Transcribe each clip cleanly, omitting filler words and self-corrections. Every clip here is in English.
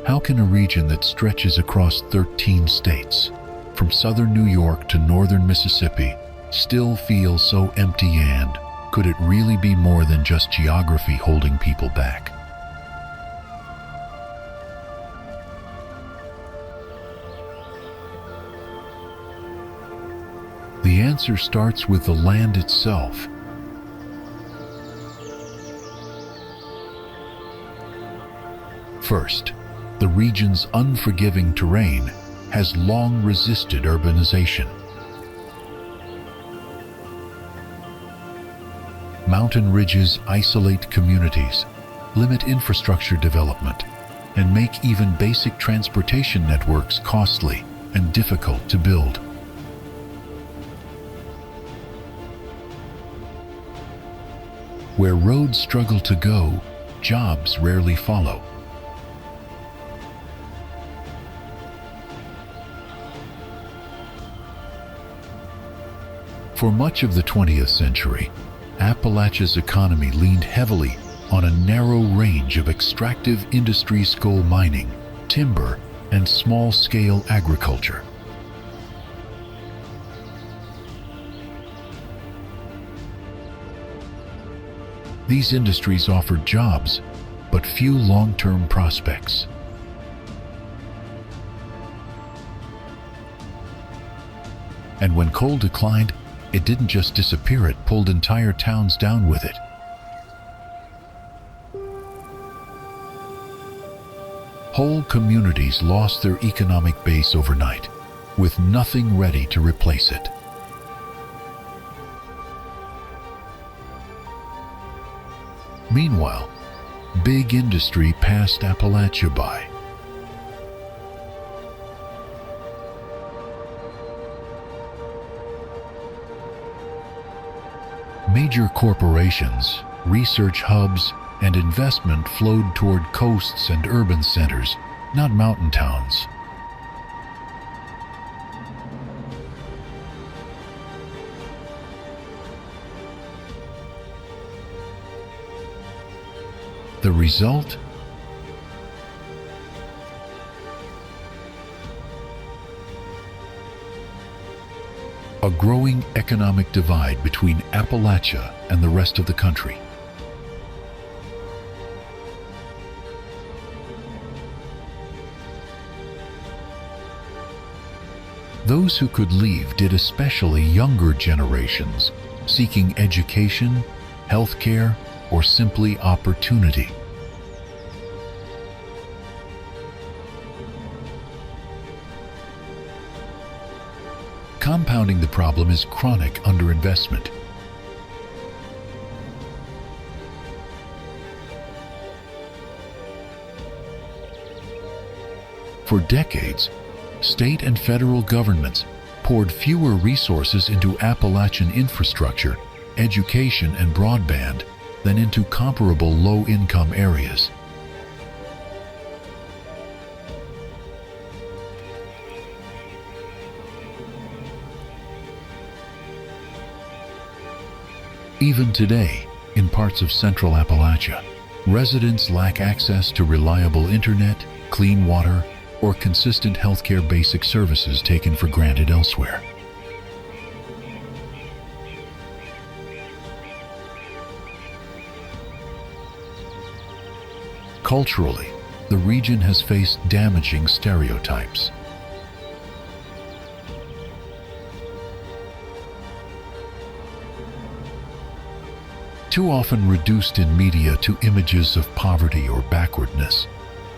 How can a region that stretches across 13 states, from southern New York to northern Mississippi, still feel so empty, and could it really be more than just geography holding people back? The answer starts with the land itself. First, the region's unforgiving terrain has long resisted urbanization. Mountain ridges isolate communities, limit infrastructure development, and make even basic transportation networks costly and difficult to build. Where roads struggle to go, jobs rarely follow. For much of the 20th century, Appalachia's economy leaned heavily on a narrow range of extractive industries: coal mining, timber, and small-scale agriculture. These industries offered jobs, but few long-term prospects. And when coal declined, it didn't just disappear, it pulled entire towns down with it. Whole communities lost their economic base overnight, with nothing ready to replace it. Meanwhile, big industry passed Appalachia by. Major corporations, research hubs, and investment flowed toward coasts and urban centers, not mountain towns. The result? A growing economic divide between Appalachia and the rest of the country. Those who could leave did, especially younger generations, seeking education, healthcare, or simply opportunity. Compounding the problem is chronic underinvestment. For decades, state and federal governments poured fewer resources into Appalachian infrastructure, education, and broadband than into comparable low-income areas. Even today, in parts of central Appalachia, residents lack access to reliable internet, clean water, or consistent healthcare basic services taken for granted elsewhere. Culturally, the region has faced damaging stereotypes. Too often reduced in media to images of poverty or backwardness,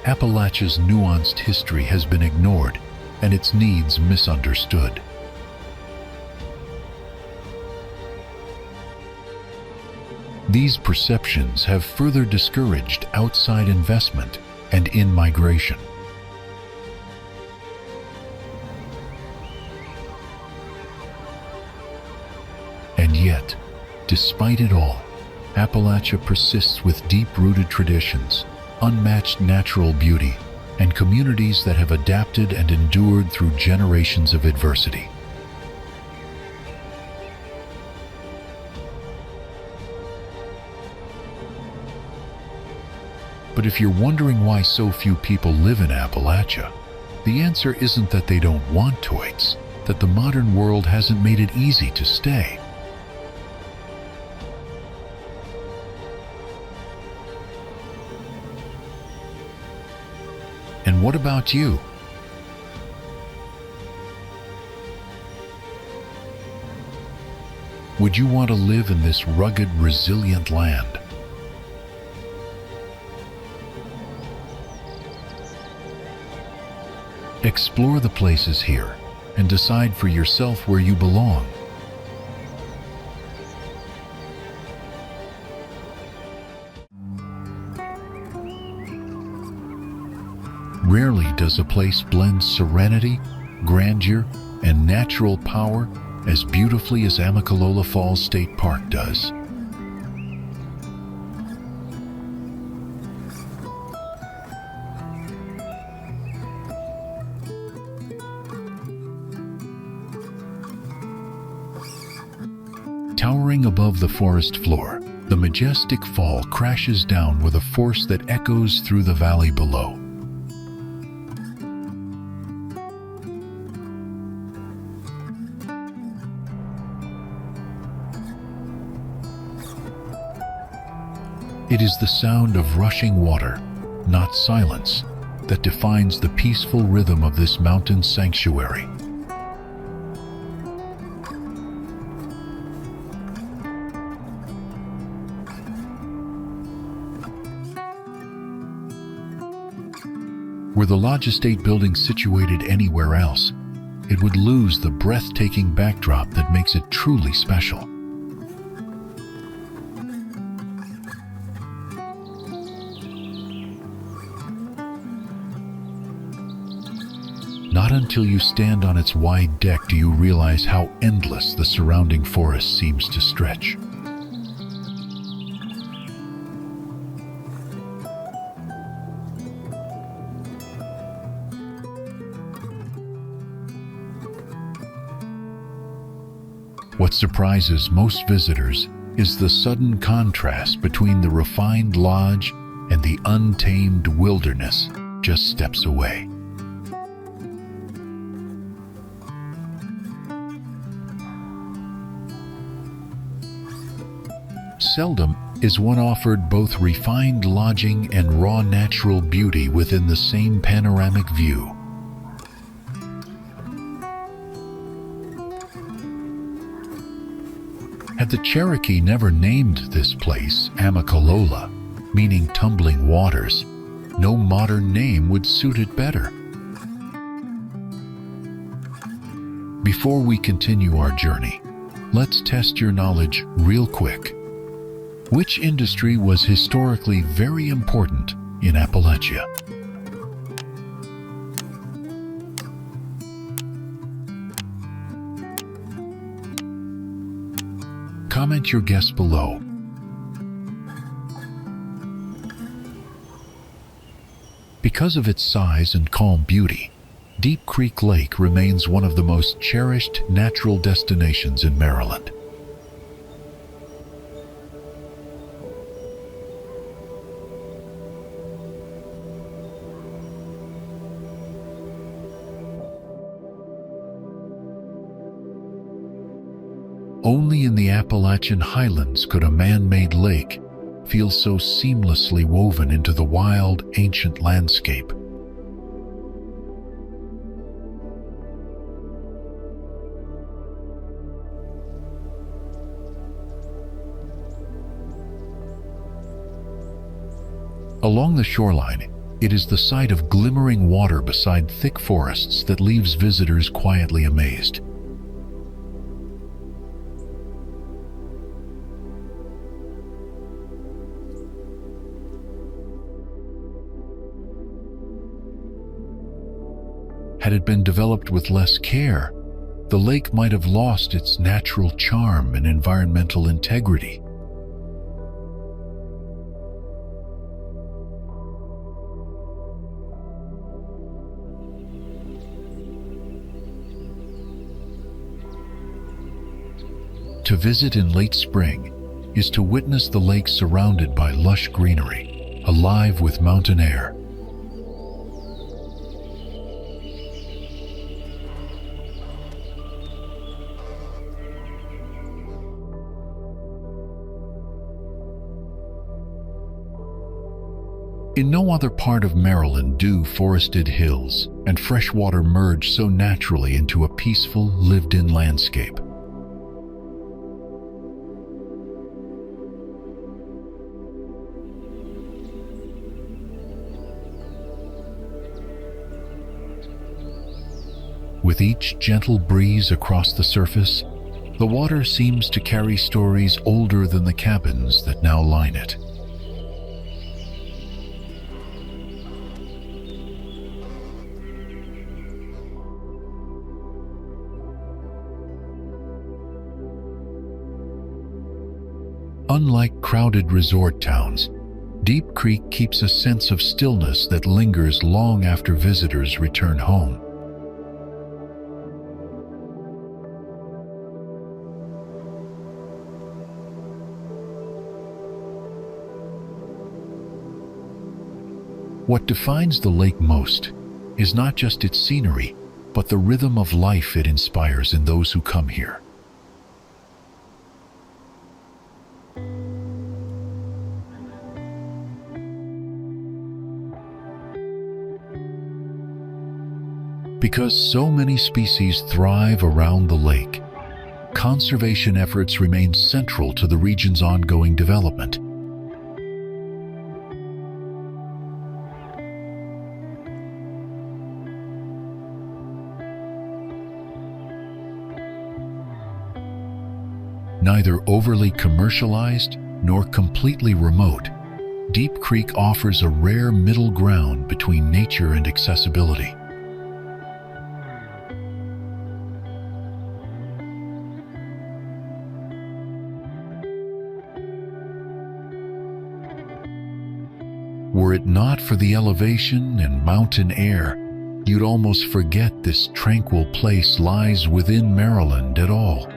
Appalachia's nuanced history has been ignored and its needs misunderstood. These perceptions have further discouraged outside investment and in-migration. And yet, despite it all, Appalachia persists with deep-rooted traditions, unmatched natural beauty, and communities that have adapted and endured through generations of adversity. But if you're wondering why so few people live in Appalachia, the answer isn't that they don't want to, it's that the modern world hasn't made it easy to stay. And what about you? Would you want to live in this rugged, resilient land? Explore the places here and decide for yourself where you belong. Rarely does a place blend serenity, grandeur, and natural power as beautifully as Amicalola Falls State Park does. Towering above the forest floor, the majestic fall crashes down with a force that echoes through the valley below. It is the sound of rushing water, not silence, that defines the peaceful rhythm of this mountain sanctuary. Were the Lodge Estate building situated anywhere else, it would lose the breathtaking backdrop that makes it truly special. Not until you stand on its wide deck do you realize how endless the surrounding forest seems to stretch. What surprises most visitors is the sudden contrast between the refined lodge and the untamed wilderness just steps away. Seldom is one offered both refined lodging and raw natural beauty within the same panoramic view. Had the Cherokee never named this place Amicalola, meaning tumbling waters, no modern name would suit it better. Before we continue our journey, let's test your knowledge real quick. Which industry was historically very important in Appalachia? Comment your guess below. Because of its size and calm beauty, Deep Creek Lake remains one of the most cherished natural destinations in Maryland. Only in the Appalachian Highlands could a man-made lake feel so seamlessly woven into the wild, ancient landscape. Along the shoreline, it is the sight of glimmering water beside thick forests that leaves visitors quietly amazed. Had it been developed with less care, the lake might have lost its natural charm and environmental integrity. To visit in late spring is to witness the lake surrounded by lush greenery, alive with mountain air. In no other part of Maryland do forested hills and fresh water merge so naturally into a peaceful, lived-in landscape. With each gentle breeze across the surface, the water seems to carry stories older than the cabins that now line it. Unlike crowded resort towns, Deep Creek keeps a sense of stillness that lingers long after visitors return home. What defines the lake most is not just its scenery, but the rhythm of life it inspires in those who come here. Because so many species thrive around the lake, conservation efforts remain central to the region's ongoing development. Neither overly commercialized nor completely remote, Deep Creek offers a rare middle ground between nature and accessibility. Were it not for the elevation and mountain air, you'd almost forget this tranquil place lies within Maryland at all.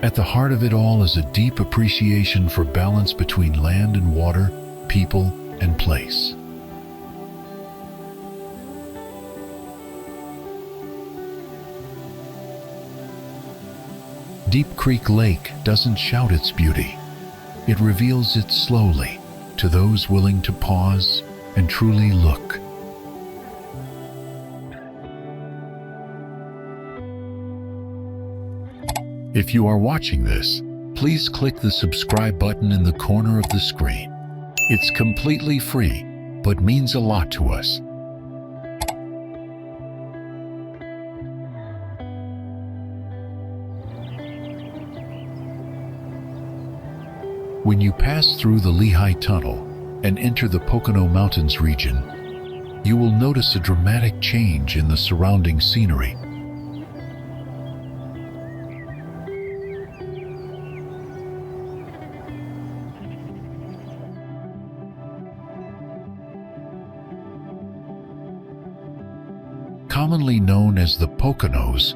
At the heart of it all is a deep appreciation for balance between land and water, people and place. Deep Creek Lake doesn't shout its beauty. It reveals it slowly to those willing to pause and truly look. If you are watching this, please click the subscribe button in the corner of the screen. It's completely free, but means a lot to us. When you pass through the Lehigh Tunnel and enter the Pocono Mountains region, you will notice a dramatic change in the surrounding scenery. Commonly known as the Poconos,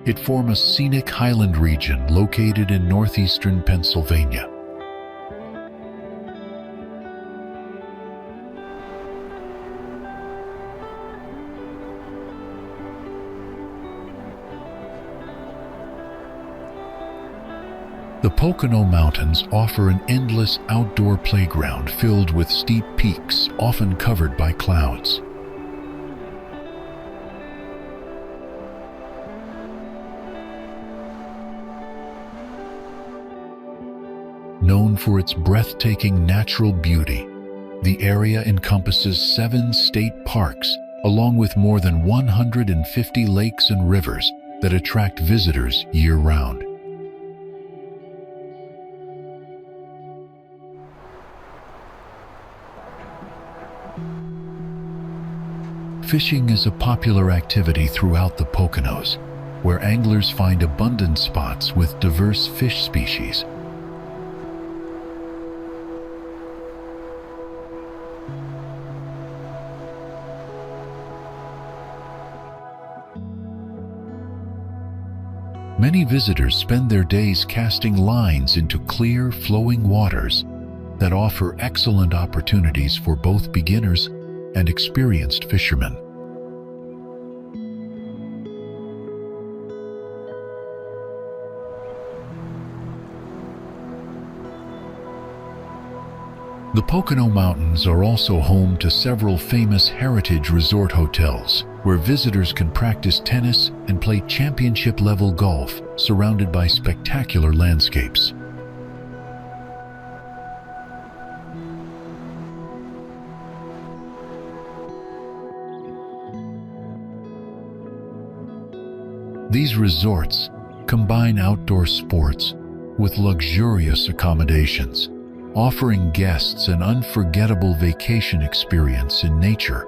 it forms a scenic highland region located in northeastern Pennsylvania. The Pocono Mountains offer an endless outdoor playground filled with steep peaks, often covered by clouds. Known for its breathtaking natural beauty, the area encompasses 7 state parks, along with more than 150 lakes and rivers that attract visitors year-round. Fishing is a popular activity throughout the Poconos, where anglers find abundant spots with diverse fish species. Many visitors spend their days casting lines into clear, flowing waters that offer excellent opportunities for both beginners and experienced fishermen. The Pocono Mountains are also home to several famous heritage resort hotels, where visitors can practice tennis and play championship-level golf, surrounded by spectacular landscapes. These resorts combine outdoor sports with luxurious accommodations, offering guests an unforgettable vacation experience in nature.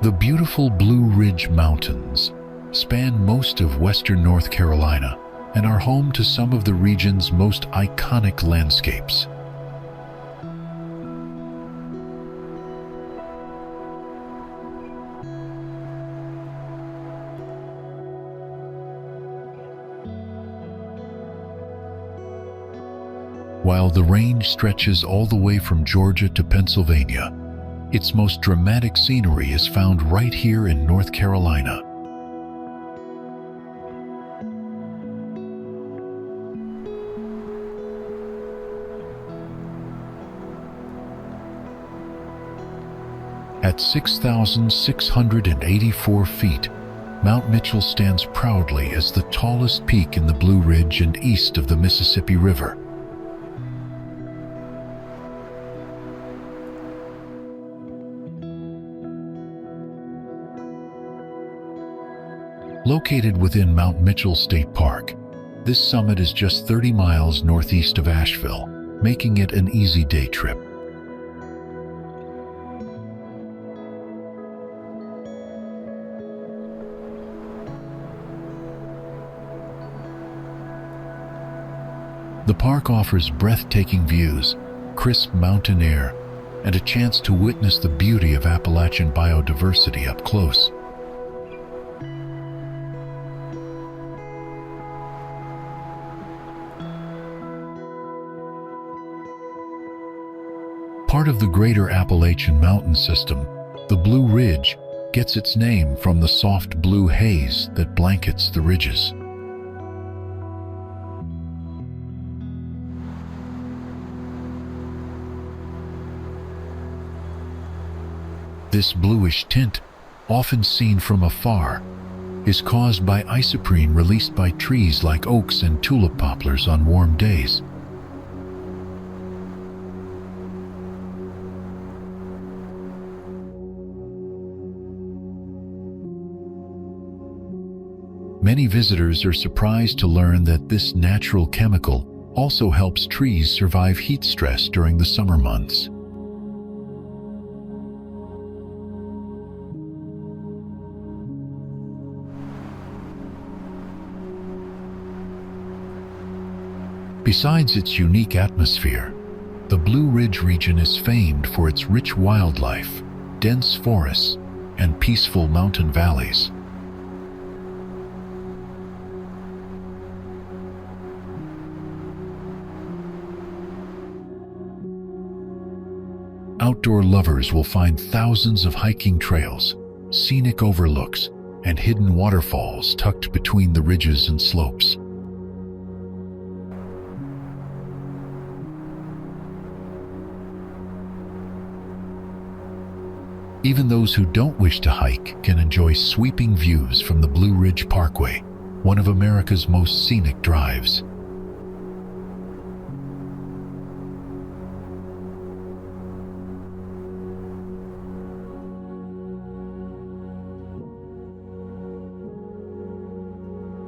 The beautiful Blue Ridge Mountains span most of western North Carolina and are home to some of the region's most iconic landscapes. While the range stretches all the way from Georgia to Pennsylvania, its most dramatic scenery is found right here in North Carolina. At 6,684 feet, Mount Mitchell stands proudly as the tallest peak in the Blue Ridge and east of the Mississippi River. Located within Mount Mitchell State Park, this summit is just 30 miles northeast of Asheville, making it an easy day trip. The park offers breathtaking views, crisp mountain air, and a chance to witness the beauty of Appalachian biodiversity up close. Part of the greater Appalachian mountain system, the Blue Ridge gets its name from the soft blue haze that blankets the ridges. This bluish tint, often seen from afar, is caused by isoprene released by trees like oaks and tulip poplars on warm days. Many visitors are surprised to learn that this natural chemical also helps trees survive heat stress during the summer months. Besides its unique atmosphere, the Blue Ridge region is famed for its rich wildlife, dense forests, and peaceful mountain valleys. Outdoor lovers will find thousands of hiking trails, scenic overlooks, and hidden waterfalls tucked between the ridges and slopes. Even those who don't wish to hike can enjoy sweeping views from the Blue Ridge Parkway, one of America's most scenic drives.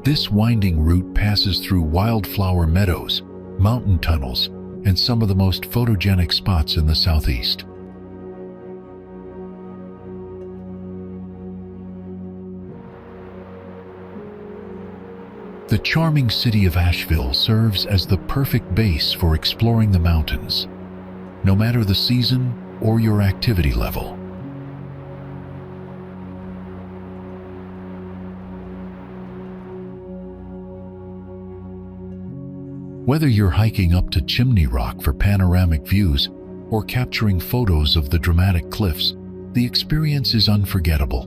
This winding route passes through wildflower meadows, mountain tunnels, and some of the most photogenic spots in the southeast. The charming city of Asheville serves as the perfect base for exploring the mountains. no matter the season or your activity level. Whether you're hiking up to Chimney Rock for panoramic views or capturing photos of the dramatic cliffs, the experience is unforgettable.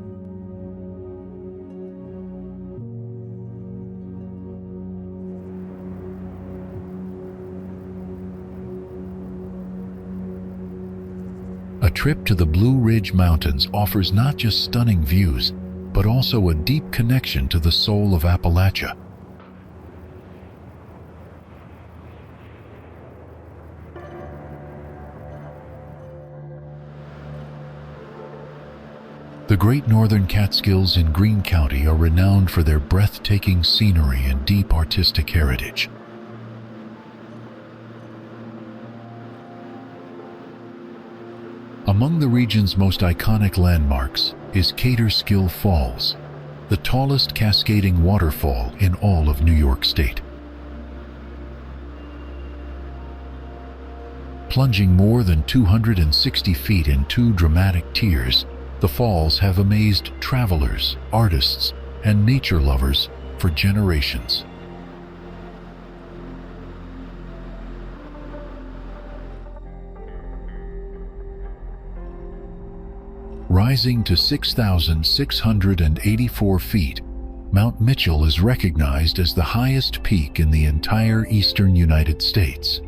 A trip to the Blue Ridge Mountains offers not just stunning views, but also a deep connection to the soul of Appalachia. The Great Northern Catskills in Greene County are renowned for their breathtaking scenery and deep artistic heritage. Among the region's most iconic landmarks is Kaaterskill Falls, the tallest cascading waterfall in all of New York State. Plunging more than 260 feet in two dramatic tiers, the falls have amazed travelers, artists, and nature lovers for generations. Rising to 6,684 feet, Mount Mitchell is recognized as the highest peak in the entire eastern United States.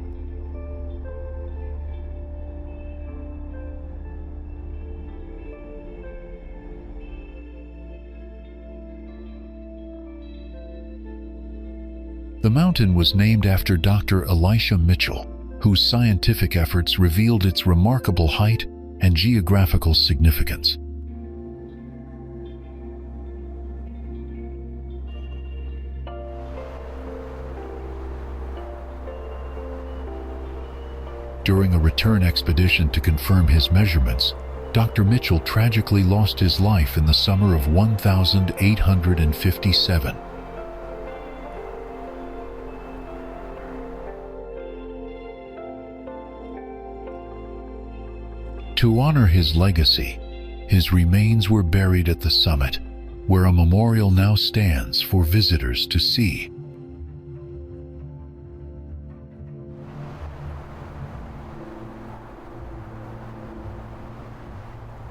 The mountain was named after Dr. Elisha Mitchell, whose scientific efforts revealed its remarkable height and geographical significance. During a return expedition to confirm his measurements, Dr. Mitchell tragically lost his life in the summer of 1857. To honor his legacy, his remains were buried at the summit, where a memorial now stands for visitors to see.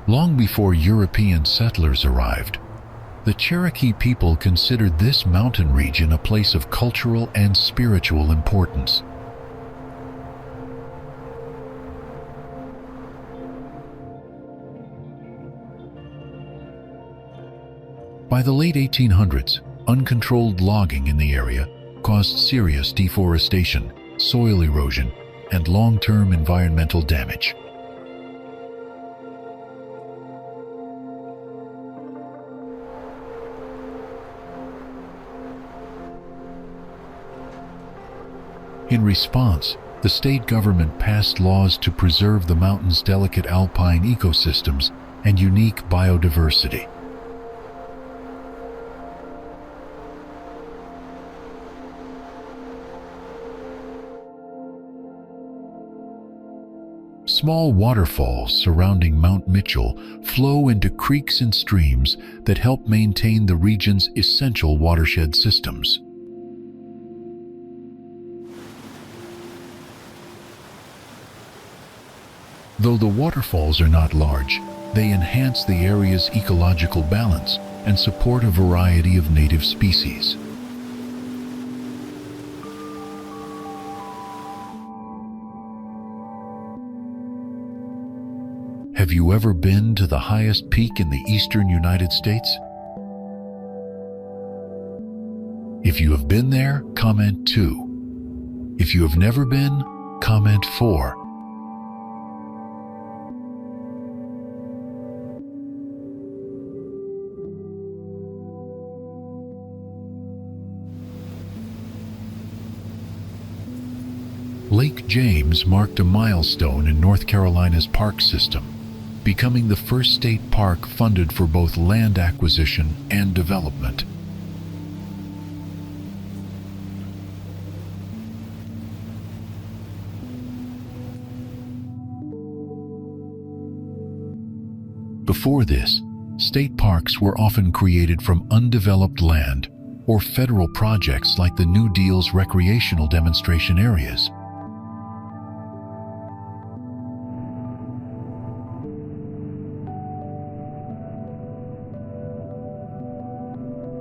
Long before European settlers arrived, the Cherokee people considered this mountain region a place of cultural and spiritual importance. By the late 1800s, uncontrolled logging in the area caused serious deforestation, soil erosion, and long-term environmental damage. In response, the state government passed laws to preserve the mountain's delicate alpine ecosystems and unique biodiversity. Small waterfalls surrounding Mount Mitchell flow into creeks and streams that help maintain the region's essential watershed systems. Though the waterfalls are not large, they enhance the area's ecological balance and support a variety of native species. Have you ever been to the highest peak in the eastern United States? If you have been there, comment 2. If you have never been, comment 4. Lake James marked a milestone in North Carolina's park system, becoming the first state park funded for both land acquisition and development. Before this, state parks were often created from undeveloped land or federal projects like the New Deal's recreational demonstration areas.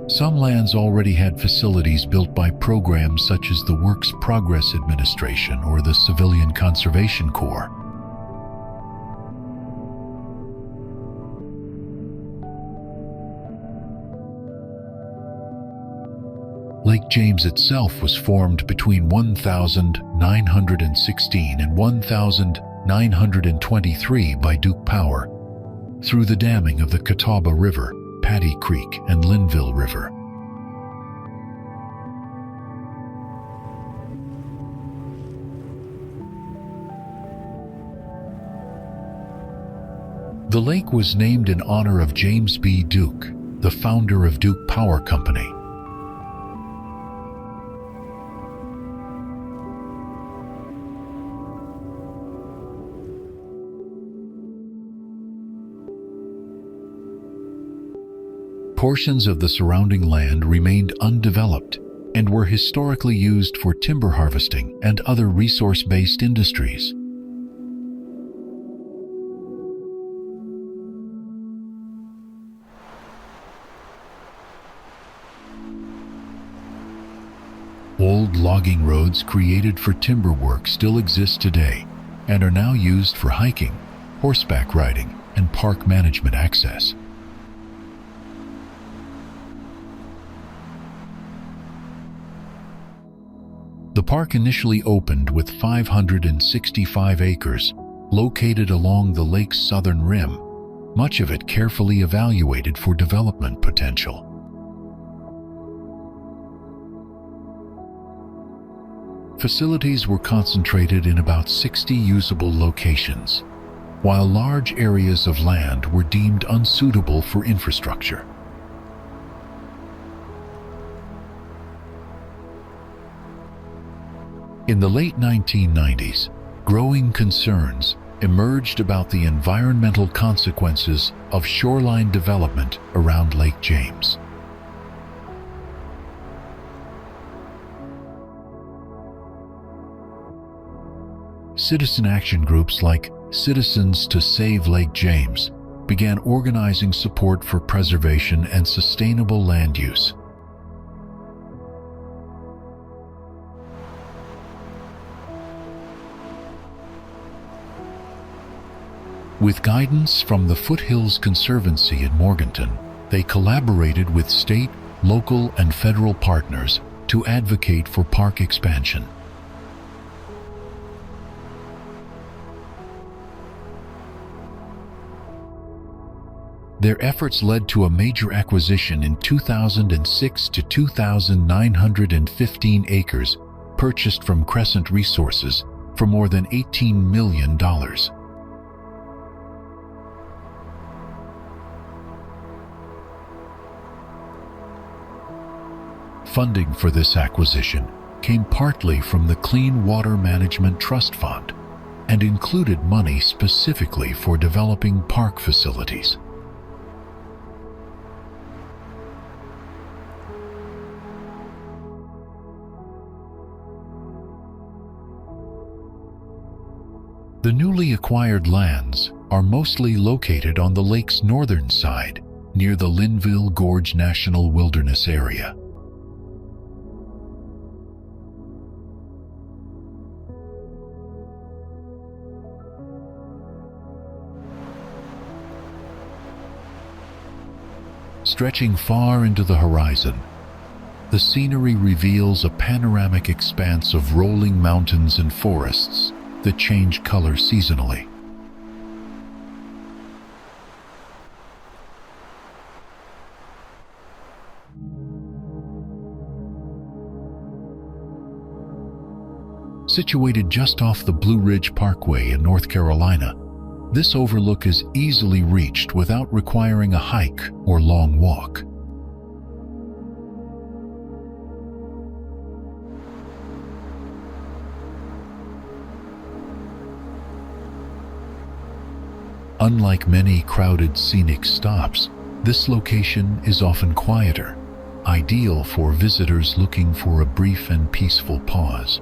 Some lands already had facilities built by programs such as the Works Progress Administration or the Civilian Conservation Corps. Lake James itself was formed between 1916 and 1923 by Duke Power through the damming of the Catawba River, Paddy Creek, and Linville River. The lake was named in honor of James B. Duke, the founder of Duke Power Company. Portions of the surrounding land remained undeveloped and were historically used for timber harvesting and other resource-based industries. Old logging roads created for timber work still exist today and are now used for hiking, horseback riding, and park management access. The park initially opened with 565 acres, located along the lake's southern rim, much of it carefully evaluated for development potential. Facilities were concentrated in about 60 usable locations, while large areas of land were deemed unsuitable for infrastructure. In the late 1990s, growing concerns emerged about the environmental consequences of shoreline development around Lake James. Citizen action groups like Citizens to Save Lake James began organizing support for preservation and sustainable land use. With guidance from the Foothills Conservancy in Morganton, they collaborated with state, local, and federal partners to advocate for park expansion. Their efforts led to a major acquisition in 2006 to 2,915 acres purchased from Crescent Resources for more than $18 million. Funding for this acquisition came partly from the Clean Water Management Trust Fund and included money specifically for developing park facilities. The newly acquired lands are mostly located on the lake's northern side, near the Linville Gorge National Wilderness Area. Stretching far into the horizon, the scenery reveals a panoramic expanse of rolling mountains and forests that change color seasonally. Situated just off the Blue Ridge Parkway in North Carolina, this overlook is easily reached without requiring a hike or long walk. Unlike many crowded scenic stops, this location is often quieter, ideal for visitors looking for a brief and peaceful pause.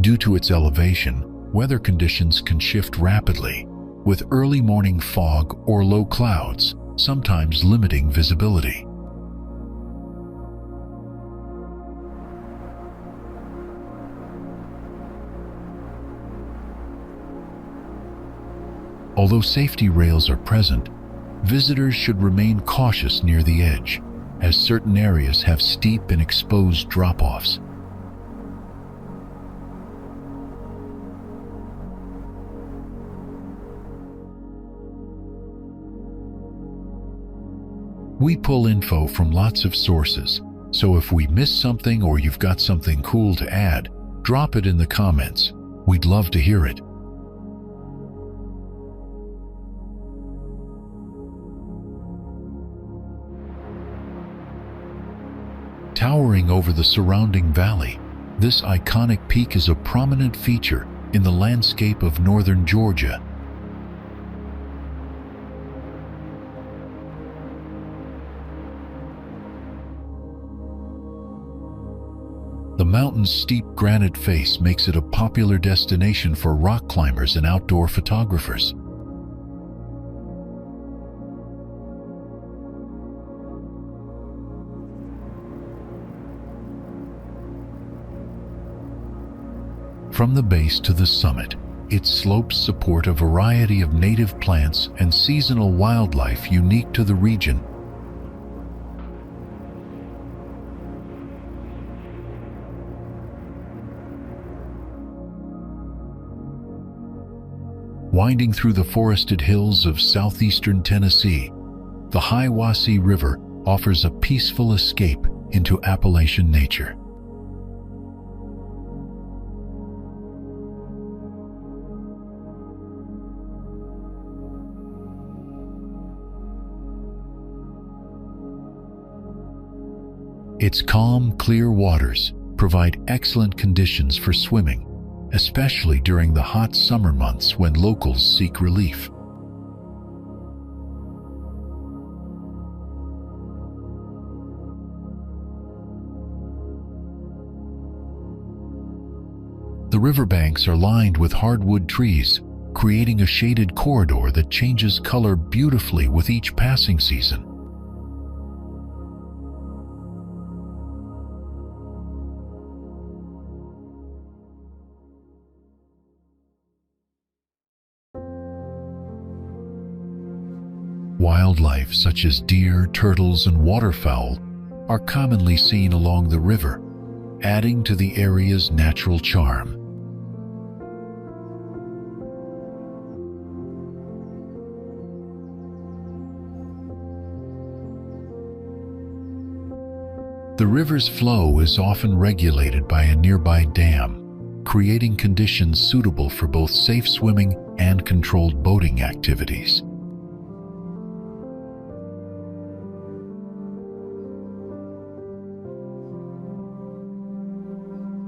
Due to its elevation, weather conditions can shift rapidly, with early morning fog or low clouds, sometimes limiting visibility. Although safety rails are present, visitors should remain cautious near the edge, as certain areas have steep and exposed drop-offs. We pull info from lots of sources, so if we miss something or you've got something cool to add, drop it in the comments. We'd love to hear it. Towering over the surrounding valley, this iconic peak is a prominent feature in the landscape of northern Georgia. The mountain's steep granite face makes it a popular destination for rock climbers and outdoor photographers. From the base to the summit, its slopes support a variety of native plants and seasonal wildlife unique to the region. Winding through the forested hills of southeastern Tennessee, the Hiawassee River offers a peaceful escape into Appalachian nature. Its calm, clear waters provide excellent conditions for swimming, especially during the hot summer months when locals seek relief. The riverbanks are lined with hardwood trees, creating a shaded corridor that changes color beautifully with each passing season. Wildlife such as deer, turtles, and waterfowl are commonly seen along the river, adding to the area's natural charm. The river's flow is often regulated by a nearby dam, creating conditions suitable for both safe swimming and controlled boating activities.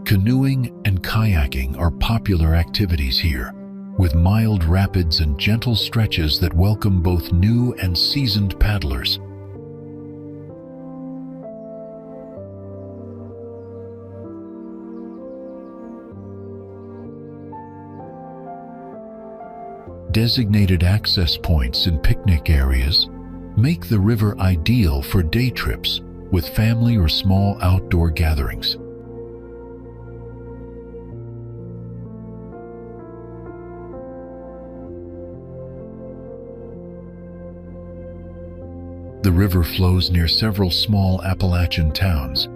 Canoeing and kayaking are popular activities here, with mild rapids and gentle stretches that welcome both new and seasoned paddlers. Designated access points and picnic areas make the river ideal for day trips with family or small outdoor gatherings. The river flows near several small Appalachian towns,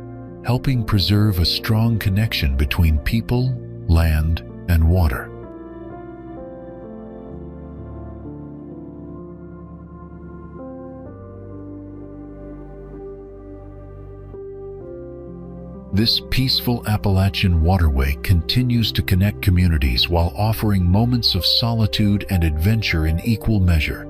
helping preserve a strong connection between people, land, and water. This peaceful Appalachian waterway continues to connect communities while offering moments of solitude and adventure in equal measure.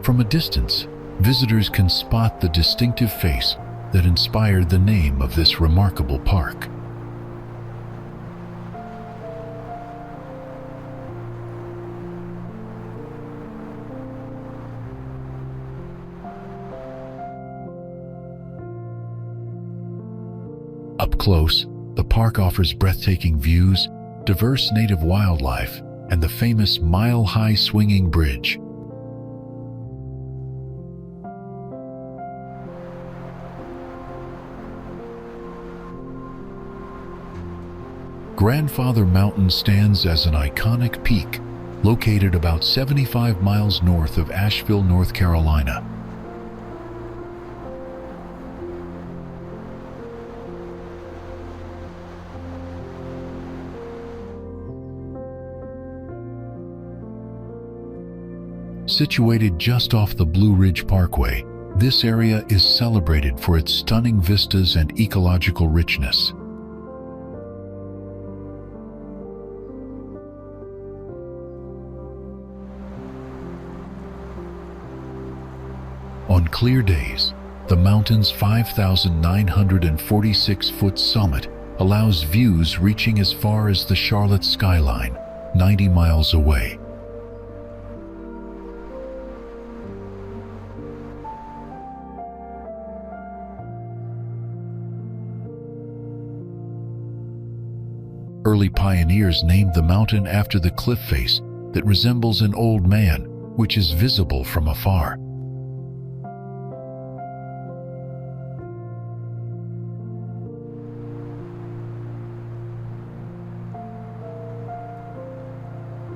From a distance, visitors can spot the distinctive face that inspired the name of this remarkable park. Up close, the park offers breathtaking views, diverse native wildlife, and the famous mile-high swinging bridge. Grandfather Mountain stands as an iconic peak located about 75 miles north of Asheville, North Carolina. Situated just off the Blue Ridge Parkway, this area is celebrated for its stunning vistas and ecological richness. On clear days, the mountain's 5,946-foot summit allows views reaching as far as the Charlotte skyline, 90 miles away. Early pioneers named the mountain after the cliff face that resembles an old man, which is visible from afar.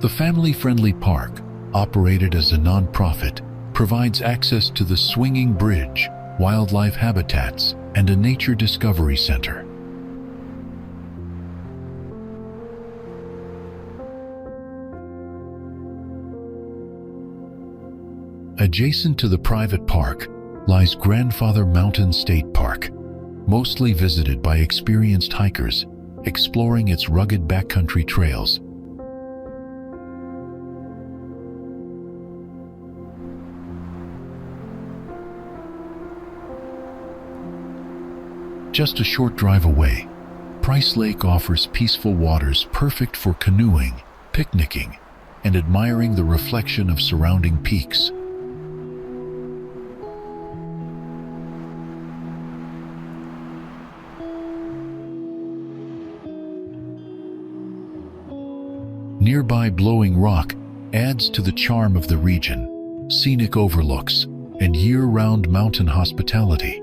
The family-friendly park, operated as a non-profit, provides access to the swinging bridge, wildlife habitats, and a nature discovery center. Adjacent to the private park lies Grandfather Mountain State Park, mostly visited by experienced hikers, exploring its rugged backcountry trails. Just a short drive away, Price Lake offers peaceful waters perfect for canoeing, picnicking, and admiring the reflection of surrounding peaks. Nearby Blowing Rock adds to the charm of the region, scenic overlooks, and year-round mountain hospitality.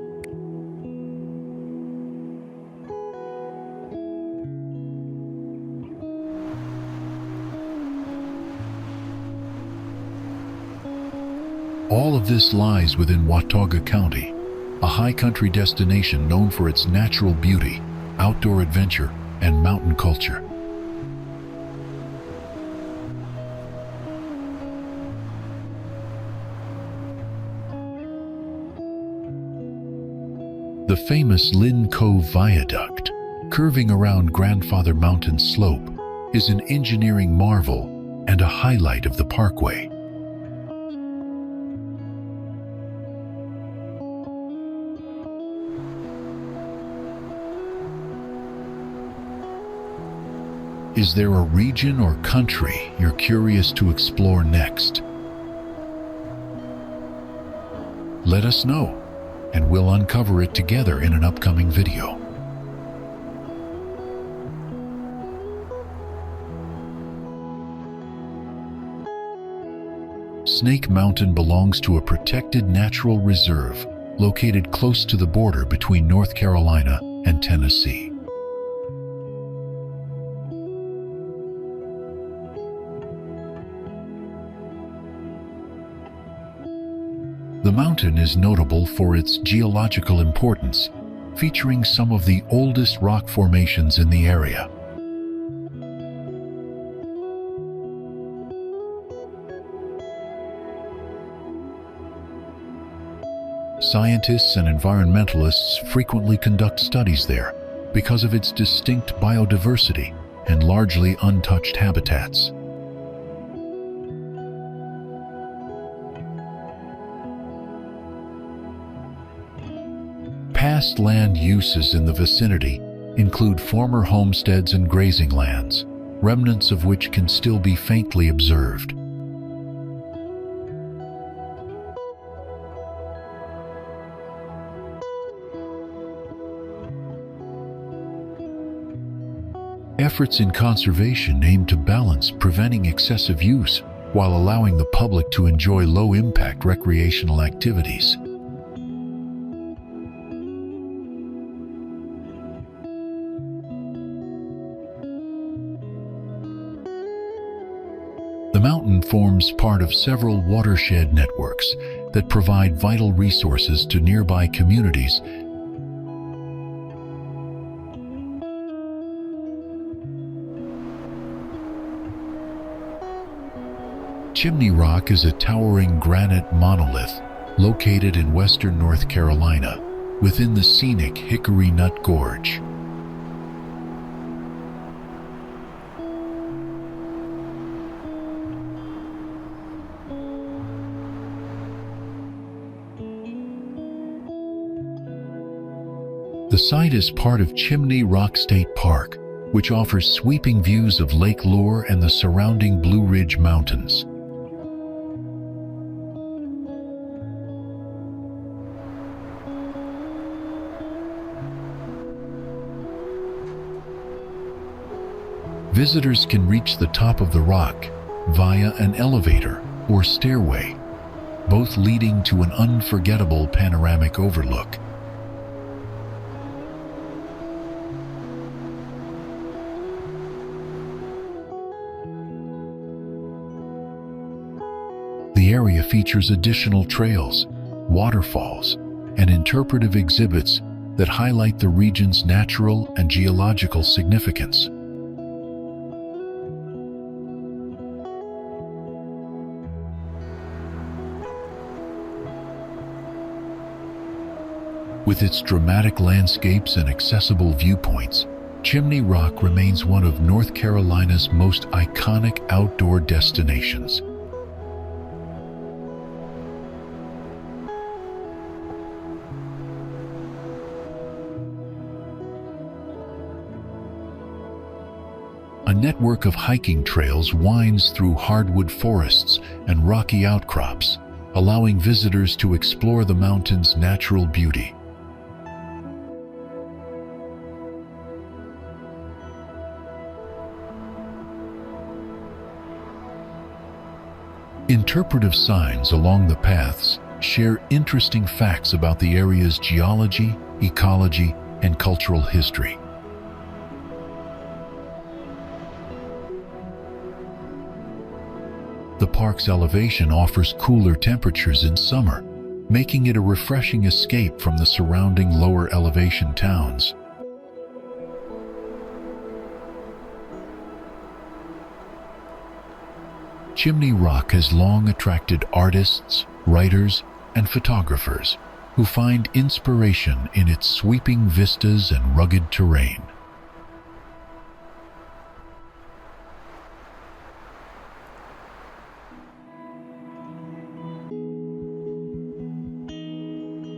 All of this lies within Watauga County, a high-country destination known for its natural beauty, outdoor adventure, and mountain culture. The famous Lynn Cove Viaduct, curving around Grandfather Mountain Slope, is an engineering marvel and a highlight of the parkway. Is there a region or country you're curious to explore next? Let us know, and we'll uncover it together in an upcoming video. Snake Mountain belongs to a protected natural reserve located close to the border between North Carolina and Tennessee. The mountain is notable for its geological importance, featuring some of the oldest rock formations in the area. Scientists and environmentalists frequently conduct studies there because of its distinct biodiversity and largely untouched habitats. Past land uses in the vicinity include former homesteads and grazing lands, remnants of which can still be faintly observed. Efforts in conservation aim to balance preventing excessive use while allowing the public to enjoy low-impact recreational activities. The mountain forms part of several watershed networks that provide vital resources to nearby communities. Chimney Rock is a towering granite monolith located in western North Carolina within the scenic Hickory Nut Gorge. The site is part of Chimney Rock State Park, which offers sweeping views of Lake Lure and the surrounding Blue Ridge Mountains. Visitors can reach the top of the rock via an elevator or stairway, both leading to an unforgettable panoramic overlook. The area features additional trails, waterfalls, and interpretive exhibits that highlight the region's natural and geological significance. With its dramatic landscapes and accessible viewpoints, Chimney Rock remains one of North Carolina's most iconic outdoor destinations. A network of hiking trails winds through hardwood forests and rocky outcrops, allowing visitors to explore the mountain's natural beauty. Interpretive signs along the paths share interesting facts about the area's geology, ecology, and cultural history. The park's elevation offers cooler temperatures in summer, making it a refreshing escape from the surrounding lower elevation towns. Chimney Rock has long attracted artists, writers, and photographers who find inspiration in its sweeping vistas and rugged terrain.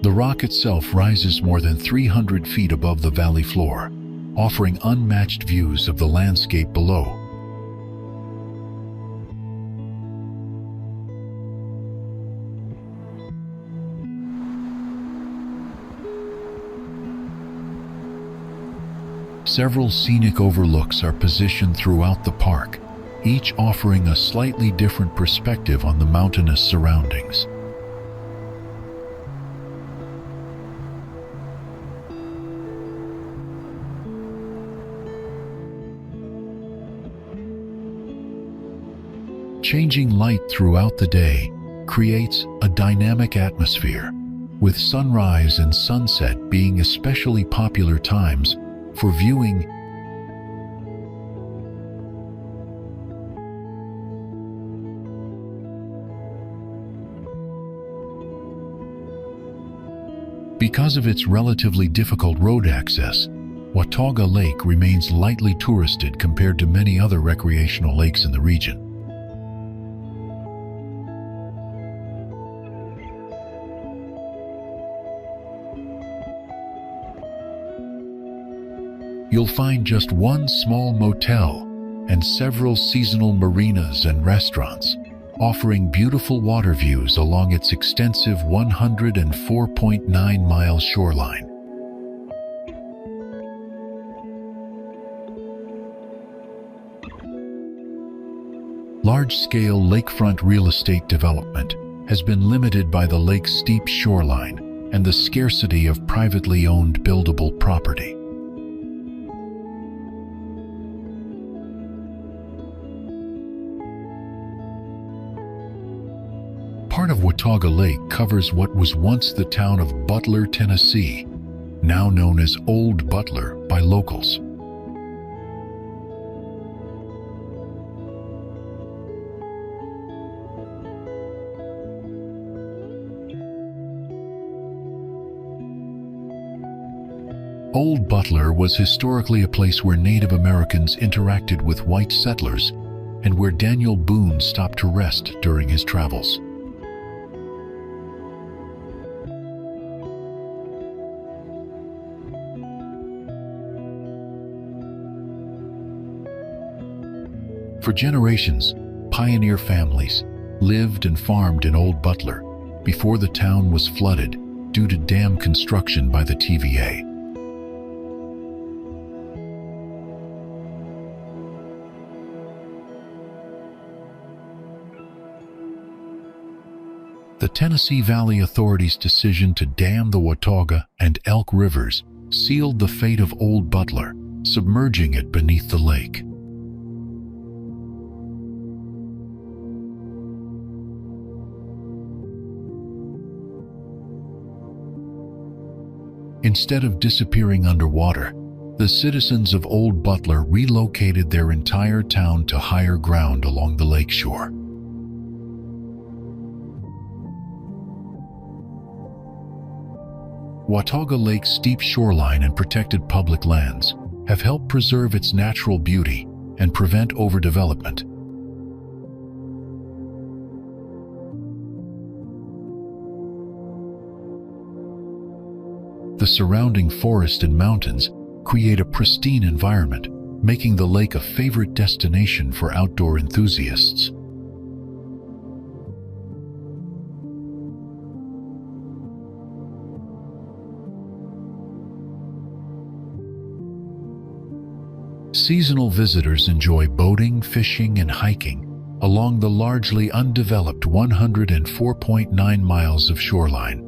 The rock itself rises more than 300 feet above the valley floor, offering unmatched views of the landscape below. Several scenic overlooks are positioned throughout the park, each offering a slightly different perspective on the mountainous surroundings. Changing light throughout the day creates a dynamic atmosphere, with sunrise and sunset being especially popular times for viewing. Because of its relatively difficult road access, Watauga Lake remains lightly touristed compared to many other recreational lakes in the region. you'll find just one small motel and several seasonal marinas and restaurants, offering beautiful water views along its extensive 104.9-mile shoreline. Large-scale lakefront real estate development has been limited by the lake's steep shoreline and the scarcity of privately owned buildable property. Part of Watauga Lake covers what was once the town of Butler, Tennessee, now known as Old Butler by locals. Old Butler was historically a place where Native Americans interacted with white settlers and where Daniel Boone stopped to rest during his travels. For generations, pioneer families lived and farmed in Old Butler before the town was flooded due to dam construction by the TVA. The Tennessee Valley Authority's decision to dam the Watauga and Elk Rivers sealed the fate of Old Butler, submerging it beneath the lake. Instead of disappearing underwater, the citizens of Old Butler relocated their entire town to higher ground along the lakeshore. Watauga Lake's steep shoreline and protected public lands have helped preserve its natural beauty and prevent overdevelopment. The surrounding forest and mountains create a pristine environment, making the lake a favorite destination for outdoor enthusiasts. Seasonal visitors enjoy boating, fishing, and hiking along the largely undeveloped 104.9 miles of shoreline.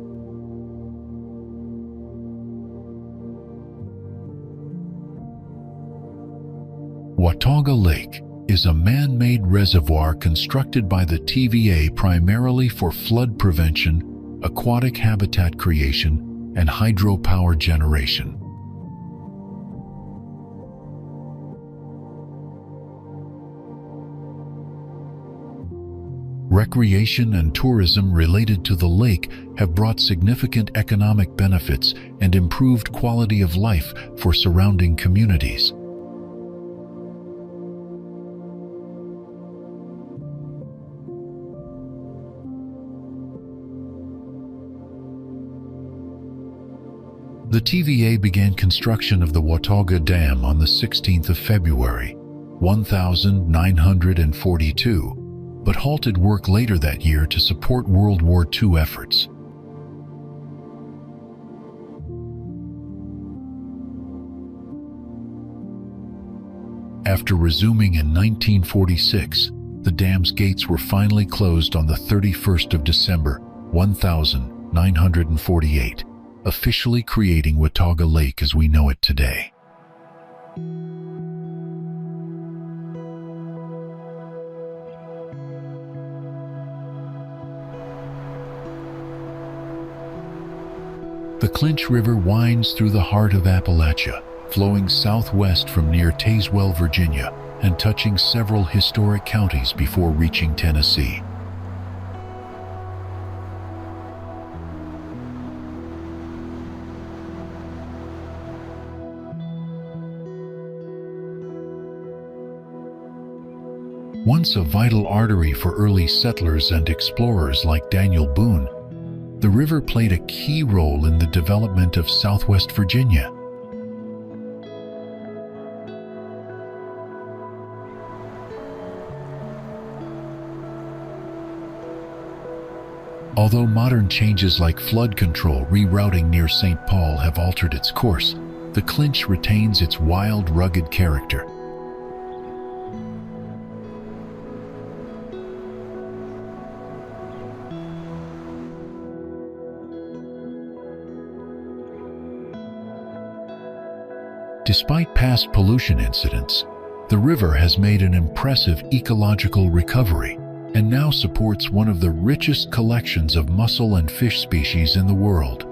Watauga Lake is a man-made reservoir constructed by the TVA primarily for flood prevention, aquatic habitat creation, and hydropower generation. Recreation and tourism related to the lake have brought significant economic benefits and improved quality of life for surrounding communities. The TVA began construction of the Watauga Dam on the 16th of February, 1942, but halted work later that year to support World War II efforts. After resuming in 1946, the dam's gates were finally closed on the 31st of December, 1948, officially creating Watauga Lake as we know it today. The Clinch River winds through the heart of Appalachia, flowing southwest from near Tazewell, Virginia, and touching several historic counties before reaching Tennessee. Once a vital artery for early settlers and explorers like Daniel Boone, the river played a key role in the development of Southwest Virginia. Although modern changes like flood control rerouting near St. Paul have altered its course, the Clinch retains its wild, rugged character. Despite past pollution incidents, the river has made an impressive ecological recovery and now supports one of the richest collections of mussel and fish species in the world.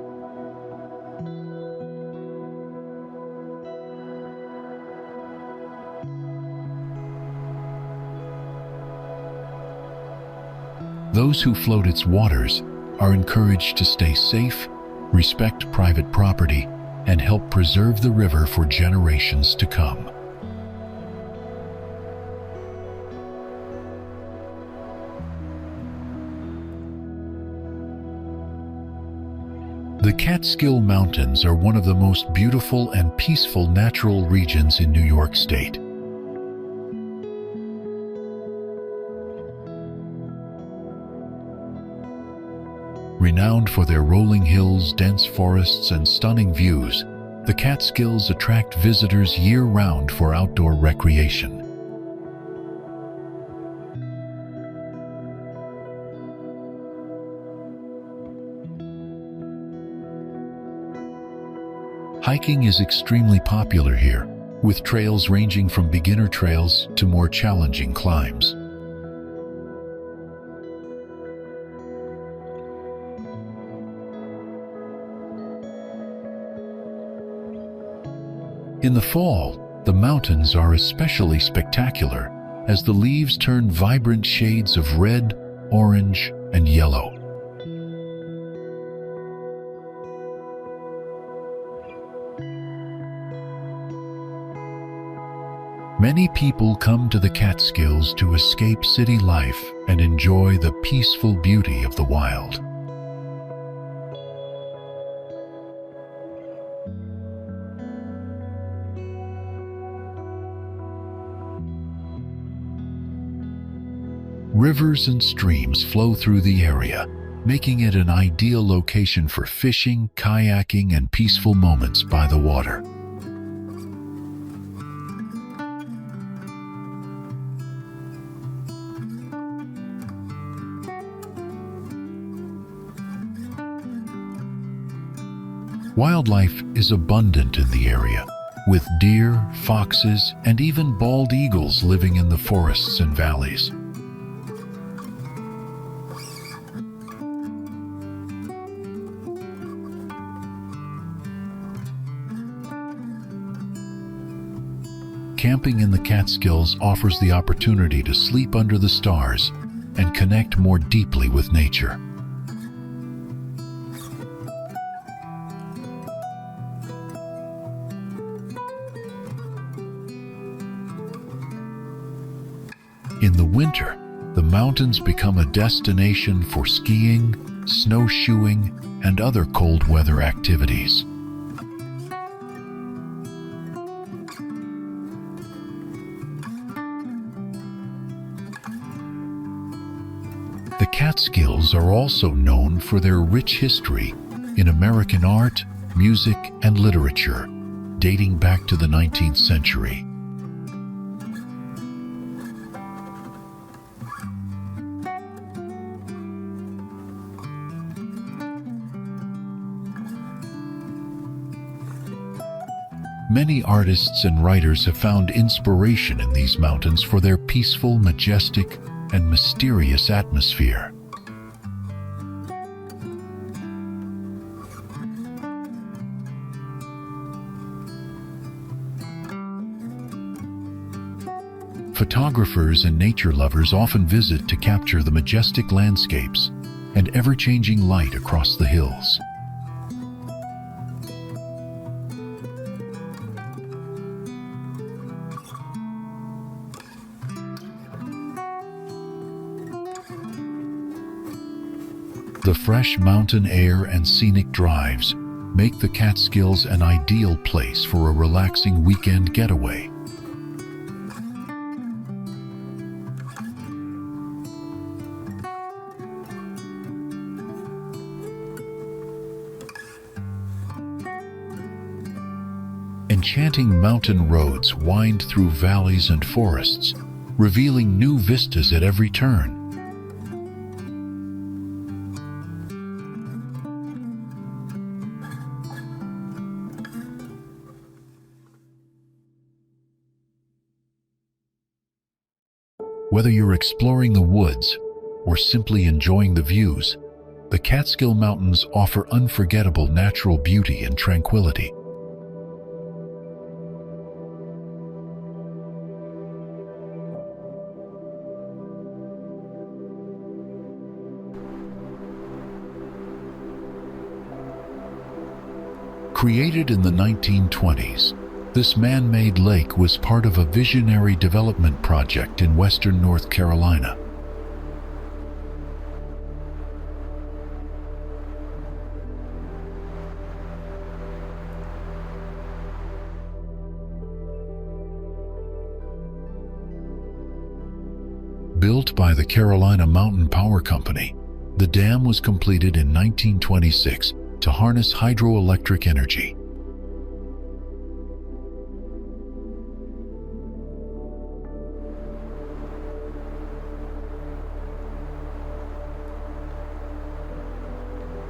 Those who float its waters are encouraged to stay safe, respect private property, and help preserve the river for generations to come. The Catskill Mountains are one of the most beautiful and peaceful natural regions in New York State. Renowned for their rolling hills, dense forests, and stunning views, the Catskills attract visitors year-round for outdoor recreation. Hiking is extremely popular here, with trails ranging from beginner trails to more challenging climbs. In the fall, the mountains are especially spectacular as the leaves turn vibrant shades of red, orange, and yellow. Many people come to the Catskills to escape city life and enjoy the peaceful beauty of the wild. Rivers and streams flow through the area, making it an ideal location for fishing, kayaking, and peaceful moments by the water. Wildlife is abundant in the area, with deer, foxes, and even bald eagles living in the forests and valleys. Camping in the Catskills offers the opportunity to sleep under the stars and connect more deeply with nature. In the winter, the mountains become a destination for skiing, snowshoeing, and other cold weather activities. The Catskills are also known for their rich history in American art, music, and literature, dating back to the 19th century. Many artists and writers have found inspiration in these mountains for their peaceful, majestic, and mysterious atmosphere. Photographers and nature lovers often visit to capture the majestic landscapes and ever-changing light across the hills. The fresh mountain air and scenic drives make the Catskills an ideal place for a relaxing weekend getaway. enchanting mountain roads wind through valleys and forests, revealing new vistas at every turn. Whether you're exploring the woods or simply enjoying the views, the Catskill Mountains offer unforgettable natural beauty and tranquility. Created in the 1920s, this man-made lake was part of a visionary development project in western North Carolina. Built by the Carolina Mountain Power Company, the dam was completed in 1926 to harness hydroelectric energy.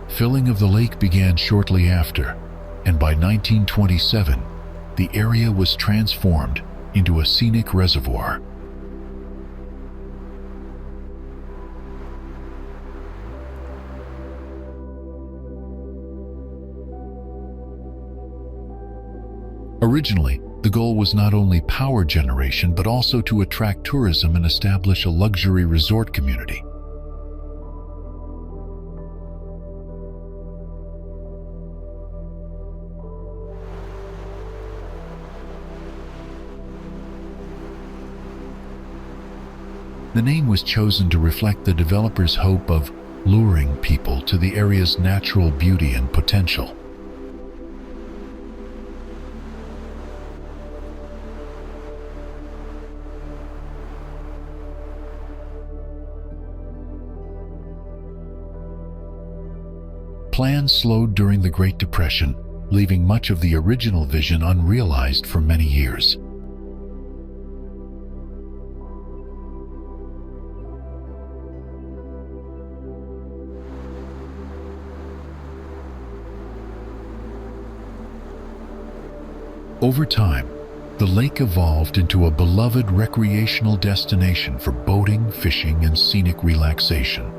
Filling of the lake began shortly after, and by 1927, the area was transformed into a scenic reservoir. Originally, the goal was not only power generation but also to attract tourism and establish a luxury resort community. The name was chosen to reflect the developers' hope of luring people to the area's natural beauty and potential. Plans slowed during the Great Depression, leaving much of the original vision unrealized for many years. Over time, the lake evolved into a beloved recreational destination for boating, fishing, and scenic relaxation.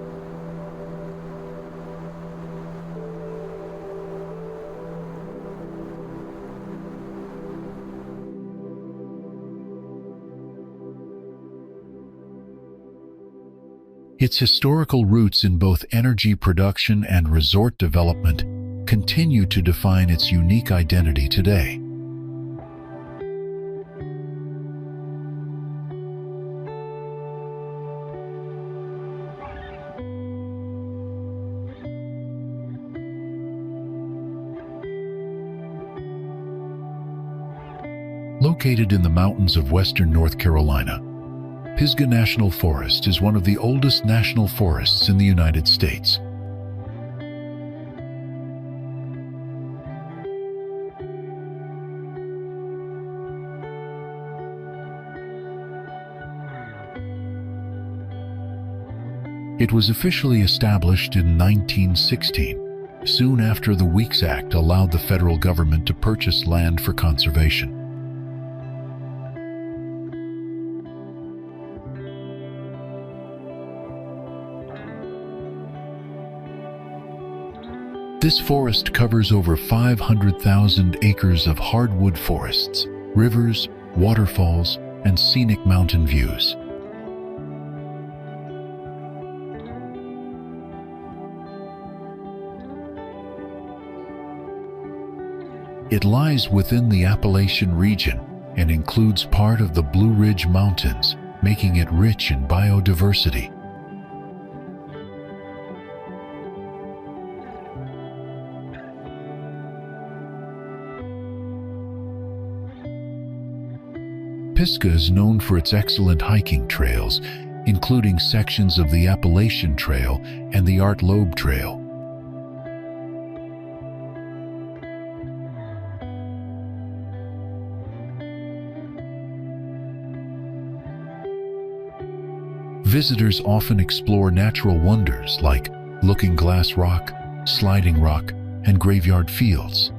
Its historical roots in both energy production and resort development continue to define its unique identity today. Located in the mountains of western North Carolina, Pisgah National Forest is one of the oldest national forests in the United States. It was officially established in 1916, soon after the Weeks Act allowed the federal government to purchase land for conservation. This forest covers over 500,000 acres of hardwood forests, rivers, waterfalls, and scenic mountain views. It lies within the Appalachian region and includes part of the Blue Ridge Mountains, making it rich in biodiversity. Pisgah is known for its excellent hiking trails, including sections of the Appalachian Trail and the Art Loeb Trail. Visitors often explore natural wonders like Looking Glass Rock, Sliding Rock, and Graveyard Fields.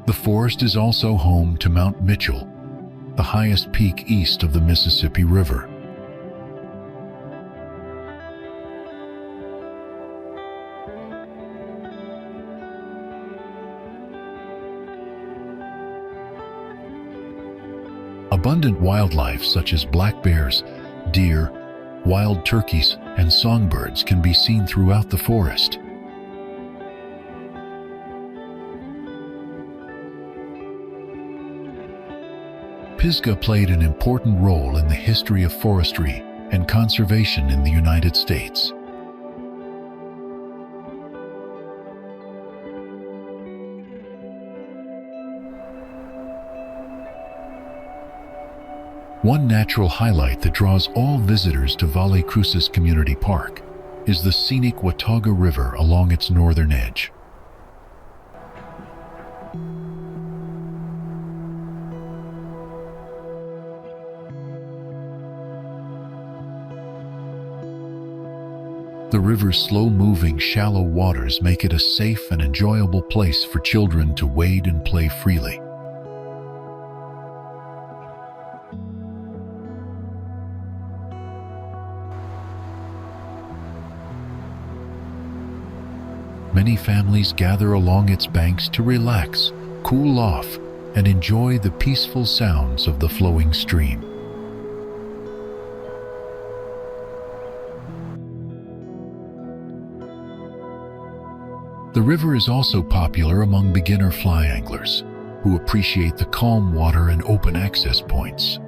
The forest is also home to Mount Mitchell, the highest peak east of the Mississippi River. Abundant wildlife such as black bears, deer, wild turkeys, and songbirds can be seen throughout the forest. Pisgah played an important role in the history of forestry and conservation in the United States. One natural highlight that draws all visitors to Valle Cruces Community Park is the scenic Watauga River along its northern edge. The river's slow-moving, shallow waters make it a safe and enjoyable place for children to wade and play freely. Many families gather along its banks to relax, cool off, and enjoy the peaceful sounds of the flowing stream. The river is also popular among beginner fly anglers, who appreciate the calm water and open access points.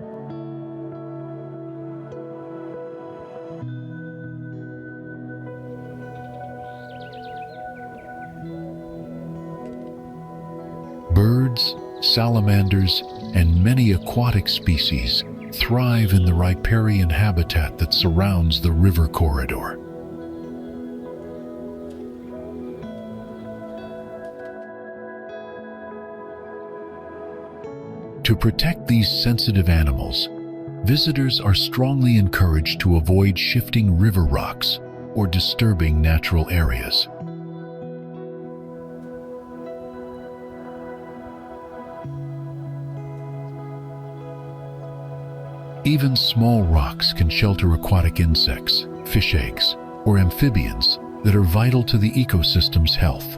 Birds, salamanders, and many aquatic species thrive in the riparian habitat that surrounds the river corridor. To protect these sensitive animals, visitors are strongly encouraged to avoid shifting river rocks or disturbing natural areas. Even small rocks can shelter aquatic insects, fish eggs, or amphibians that are vital to the ecosystem's health.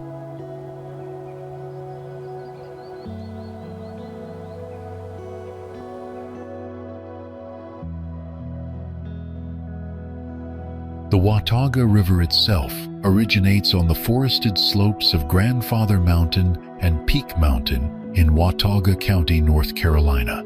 The Watauga River itself originates on the forested slopes of Grandfather Mountain and Peak Mountain in Watauga County, North Carolina.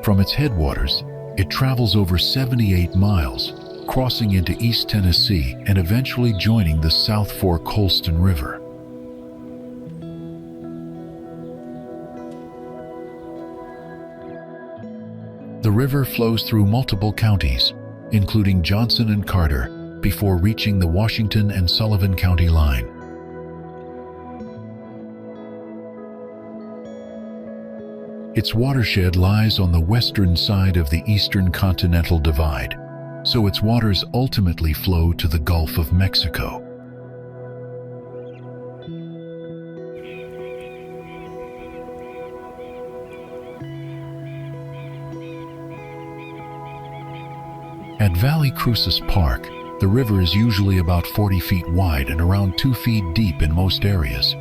From its headwaters, it travels over 78 miles, crossing into East Tennessee and eventually joining the South Fork Holston River. The river flows through multiple counties, including Johnson and Carter, before reaching the Washington and Sullivan County line. Its watershed lies on the western side of the Eastern Continental Divide, so its waters ultimately flow to the Gulf of Mexico. At Valle Cruces Park, the river is usually about 40 feet wide and around 2 feet deep in most areas.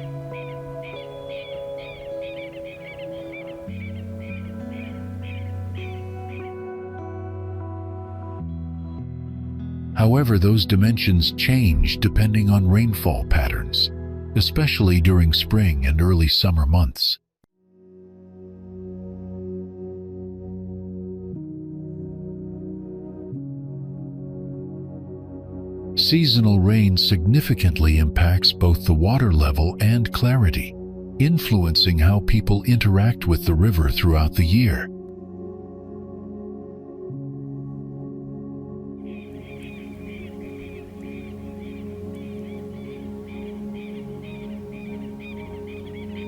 However, those dimensions change depending on rainfall patterns, especially during spring and early summer months. Seasonal rain significantly impacts both the water level and clarity, influencing how people interact with the river throughout the year.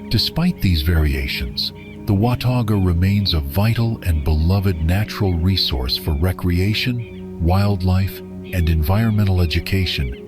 Despite these variations, the Watauga remains a vital and beloved natural resource for recreation, wildlife, and environmental education.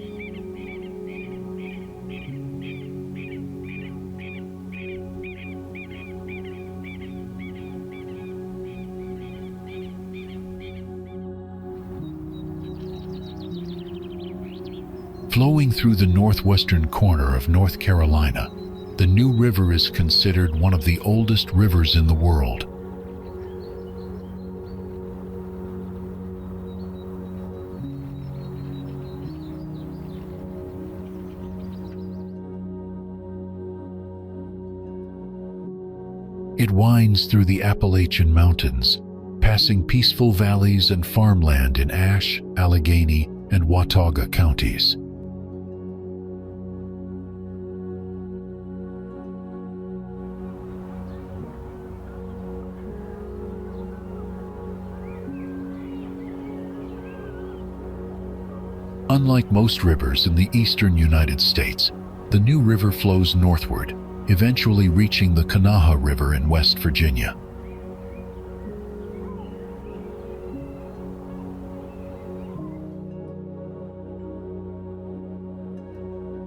Flowing through the northwestern corner of North Carolina, the New River is considered one of the oldest rivers in the world. It winds through the Appalachian Mountains, passing peaceful valleys and farmland in Ashe, Allegheny, and Watauga counties. Unlike most rivers in the eastern United States, the New River flows northward, eventually reaching the Kanawha River in West Virginia.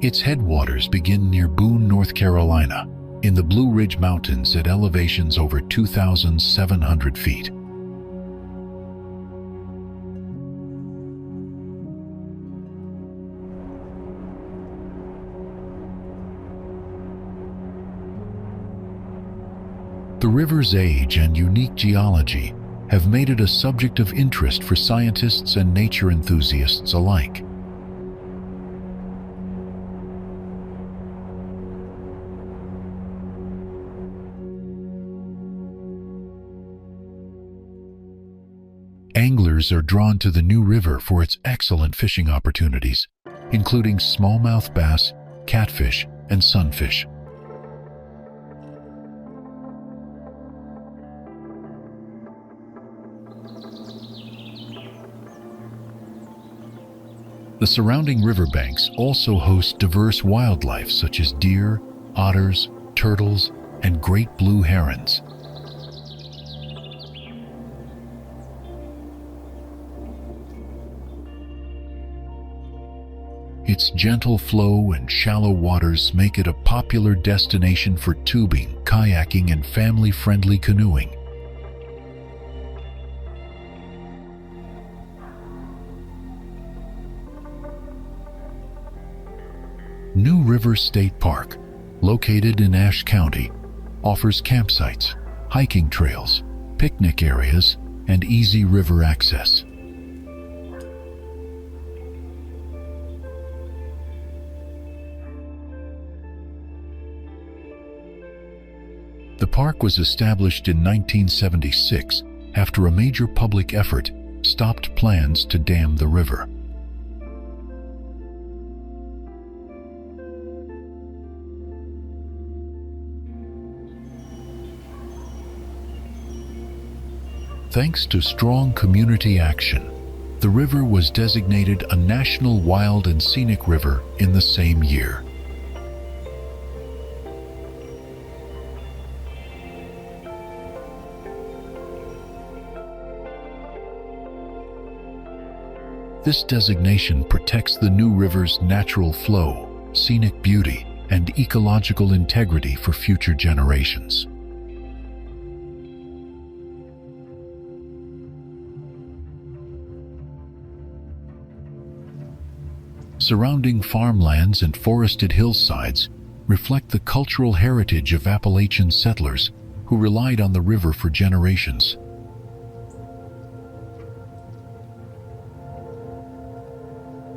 Its headwaters begin near Boone, North Carolina, in the Blue Ridge Mountains at elevations over 2,700 feet. The river's age and unique geology have made it a subject of interest for scientists and nature enthusiasts alike. Anglers are drawn to the New River for its excellent fishing opportunities, including smallmouth bass, catfish, and sunfish. The surrounding riverbanks also host diverse wildlife such as deer, otters, turtles, and great blue herons. Its gentle flow and shallow waters make it a popular destination for tubing, kayaking, and family-friendly canoeing. New River State Park, located in Ashe County, offers campsites, hiking trails, picnic areas, and easy river access. The park was established in 1976 after a major public effort stopped plans to dam the river. Thanks to strong community action, the river was designated a National Wild and Scenic River in the same year. This designation protects the New River's natural flow, scenic beauty, and ecological integrity for future generations. Surrounding farmlands and forested hillsides reflect the cultural heritage of Appalachian settlers who relied on the river for generations.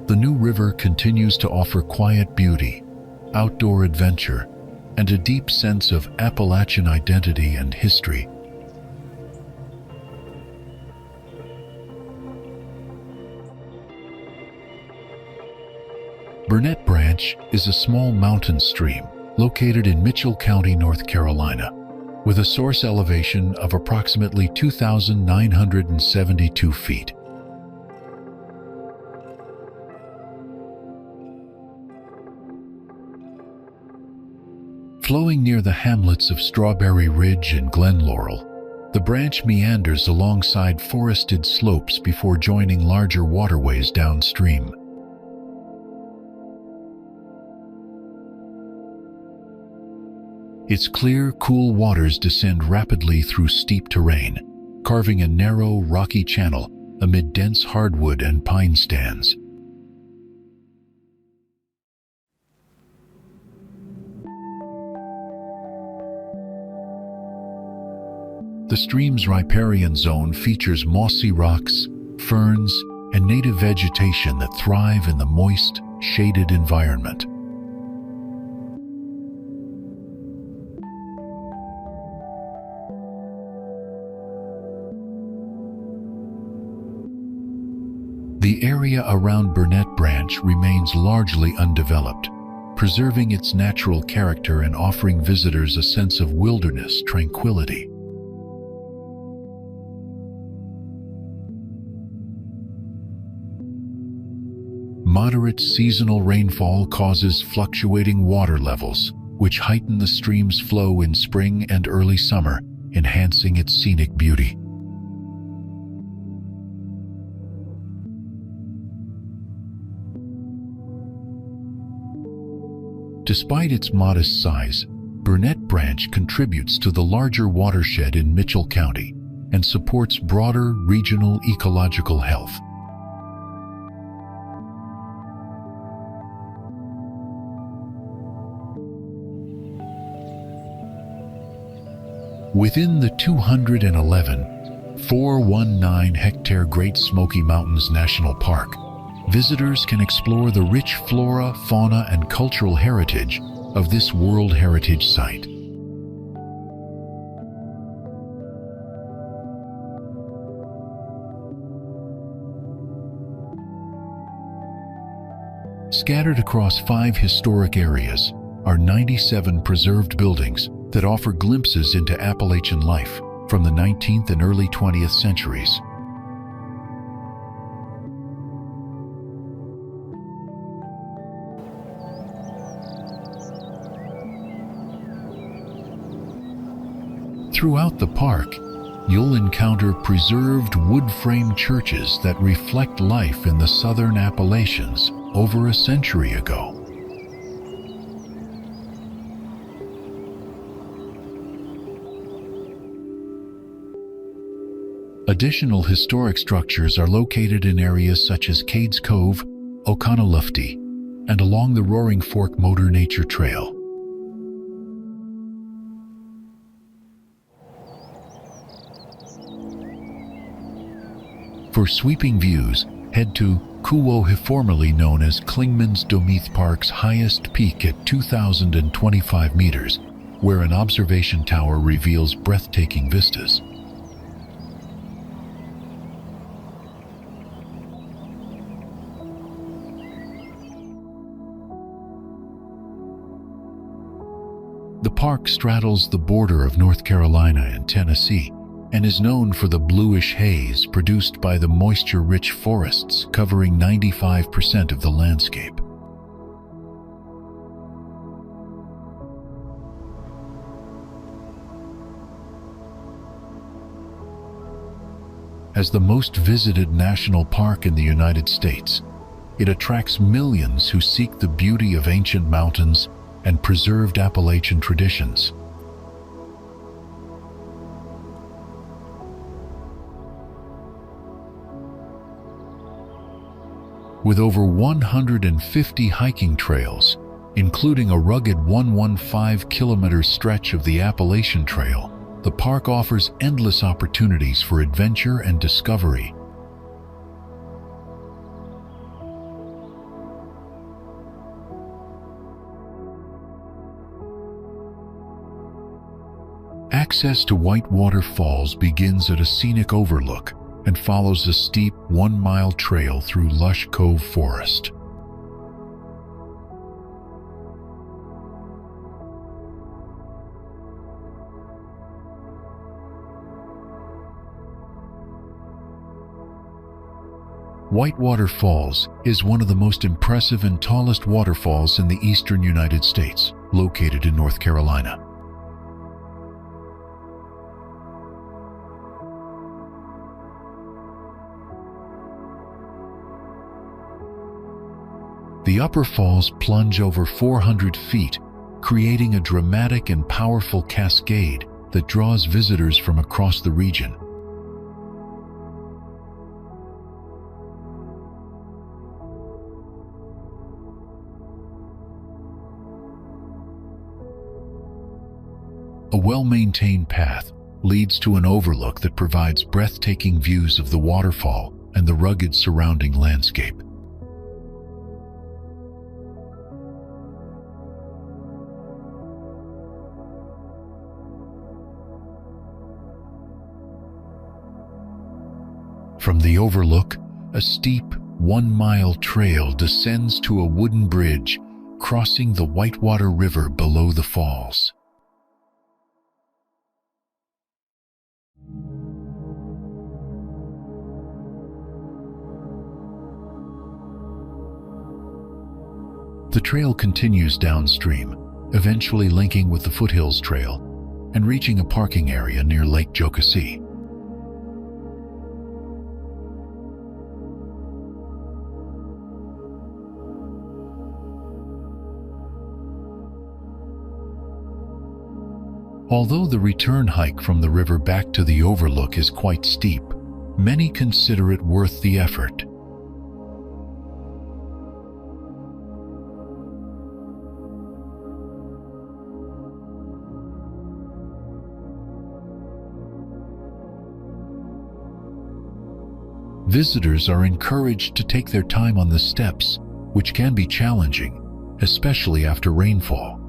The New River continues to offer quiet beauty, outdoor adventure, and a deep sense of Appalachian identity and history. Burnett Branch is a small mountain stream located in Mitchell County, North Carolina, with a source elevation of approximately 2,972 feet. Flowing near the hamlets of Strawberry Ridge and Glen Laurel, the branch meanders alongside forested slopes before joining larger waterways downstream. Its clear, cool waters descend rapidly through steep terrain, carving a narrow, rocky channel amid dense hardwood and pine stands. The stream's riparian zone features mossy rocks, ferns, and native vegetation that thrive in the moist, shaded environment. The area around Burnett Branch remains largely undeveloped, preserving its natural character and offering visitors a sense of wilderness tranquility. Moderate seasonal rainfall causes fluctuating water levels, which heighten the stream's flow in spring and early summer, enhancing its scenic beauty. Despite its modest size, Burnett Branch contributes to the larger watershed in Mitchell County and supports broader regional ecological health. Within the 419-hectare Great Smoky Mountains National Park, visitors can explore the rich flora, fauna, and cultural heritage of this World Heritage Site. Scattered across 5 historic areas are 97 preserved buildings that offer glimpses into Appalachian life from the 19th and early 20th centuries. Throughout the park, you'll encounter preserved wood-frame churches that reflect life in the southern Appalachians over a century ago. Additional historic structures are located in areas such as Cades Cove, Oconaluftee, and along the Roaring Fork Motor Nature Trail. For sweeping views, head to Kuwohe, formerly known as Clingman's Domeeth Park's highest peak at 2,025 meters, where an observation tower reveals breathtaking vistas. The park straddles the border of North Carolina and Tennessee and is known for the bluish haze produced by the moisture-rich forests covering 95% of the landscape. As the most visited national park in the United States, it attracts millions who seek the beauty of ancient mountains and preserved Appalachian traditions. With over 150 hiking trails, including a rugged 115-kilometer stretch of the Appalachian Trail, the park offers endless opportunities for adventure and discovery. Access to Whitewater Falls begins at a scenic overlook and follows a steep 1-mile trail through lush Cove forest. Whitewater Falls is one of the most impressive and tallest waterfalls in the eastern United States, located in North Carolina. The upper falls plunge over 400 feet, creating a dramatic and powerful cascade that draws visitors from across the region. A well-maintained path leads to an overlook that provides breathtaking views of the waterfall and the rugged surrounding landscape. From the overlook, a steep 1-mile trail descends to a wooden bridge, crossing the Whitewater River below the falls. The trail continues downstream, eventually linking with the Foothills Trail and reaching a parking area near Lake Jocassee. Although the return hike from the river back to the overlook is quite steep, many consider it worth the effort. Visitors are encouraged to take their time on the steps, which can be challenging, especially after rainfall.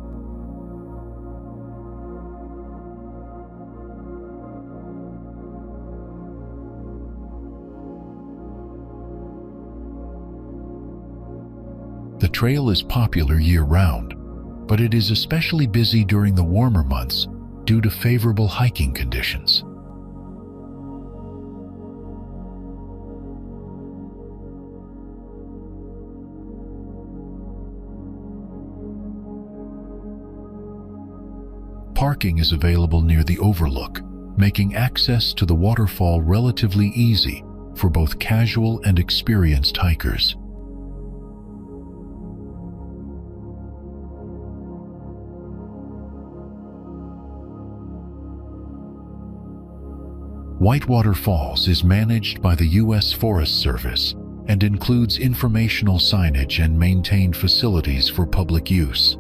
The trail is popular year-round, but it is especially busy during the warmer months due to favorable hiking conditions. Parking is available near the overlook, making access to the waterfall relatively easy for both casual and experienced hikers. Whitewater Falls is managed by the U.S. Forest Service and includes informational signage and maintained facilities for public use.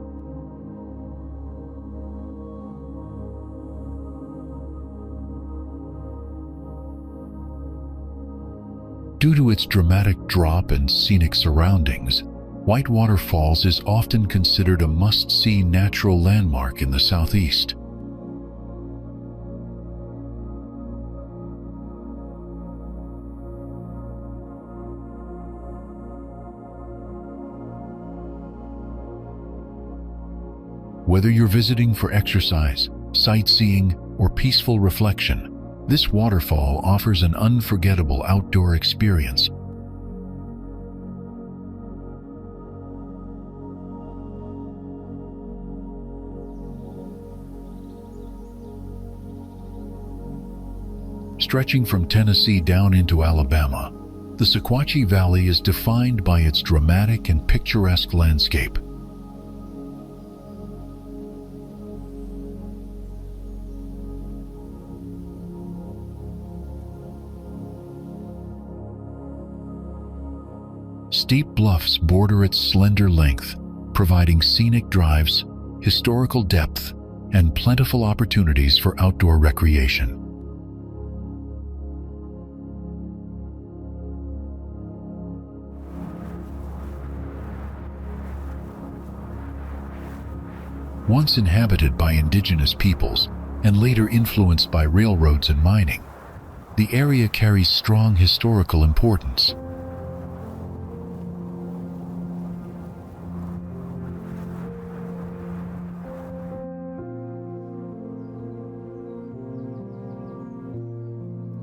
Due to its dramatic drop and scenic surroundings, Whitewater Falls is often considered a must-see natural landmark in the Southeast. Whether you're visiting for exercise, sightseeing, or peaceful reflection, this waterfall offers an unforgettable outdoor experience. Stretching from Tennessee down into Alabama, the Sequatchie Valley is defined by its dramatic and picturesque landscape. Steep bluffs border its slender length, providing scenic drives, historical depth, and plentiful opportunities for outdoor recreation. Once inhabited by indigenous peoples and later influenced by railroads and mining, the area carries strong historical importance.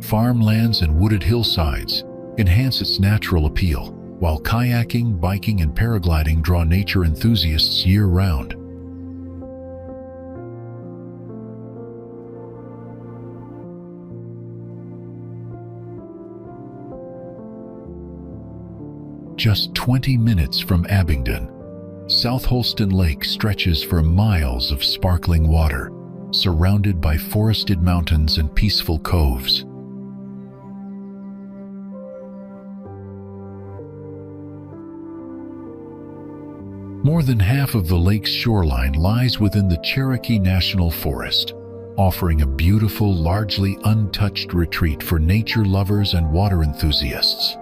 Farmlands and wooded hillsides enhance its natural appeal, while kayaking, biking, and paragliding draw nature enthusiasts year-round. Just 20 minutes from Abingdon, South Holston Lake stretches for miles of sparkling water, surrounded by forested mountains and peaceful coves. More than half of the lake's shoreline lies within the Cherokee National Forest, offering a beautiful, largely untouched retreat for nature lovers and water enthusiasts.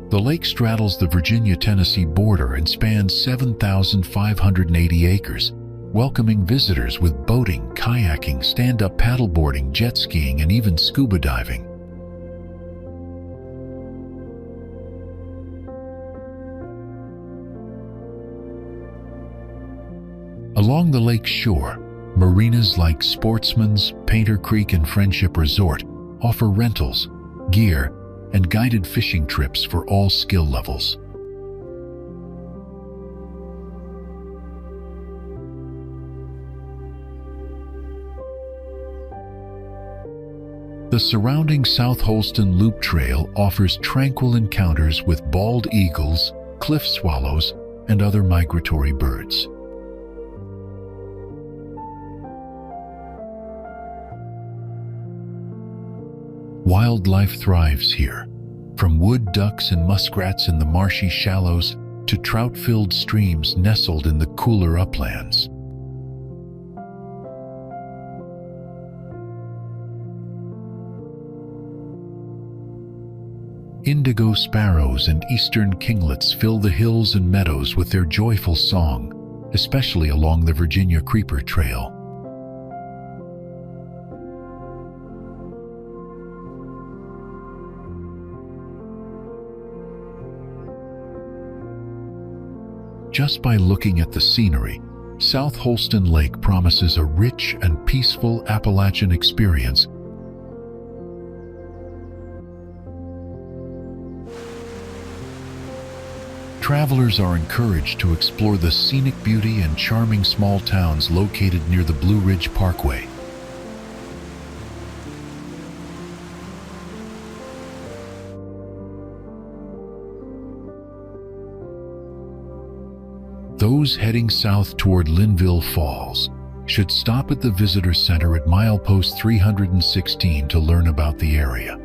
The lake straddles the Virginia-Tennessee border and spans 7,580 acres, welcoming visitors with boating, kayaking, stand-up paddleboarding, jet skiing, and even scuba diving. Along the lake's shore, marinas like Sportsman's, Painter Creek, and Friendship Resort offer rentals, gear, and guided fishing trips for all skill levels. The surrounding South Holston Loop Trail offers tranquil encounters with bald eagles, cliff swallows, and other migratory birds. Wildlife thrives here, from wood ducks and muskrats in the marshy shallows to trout-filled streams nestled in the cooler uplands. Indigo sparrows and eastern kinglets fill the hills and meadows with their joyful song, especially along the Virginia Creeper Trail. Just by looking at the scenery, South Holston Lake promises a rich and peaceful Appalachian experience. Travelers are encouraged to explore the scenic beauty and charming small towns located near the Blue Ridge Parkway. Those heading south toward Linville Falls should stop at the Visitor Center at milepost 316 to learn about the area.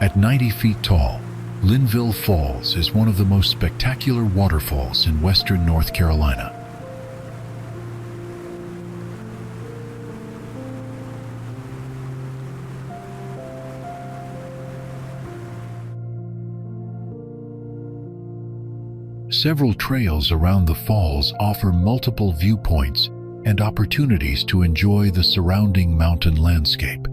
At 90 feet tall, Linville Falls is one of the most spectacular waterfalls in western North Carolina. Several trails around the falls offer multiple viewpoints and opportunities to enjoy the surrounding mountain landscape.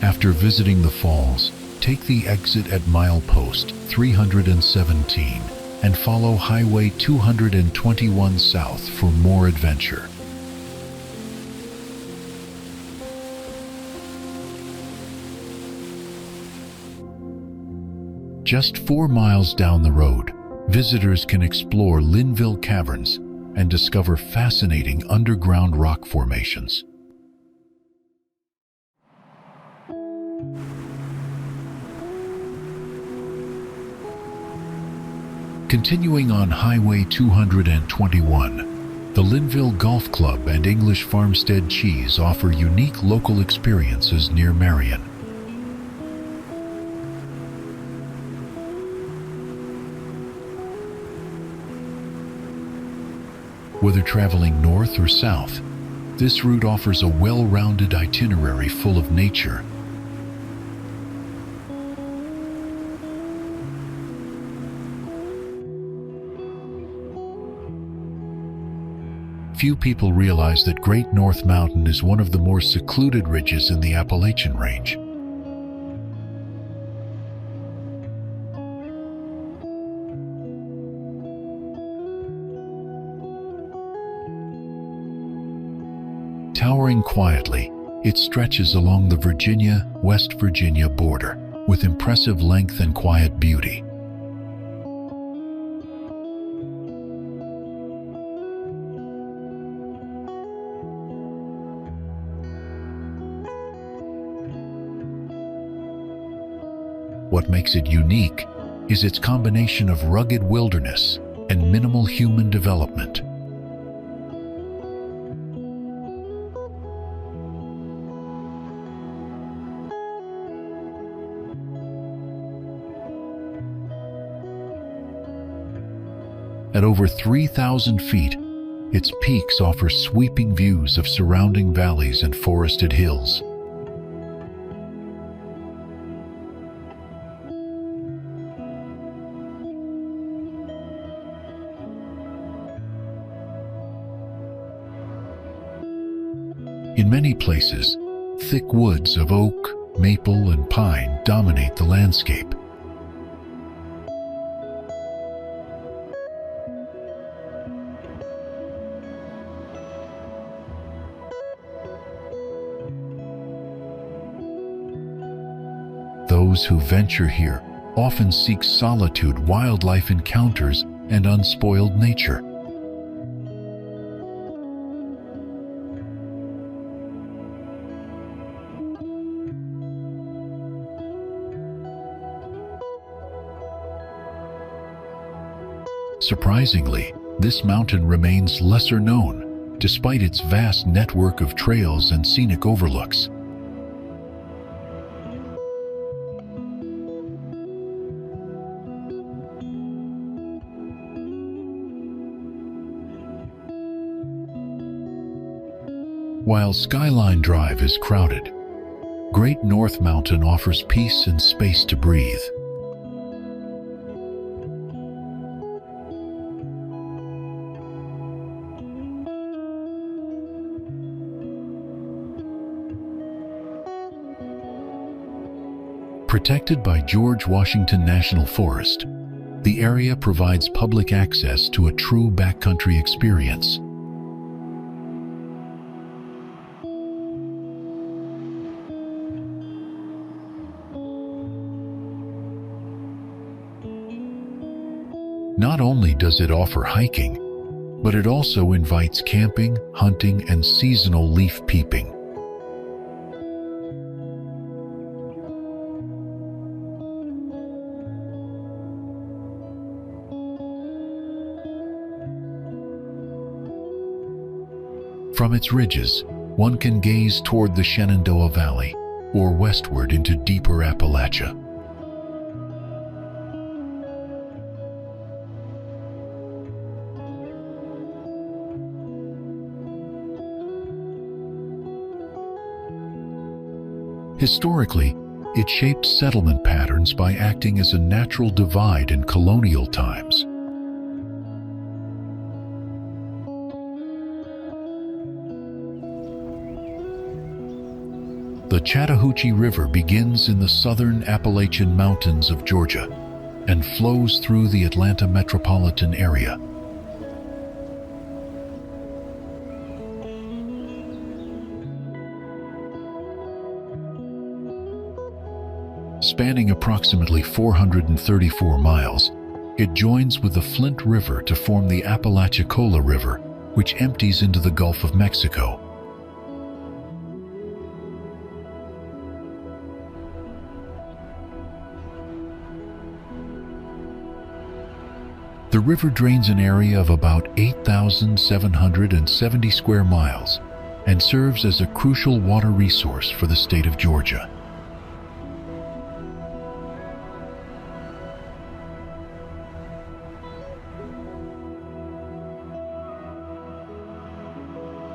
After visiting the falls, take the exit at milepost 317 and follow Highway 221 south for more adventure. Just 4 miles down the road, visitors can explore Linville Caverns and discover fascinating underground rock formations. Continuing on Highway 221, the Linville Golf Club and English Farmstead Cheese offer unique local experiences near Marion. Whether traveling north or south, this route offers a well-rounded itinerary full of nature, Few people realize that Great North Mountain is one of the more secluded ridges in the Appalachian Range. Towering quietly, it stretches along the Virginia-West Virginia border with impressive length and quiet beauty. What makes it unique is its combination of rugged wilderness and minimal human development. At over 3,000 feet, its peaks offer sweeping views of surrounding valleys and forested hills. In many places, thick woods of oak, maple, and pine dominate the landscape. Those who venture here often seek solitude, wildlife encounters, and unspoiled nature. Surprisingly, this mountain remains lesser known, despite its vast network of trails and scenic overlooks. While Skyline Drive is crowded, Great North Mountain offers peace and space to breathe. Protected by George Washington National Forest, the area provides public access to a true backcountry experience. Not only does it offer hiking, but it also invites camping, hunting, and seasonal leaf peeping. From its ridges, one can gaze toward the Shenandoah Valley or westward into deeper Appalachia. Historically, it shaped settlement patterns by acting as a natural divide in colonial times. The Chattahoochee River begins in the southern Appalachian Mountains of Georgia and flows through the Atlanta metropolitan area. Spanning approximately 434 miles, it joins with the Flint River to form the Amicalola River, which empties into the Gulf of Mexico. The river drains an area of about 8,770 square miles and serves as a crucial water resource for the state of Georgia.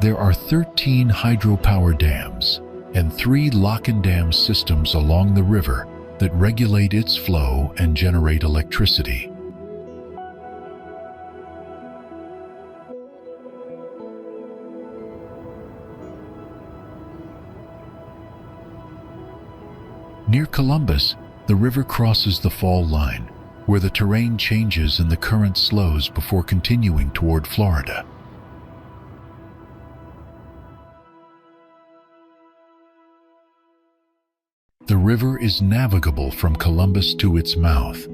There are 13 hydropower dams and 3 lock-and-dam systems along the river that regulate its flow and generate electricity. Near Columbus, the river crosses the fall line, where the terrain changes and the current slows before continuing toward Florida. The river is navigable from Columbus to its mouth,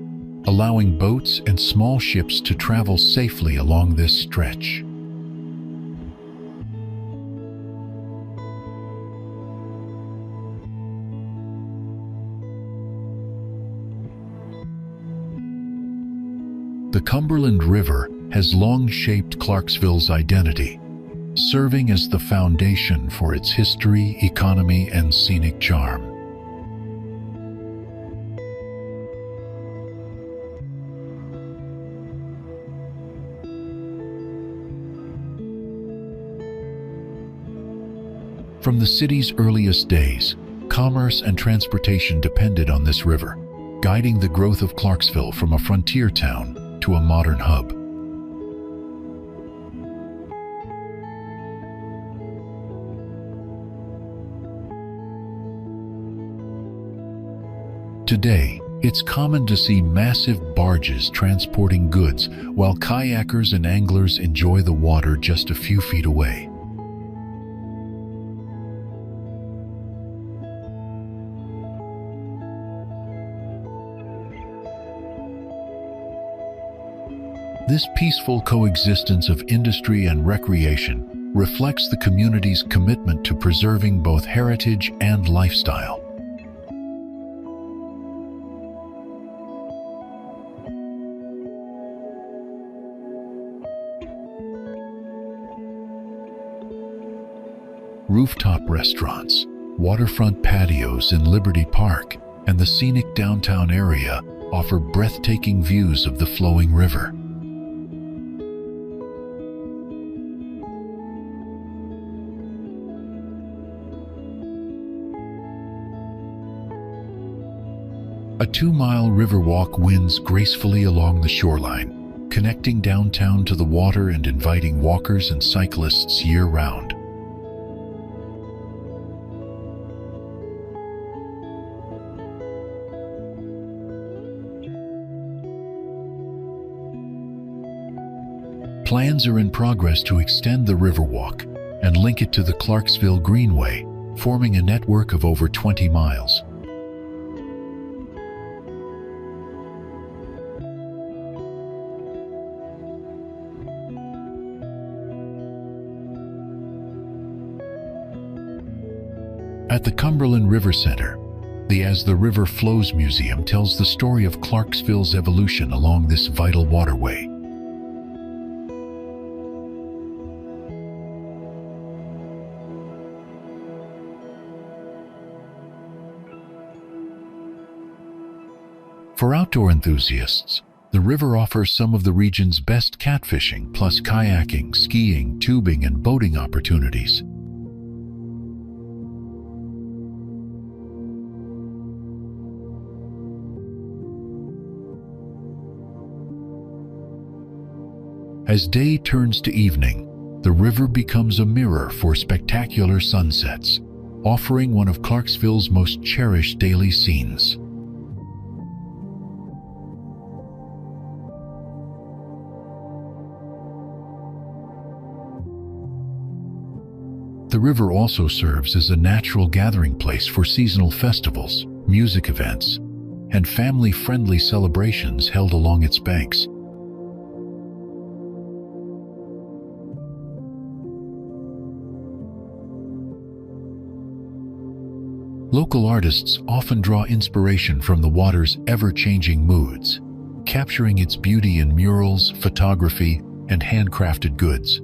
allowing boats and small ships to travel safely along this stretch. The Cumberland River has long shaped Clarksville's identity, serving as the foundation for its history, economy, and scenic charm. From the city's earliest days, commerce and transportation depended on this river, guiding the growth of Clarksville from a frontier town to a modern hub. Today, it's common to see massive barges transporting goods while kayakers and anglers enjoy the water just a few feet away. This peaceful coexistence of industry and recreation reflects the community's commitment to preserving both heritage and lifestyle. Rooftop restaurants, waterfront patios in Liberty Park, and the scenic downtown area offer breathtaking views of the flowing river. A 2-mile river walk winds gracefully along the shoreline, connecting downtown to the water and inviting walkers and cyclists year-round. Plans are in progress to extend the Riverwalk and link it to the Clarksville Greenway, forming a network of over 20 miles. At the Cumberland River Center, the As the River Flows Museum tells the story of Clarksville's evolution along this vital waterway. For outdoor enthusiasts, the river offers some of the region's best catfishing, plus kayaking, skiing, tubing, and boating opportunities. As day turns to evening, the river becomes a mirror for spectacular sunsets, offering one of Clarksville's most cherished daily scenes. The river also serves as a natural gathering place for seasonal festivals, music events, and family-friendly celebrations held along its banks. Local artists often draw inspiration from the water's ever-changing moods, capturing its beauty in murals, photography, and handcrafted goods.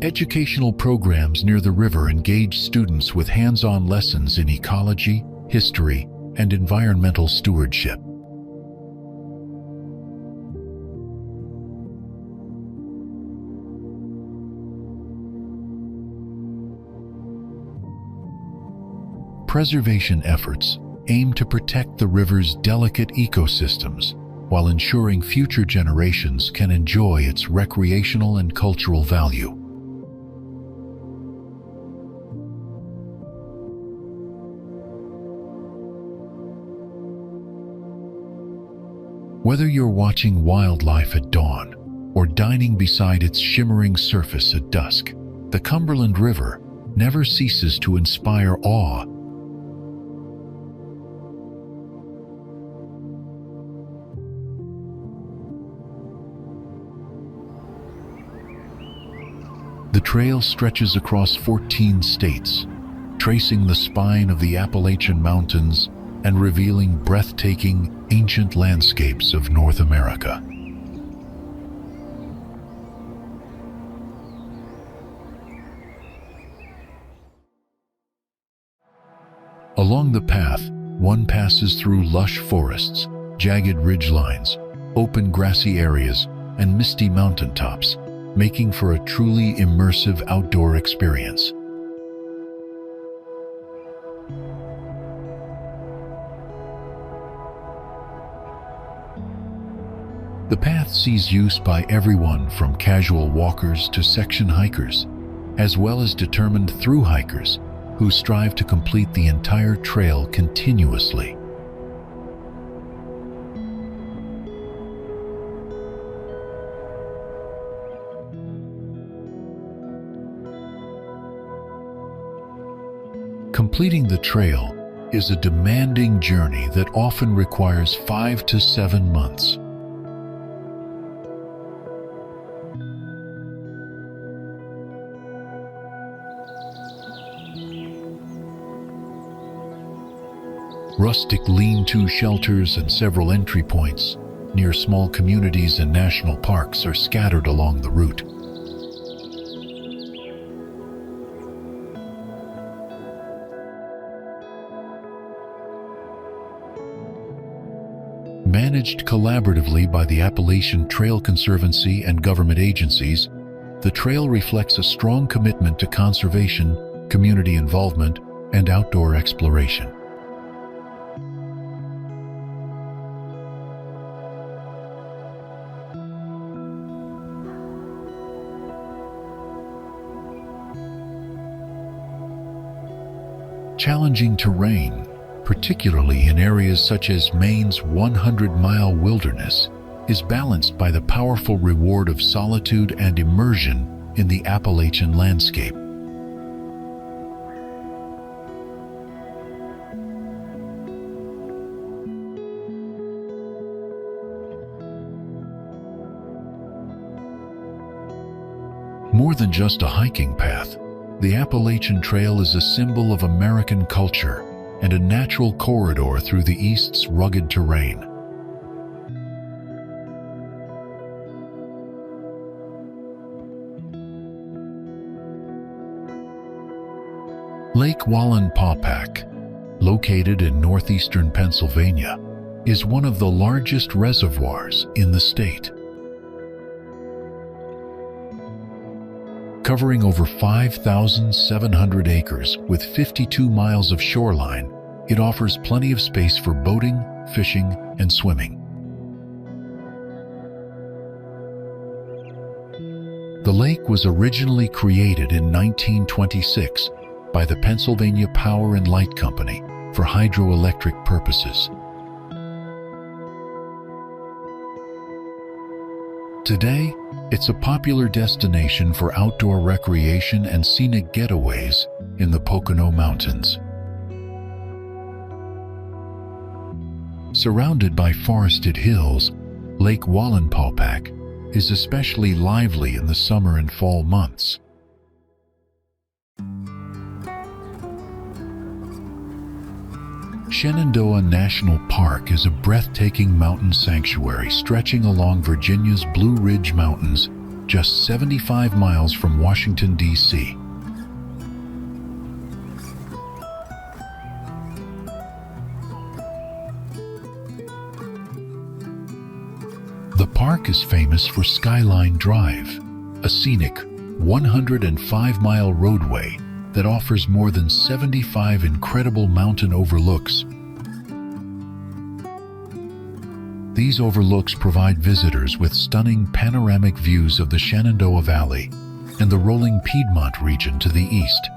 Educational programs near the river engage students with hands-on lessons in ecology, history, and environmental stewardship. Preservation efforts aim to protect the river's delicate ecosystems while ensuring future generations can enjoy its recreational and cultural value. Whether you're watching wildlife at dawn or dining beside its shimmering surface at dusk, the Cumberland River never ceases to inspire awe. The trail stretches across 14 states, tracing the spine of the Appalachian Mountains and revealing breathtaking, ancient landscapes of North America. Along the path, one passes through lush forests, jagged ridgelines, open grassy areas, and misty mountaintops, making for a truly immersive outdoor experience. The path sees use by everyone from casual walkers to section hikers, as well as determined through hikers who strive to complete the entire trail continuously. Completing the trail is a demanding journey that often requires 5 to 7 months. Rustic lean-to shelters and several entry points near small communities and national parks are scattered along the route. Managed collaboratively by the Appalachian Trail Conservancy and government agencies, the trail reflects a strong commitment to conservation, community involvement, and outdoor exploration. Challenging terrain, particularly in areas such as Maine's 100-mile wilderness, is balanced by the powerful reward of solitude and immersion in the Appalachian landscape. More than just a hiking path, the Appalachian Trail is a symbol of American culture and a natural corridor through the East's rugged terrain. Lake Wallenpaupack, located in northeastern Pennsylvania, is one of the largest reservoirs in the state. Covering over 5,700 acres with 52 miles of shoreline, it offers plenty of space for boating, fishing, and swimming. The lake was originally created in 1926 by the Pennsylvania Power and Light Company for hydroelectric purposes. Today, it's a popular destination for outdoor recreation and scenic getaways in the Pocono Mountains. Surrounded by forested hills, Lake Wallenpaupack is especially lively in the summer and fall months. Shenandoah National Park is a breathtaking mountain sanctuary stretching along Virginia's Blue Ridge Mountains, just 75 miles from Washington, D.C. The park is famous for Skyline Drive, a scenic 105-mile roadway that offers more than 75 incredible mountain overlooks. These overlooks provide visitors with stunning panoramic views of the Shenandoah Valley and the rolling Piedmont region to the east.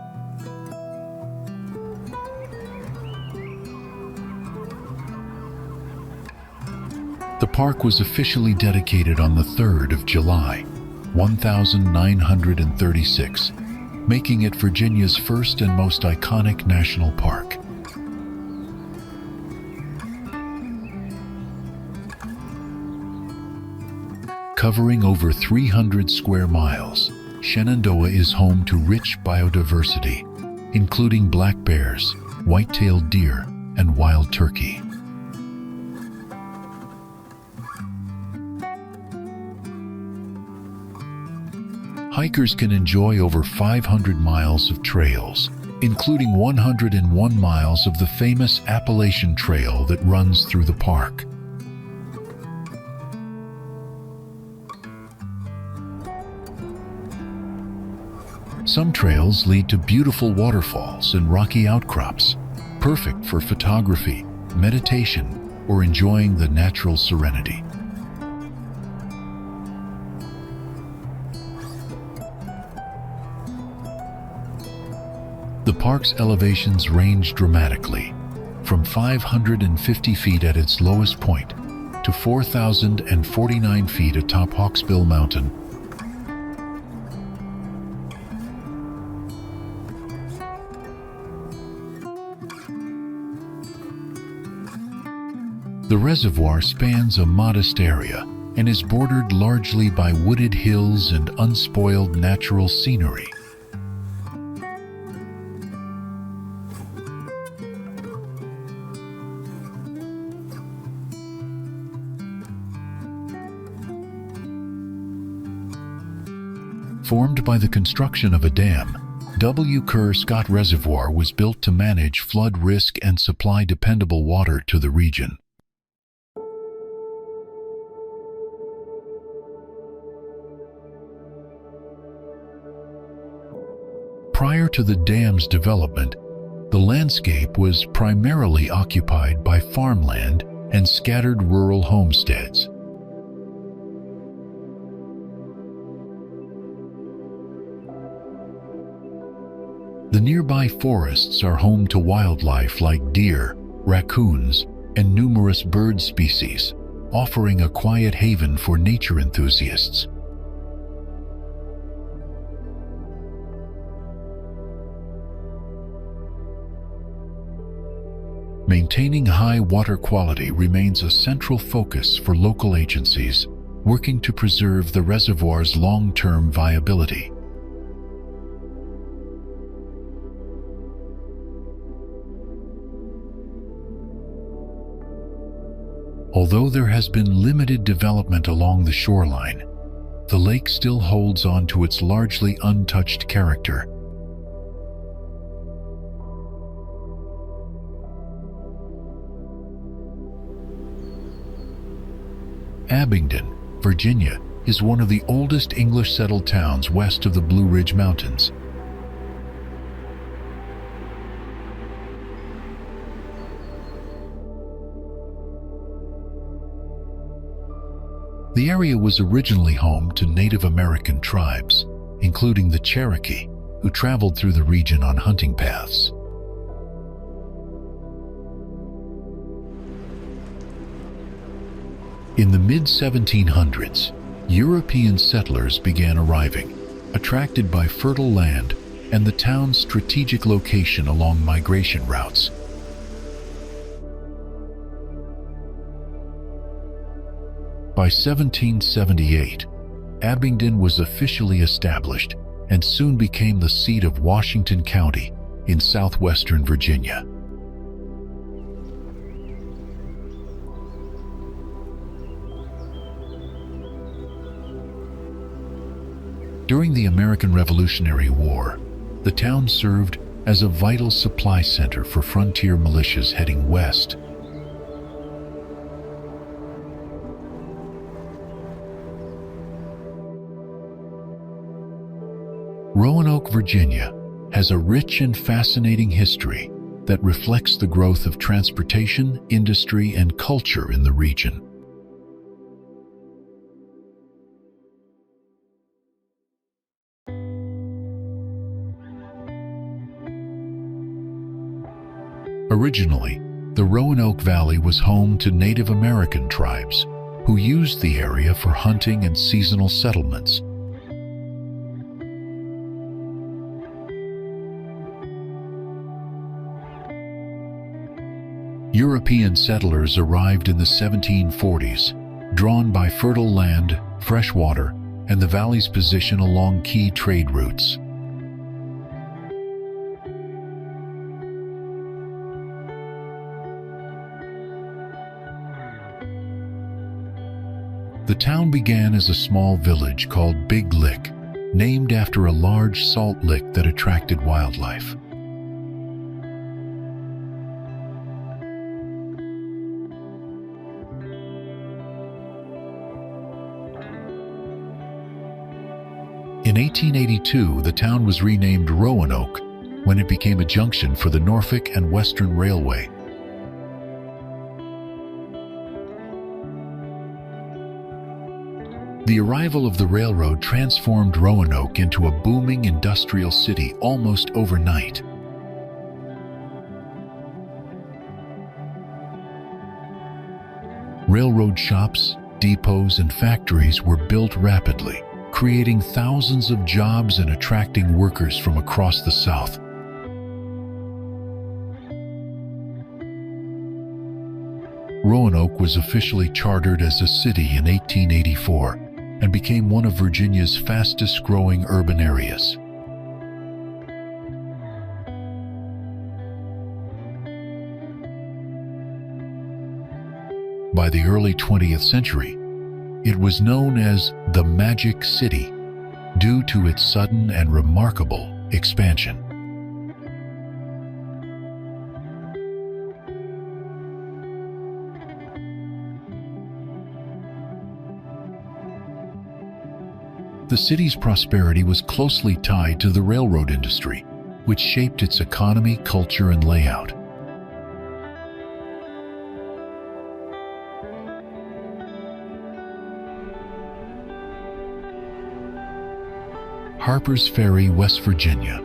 The park was officially dedicated on the 3rd of July, 1936, making it Virginia's first and most iconic national park. Covering over 300 square miles, Shenandoah is home to rich biodiversity, including black bears, white-tailed deer, and wild turkey. Hikers can enjoy over 500 miles of trails, including 101 miles of the famous Appalachian Trail that runs through the park. Some trails lead to beautiful waterfalls and rocky outcrops, perfect for photography, meditation, or enjoying the natural serenity. The park's elevations range dramatically, from 550 feet at its lowest point to 4,049 feet atop Hawksbill Mountain. The reservoir spans a modest area and is bordered largely by wooded hills and unspoiled natural scenery. Formed by the construction of a dam, W. Kerr Scott Reservoir was built to manage flood risk and supply dependable water to the region. Prior to the dam's development, the landscape was primarily occupied by farmland and scattered rural homesteads. The nearby forests are home to wildlife like deer, raccoons, and numerous bird species, offering a quiet haven for nature enthusiasts. Maintaining high water quality remains a central focus for local agencies working to preserve the reservoir's long-term viability. Although there has been limited development along the shoreline, the lake still holds on to its largely untouched character. Abingdon, Virginia, is one of the oldest English settled towns west of the Blue Ridge Mountains. The area was originally home to Native American tribes, including the Cherokee, who traveled through the region on hunting paths. In the mid-1700s, European settlers began arriving, attracted by fertile land and the town's strategic location along migration routes. By 1778, Abingdon was officially established and soon became the seat of Washington County in southwestern Virginia. During the American Revolutionary War, the town served as a vital supply center for frontier militias heading west. Roanoke, Virginia, has a rich and fascinating history that reflects the growth of transportation, industry, and culture in the region. Originally, the Roanoke Valley was home to Native American tribes who used the area for hunting and seasonal settlements. European settlers arrived in the 1740s, drawn by fertile land, fresh water, and the valley's position along key trade routes. The town began as a small village called Big Lick, named after a large salt lick that attracted wildlife. In 1882, the town was renamed Roanoke when it became a junction for the Norfolk and Western Railway. The arrival of the railroad transformed Roanoke into a booming industrial city almost overnight. Railroad shops, depots, and factories were built rapidly, creating thousands of jobs and attracting workers from across the South. Roanoke was officially chartered as a city in 1884 and became one of Virginia's fastest-growing urban areas. By the early 20th century, it was known as the Magic City due to its sudden and remarkable expansion. The city's prosperity was closely tied to the railroad industry, which shaped its economy, culture, and layout. Harpers Ferry, West Virginia,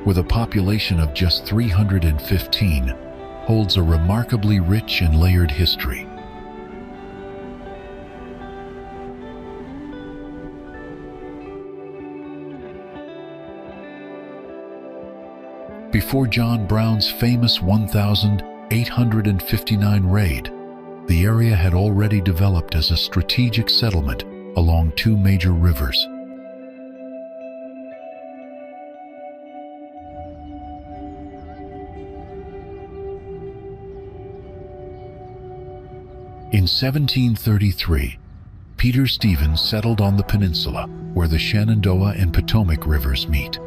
with a population of just 315, holds a remarkably rich and layered history. Before John Brown's famous 1859 raid, the area had already developed as a strategic settlement along two major rivers. In 1733, Peter Stevens settled on the peninsula where the Shenandoah and Potomac rivers meet.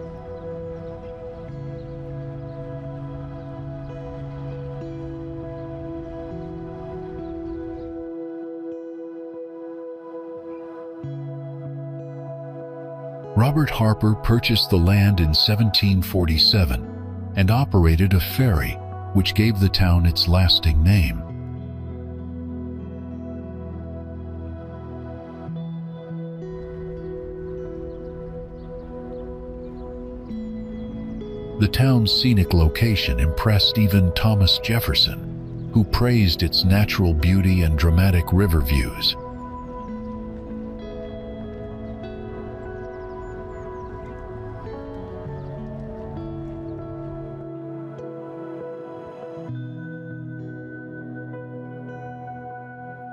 Robert Harper purchased the land in 1747 and operated a ferry, which gave the town its lasting name. The town's scenic location impressed even Thomas Jefferson, who praised its natural beauty and dramatic river views.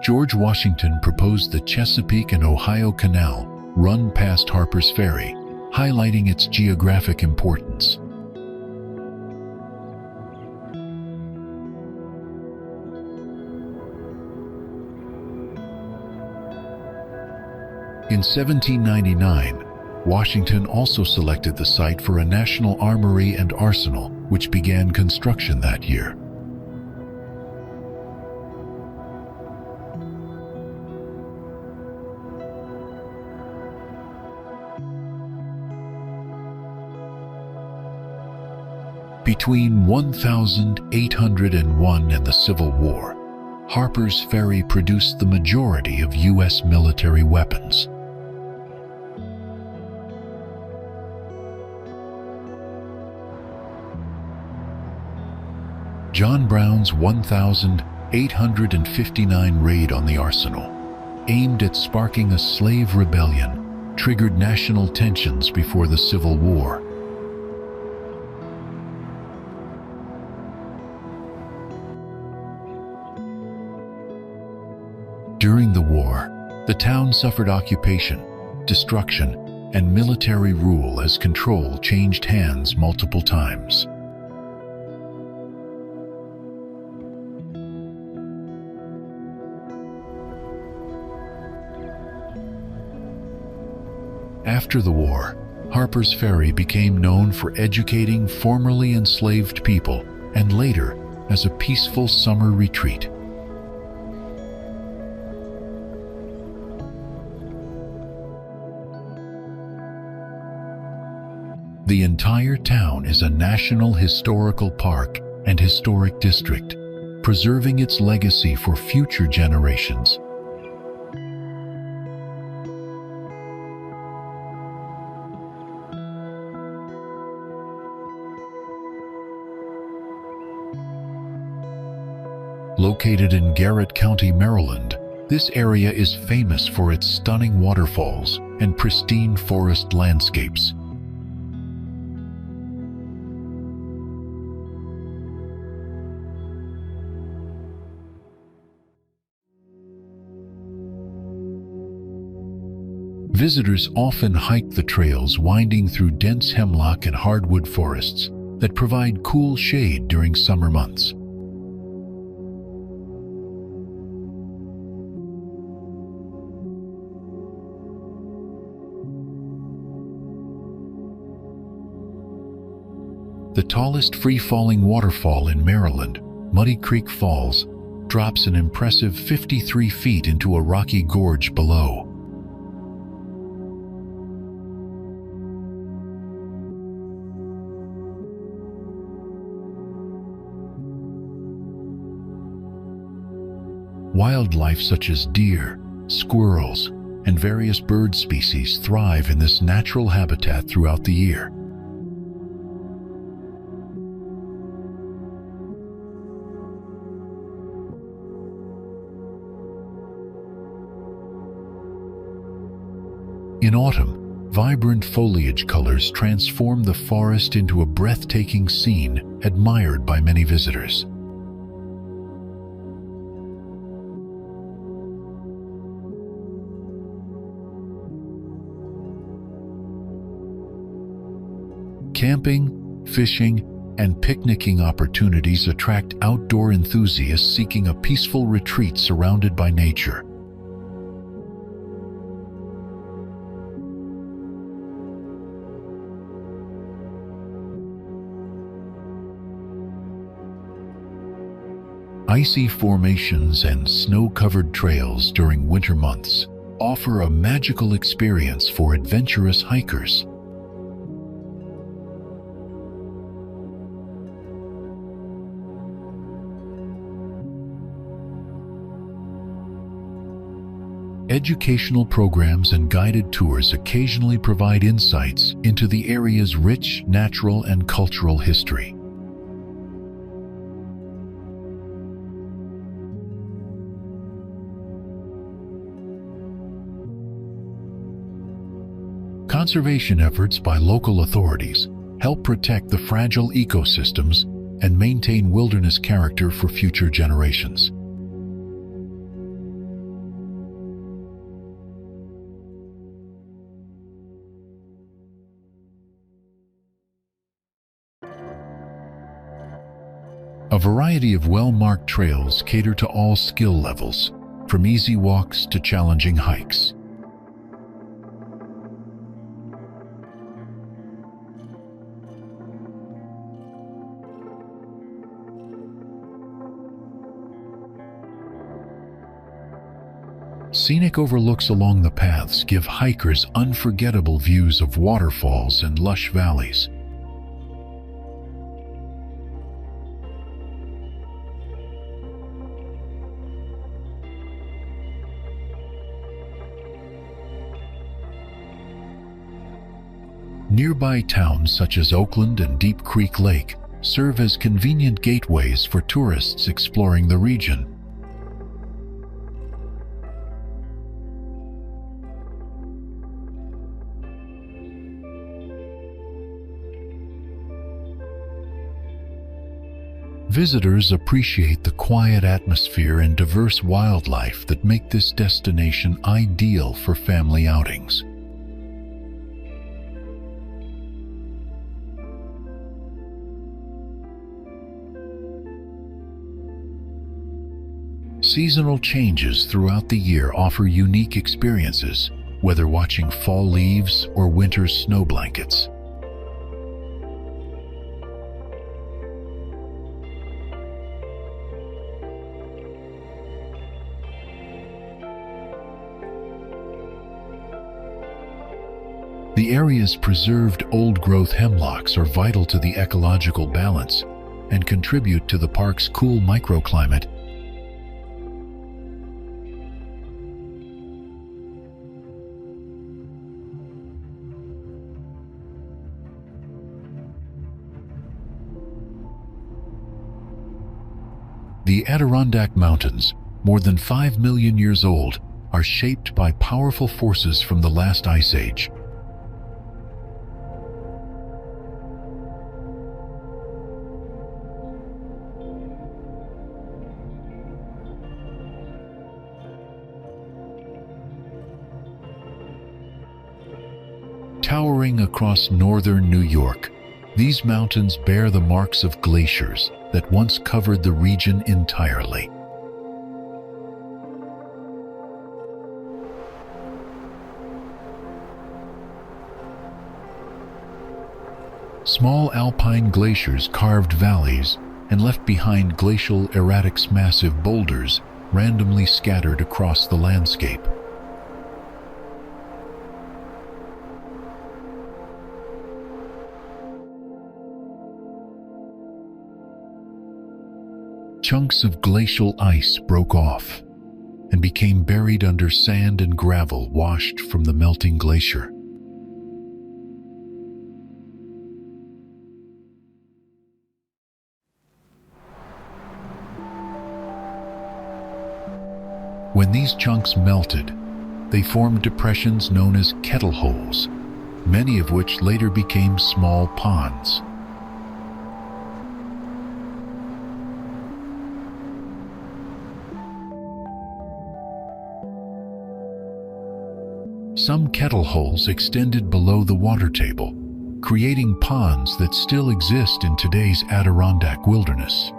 George Washington proposed the Chesapeake and Ohio Canal run past Harper's Ferry, highlighting its geographic importance. In 1799, Washington also selected the site for a national armory and arsenal, which began construction that year. Between 1801 and the Civil War, Harper's Ferry produced the majority of U.S. military weapons. John Brown's 1,859 raid on the arsenal, aimed at sparking a slave rebellion, triggered national tensions before the Civil War. During the war, the town suffered occupation, destruction, and military rule as control changed hands multiple times. After the war, Harpers Ferry became known for educating formerly enslaved people and later as a peaceful summer retreat. The entire town is a National Historical Park and Historic District, preserving its legacy for future generations. Located in Garrett County, Maryland, this area is famous for its stunning waterfalls and pristine forest landscapes. Visitors often hike the trails winding through dense hemlock and hardwood forests that provide cool shade during summer months. The tallest free-falling waterfall in Maryland, Muddy Creek Falls, drops an impressive 53 feet into a rocky gorge below. Wildlife such as deer, squirrels, and various bird species thrive in this natural habitat throughout the year. In autumn, vibrant foliage colors transform the forest into a breathtaking scene admired by many visitors. Camping, fishing, and picnicking opportunities attract outdoor enthusiasts seeking a peaceful retreat surrounded by nature. Icy formations and snow-covered trails during winter months offer a magical experience for adventurous hikers. Educational programs and guided tours occasionally provide insights into the area's rich natural and cultural history. Conservation efforts by local authorities help protect the fragile ecosystems and maintain wilderness character for future generations. A variety of well-marked trails cater to all skill levels, from easy walks to challenging hikes. Scenic overlooks along the paths give hikers unforgettable views of waterfalls and lush valleys. Nearby towns such as Oakland and Deep Creek Lake serve as convenient gateways for tourists exploring the region. Visitors appreciate the quiet atmosphere and diverse wildlife that make this destination ideal for family outings. Seasonal changes throughout the year offer unique experiences, whether watching fall leaves or winter's snow blankets. The area's preserved old-growth hemlocks are vital to the ecological balance and contribute to the park's cool microclimate. The Adirondack Mountains, more than 5 million years old, are shaped by powerful forces from the last ice age. Towering across northern New York, these mountains bear the marks of glaciers that once covered the region entirely. Small alpine glaciers carved valleys and left behind glacial erratics, massive boulders randomly scattered across the landscape. Chunks of glacial ice broke off and became buried under sand and gravel washed from the melting glacier. When these chunks melted, they formed depressions known as kettle holes, many of which later became small ponds. Some kettle holes extended below the water table, creating ponds that still exist in today's Adirondack wilderness.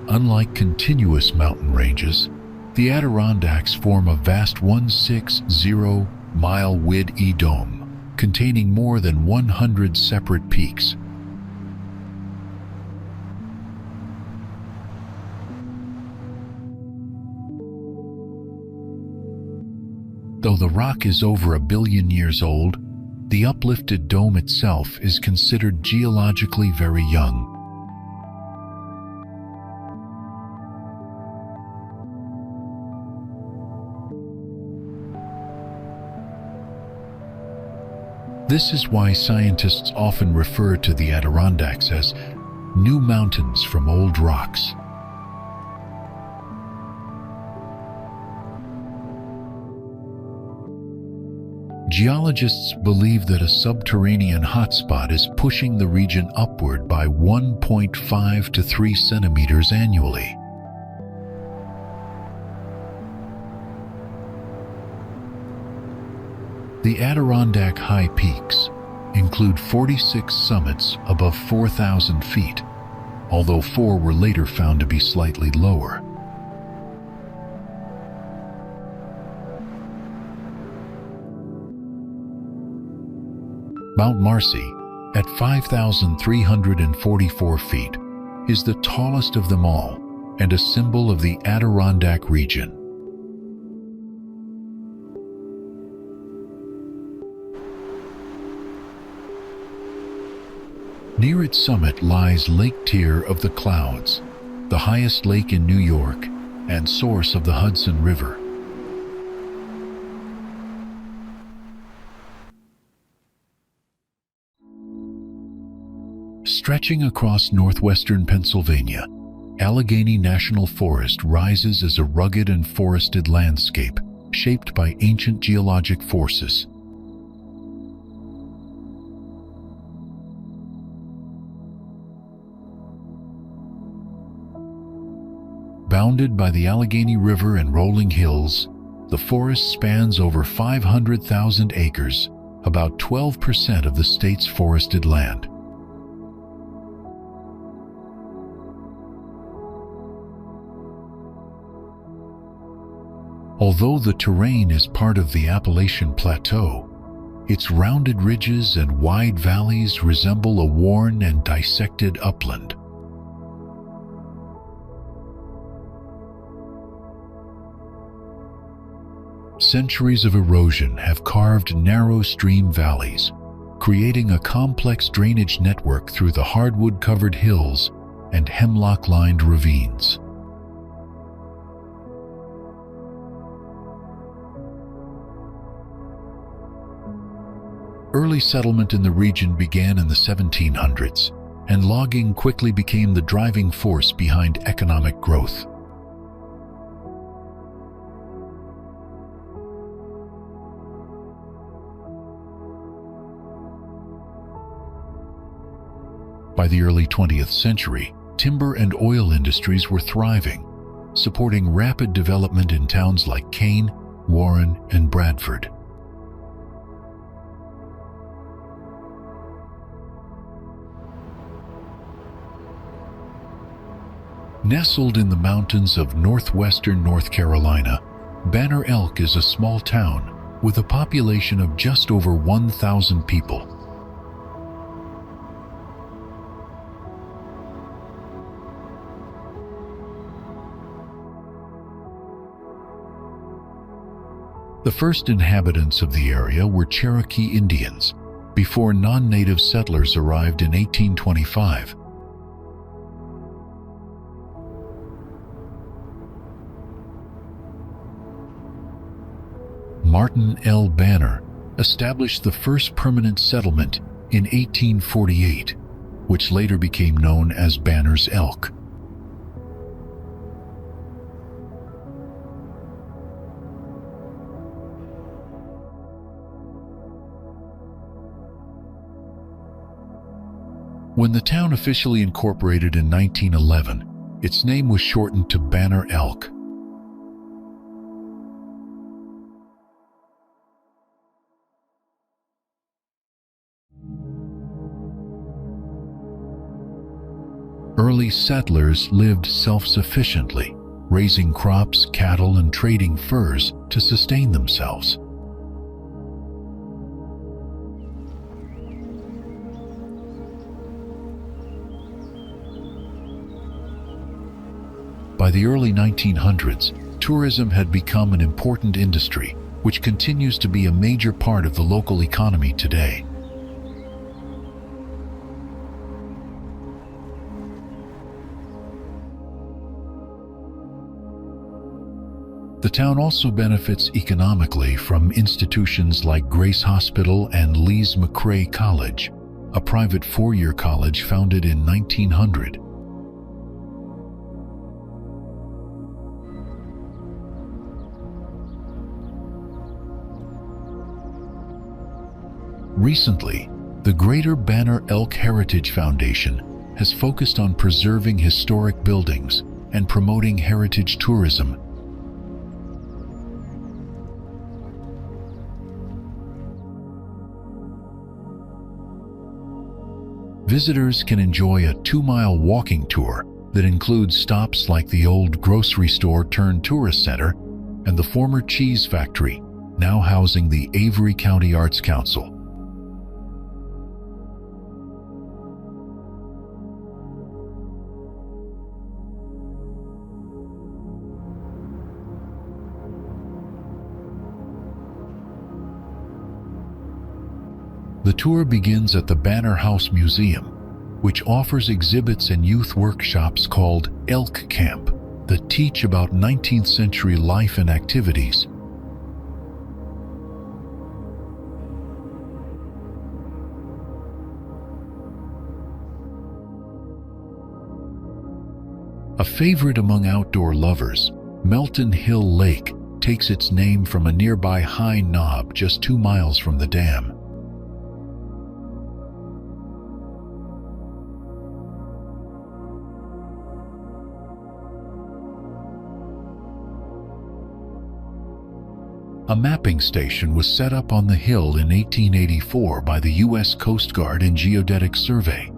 Unlike continuous mountain ranges, the Adirondacks form a vast 160-mile width dome, containing more than 100 separate peaks. Though the rock is over 1 billion years old, the uplifted dome itself is considered geologically very young. This is why scientists often refer to the Adirondacks as new mountains from old rocks. Geologists believe that a subterranean hotspot is pushing the region upward by 1.5 to 3 centimeters annually. The Adirondack high peaks include 46 summits above 4,000 feet, although 4 were later found to be slightly lower. Mount Marcy, at 5,344 feet, is the tallest of them all and a symbol of the Adirondack region. Near its summit lies Lake Tier of the Clouds, the highest lake in New York and source of the Hudson River. Stretching across northwestern Pennsylvania, Allegheny National Forest rises as a rugged and forested landscape shaped by ancient geologic forces. Bounded by the Allegheny River and rolling hills, the forest spans over 500,000 acres, about 12% of the state's forested land. Although the terrain is part of the Appalachian Plateau, its rounded ridges and wide valleys resemble a worn and dissected upland. Centuries of erosion have carved narrow stream valleys, creating a complex drainage network through the hardwood-covered hills and hemlock-lined ravines. Early settlement in the region began in the 1700s, and logging quickly became the driving force behind economic growth. By the early 20th century, timber and oil industries were thriving, supporting rapid development in towns like Kane, Warren, and Bradford. Nestled in the mountains of northwestern North Carolina, Banner Elk is a small town with a population of just over 1,000 people. The first inhabitants of the area were Cherokee Indians, before non-native settlers arrived in 1825. Martin L. Banner established the first permanent settlement in 1848, which later became known as Banner's Elk. When the town officially incorporated in 1911, its name was shortened to Banner Elk. Early settlers lived self-sufficiently, raising crops, cattle, and trading furs to sustain themselves. By the early 1900s, tourism had become an important industry, which continues to be a major part of the local economy today. The town also benefits economically from institutions like Grace Hospital and Lees McRae College, a private four-year college founded in 1900. Recently, the Greater Banner Elk Heritage Foundation has focused on preserving historic buildings and promoting heritage tourism. Visitors can enjoy a 2-mile walking tour that includes stops like the old grocery store turned tourist center and the former cheese factory, now housing the Avery County Arts Council. The tour begins at the Banner House Museum, which offers exhibits and youth workshops called Elk Camp, that teach about 19th century life and activities. A favorite among outdoor lovers, Melton Hill Lake takes its name from a nearby high knob just 2 miles from the dam. A mapping station was set up on the hill in 1884 by the U.S. Coast Guard and Geodetic Survey.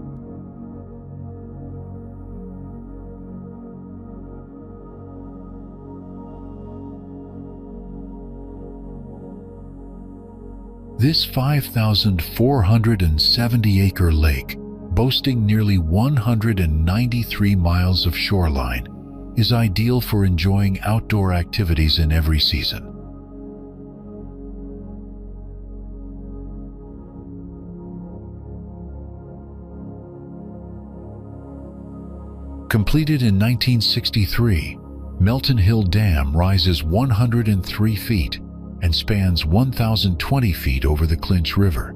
This 5,470-acre lake, boasting nearly 193 miles of shoreline, is ideal for enjoying outdoor activities in every season. Completed in 1963, Melton Hill Dam rises 103 feet and spans 1,020 feet over the Clinch River.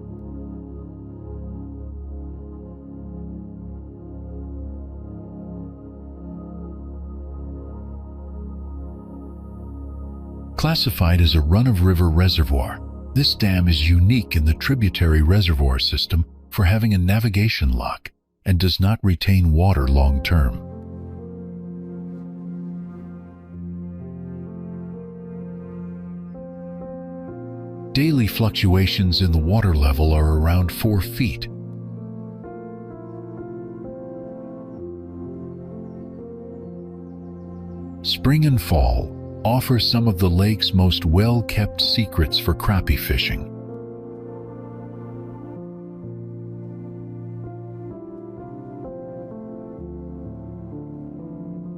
Classified as a run-of-river reservoir, this dam is unique in the tributary reservoir system for having a navigation lock and does not retain water long-term. Daily fluctuations in the water level are around 4 feet. Spring and fall offer some of the lake's most well-kept secrets for crappie fishing.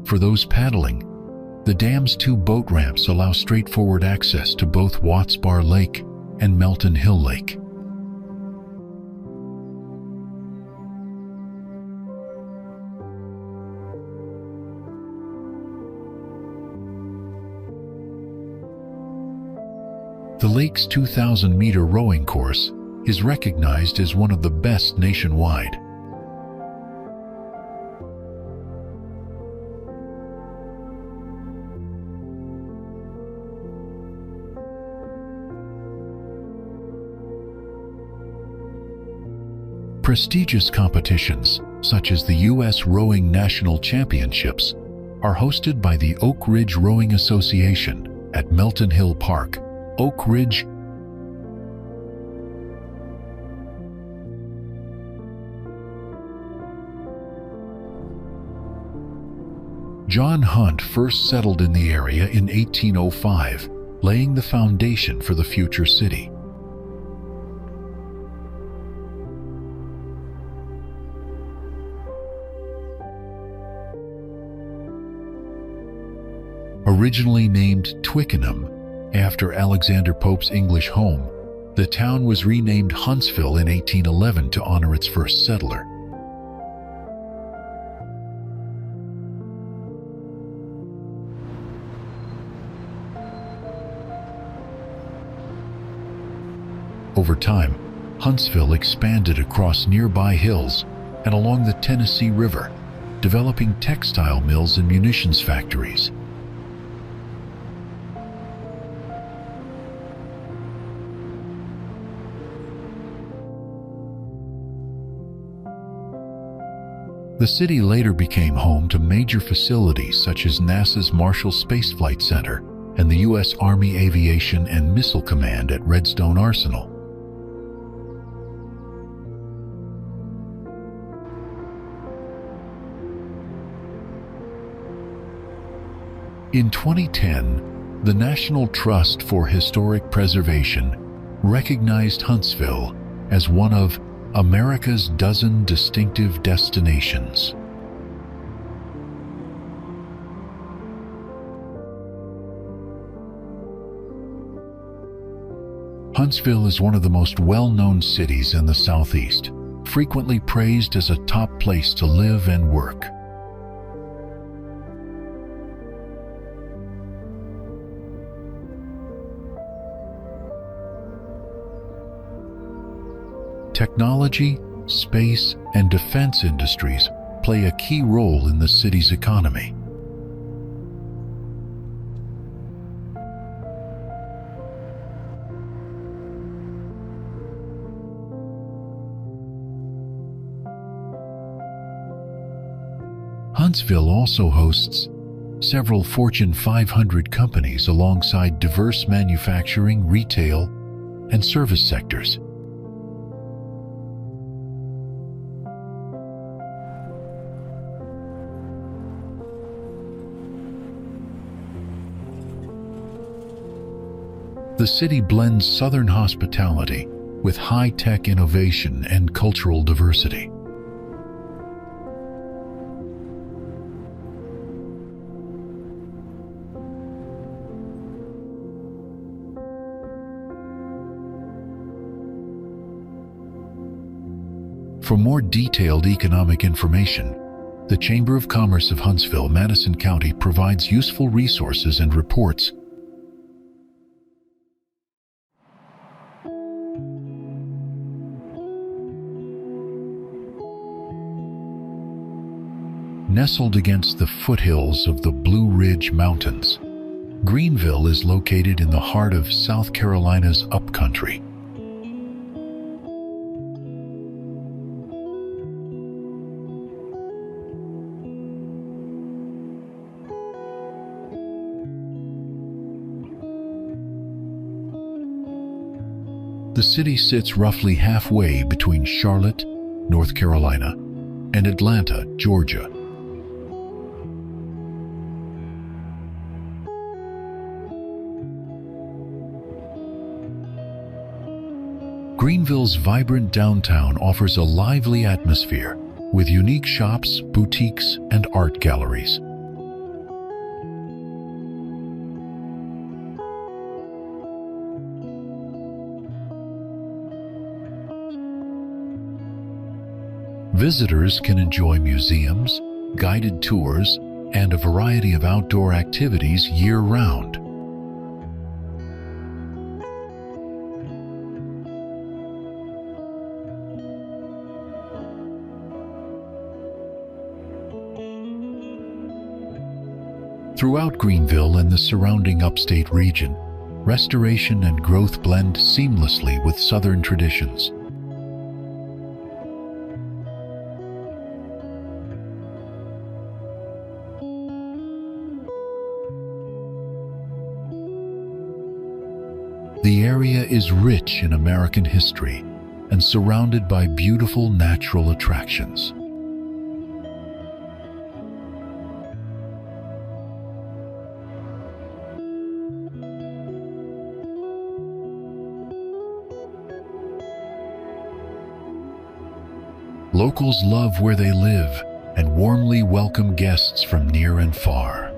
For those paddling, the dam's 2 boat ramps allow straightforward access to both Watts Bar Lake and Melton Hill Lake. The lake's 2,000-meter rowing course is recognized as one of the best nationwide. Prestigious competitions, such as the U.S. Rowing National Championships, are hosted by the Oak Ridge Rowing Association at Melton Hill Park, Oak Ridge. John Hunt first settled in the area in 1805, laying the foundation for the future city. Originally named Twickenham, after Alexander Pope's English home, the town was renamed Huntsville in 1811 to honor its first settler. Over time, Huntsville expanded across nearby hills and along the Tennessee River, developing textile mills and munitions factories. The city later became home to major facilities such as NASA's Marshall Space Flight Center and the U.S. Army Aviation and Missile Command at Redstone Arsenal. In 2010, the National Trust for Historic Preservation recognized Huntsville as one of America's dozen distinctive destinations. Huntsville is one of the most well-known cities in the Southeast, frequently praised as a top place to live and work. Technology, space, and defense industries play a key role in the city's economy. Huntsville also hosts several Fortune 500 companies alongside diverse manufacturing, retail, and service sectors. The city blends Southern hospitality with high-tech innovation and cultural diversity. For more detailed economic information, the Chamber of Commerce of Huntsville, Madison County provides useful resources and reports. Nestled against the foothills of the Blue Ridge Mountains, Greenville is located in the heart of South Carolina's upcountry. The city sits roughly halfway between Charlotte, North Carolina, and Atlanta, Georgia. Greenville's vibrant downtown offers a lively atmosphere with unique shops, boutiques, and art galleries. Visitors can enjoy museums, guided tours, and a variety of outdoor activities year-round. Throughout Greenville and the surrounding upstate region, restoration and growth blend seamlessly with Southern traditions. The area is rich in American history and surrounded by beautiful natural attractions. Locals love where they live and warmly welcome guests from near and far.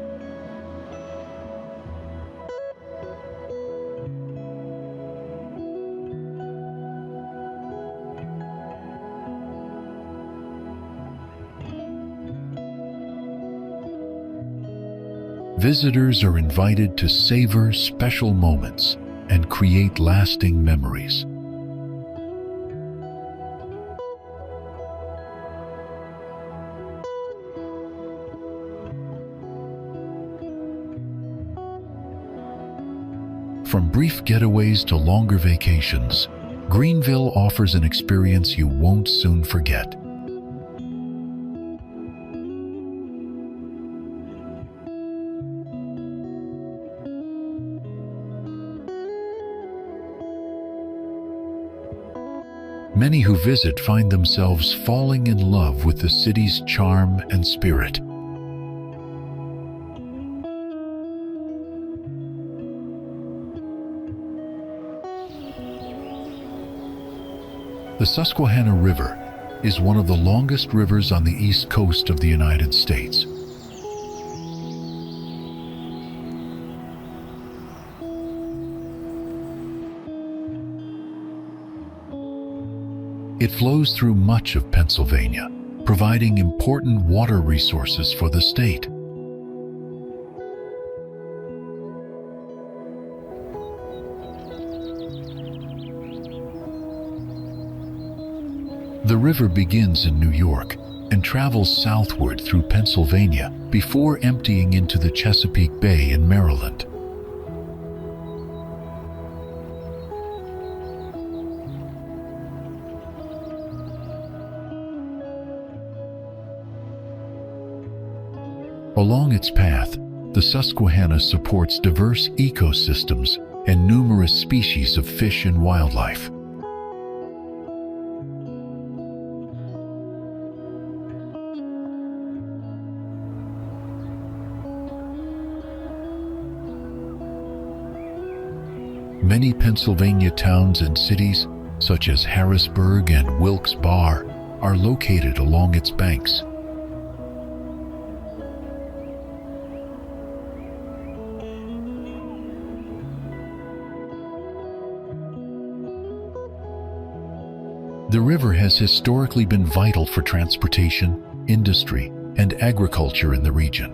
Visitors are invited to savor special moments and create lasting memories. From brief getaways to longer vacations, Greenville offers an experience you won't soon forget. Many who visit find themselves falling in love with the city's charm and spirit. The Susquehanna River is one of the longest rivers on the east coast of the United States. It flows through much of Pennsylvania, providing important water resources for the state. The river begins in New York and travels southward through Pennsylvania before emptying into the Chesapeake Bay in Maryland. Along its path, the Susquehanna supports diverse ecosystems and numerous species of fish and wildlife. Many Pennsylvania towns and cities, such as Harrisburg and Wilkes-Barre, are located along its banks. The river has historically been vital for transportation, industry, and agriculture in the region.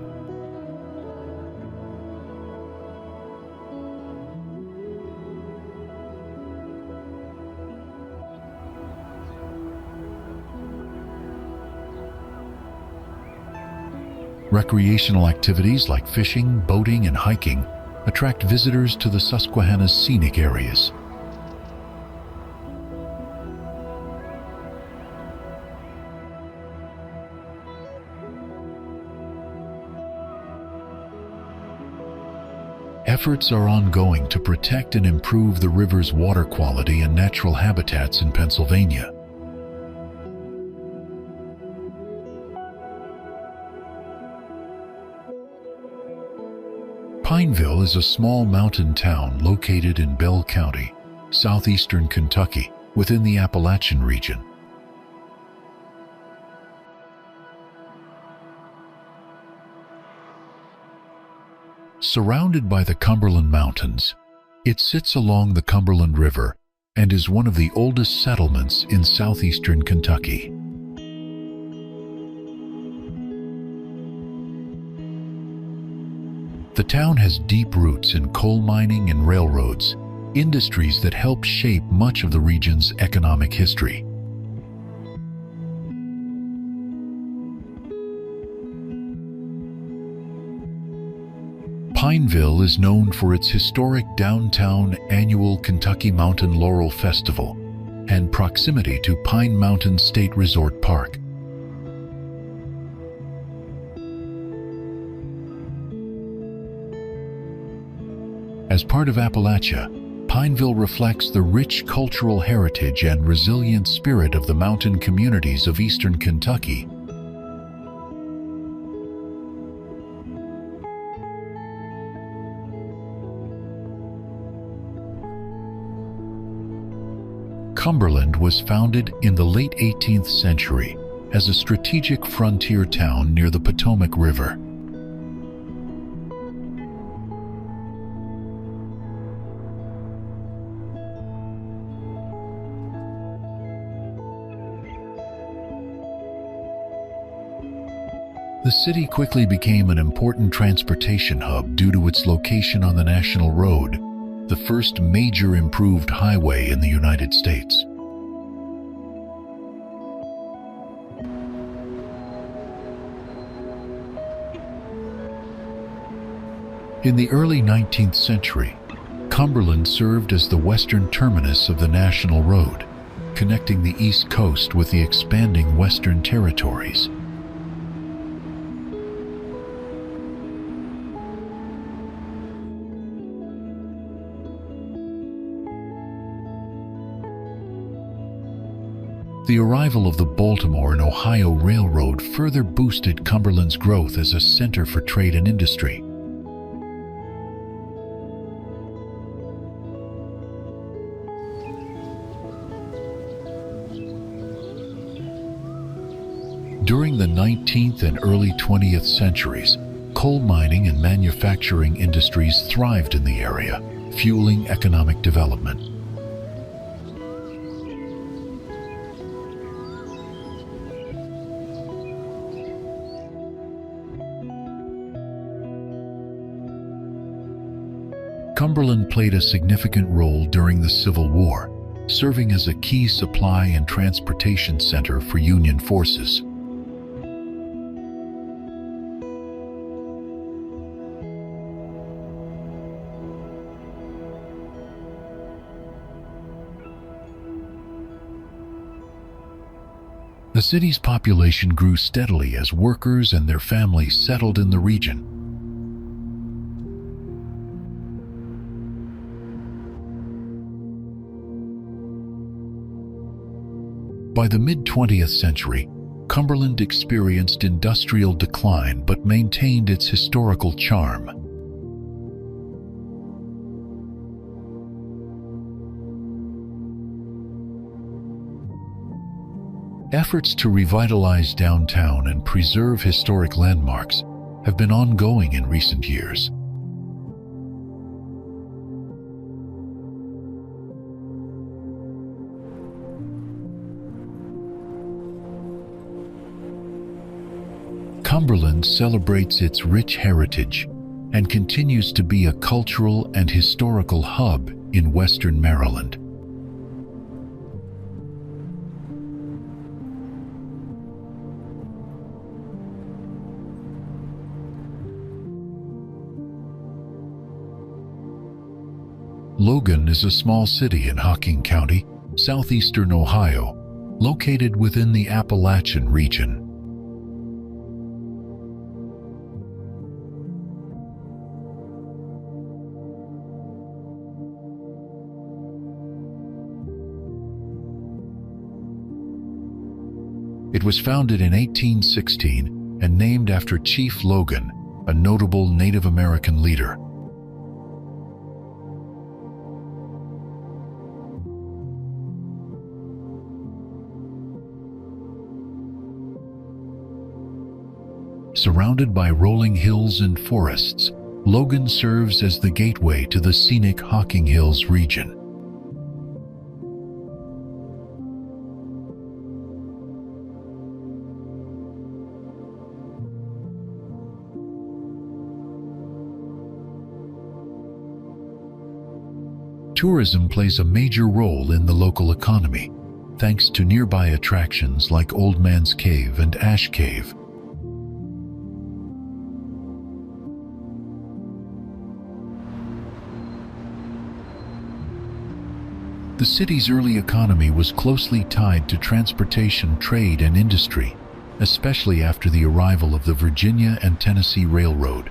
Recreational activities like fishing, boating, and hiking attract visitors to the Susquehanna's scenic areas. Efforts are ongoing to protect and improve the river's water quality and natural habitats in Pennsylvania. Pineville is a small mountain town located in Bell County, southeastern Kentucky, within the Appalachian region. Surrounded by the Cumberland Mountains, it sits along the Cumberland River and is one of the oldest settlements in southeastern Kentucky. The town has deep roots in coal mining and railroads, industries that help shape much of the region's economic history. Pineville is known for its historic downtown annual Kentucky Mountain Laurel Festival and proximity to Pine Mountain State Resort Park. As part of Appalachia, Pineville reflects the rich cultural heritage and resilient spirit of the mountain communities of eastern Kentucky. Cumberland was founded in the late 18th century as a strategic frontier town near the Potomac River. The city quickly became an important transportation hub due to its location on the National Road, the first major improved highway in the United States. In the early 19th century, Cumberland served as the western terminus of the National Road, connecting the East Coast with the expanding Western Territories. The arrival of the Baltimore and Ohio Railroad further boosted Cumberland's growth as a center for trade and industry. During the 19th and early 20th centuries, coal mining and manufacturing industries thrived in the area, fueling economic development. Cumberland played a significant role during the Civil War, serving as a key supply and transportation center for Union forces. The city's population grew steadily as workers and their families settled in the region. By the mid-20th century, Cumberland experienced industrial decline but maintained its historical charm. Efforts to revitalize downtown and preserve historic landmarks have been ongoing in recent years. Cumberland celebrates its rich heritage and continues to be a cultural and historical hub in western Maryland. Logan is a small city in Hocking County, southeastern Ohio, located within the Appalachian region. It was founded in 1816 and named after Chief Logan, a notable Native American leader. Surrounded by rolling hills and forests, Logan serves as the gateway to the scenic Hocking Hills region. Tourism plays a major role in the local economy, thanks to nearby attractions like Old Man's Cave and Ash Cave. The city's early economy was closely tied to transportation, trade, and industry, especially after the arrival of the Virginia and Tennessee Railroad.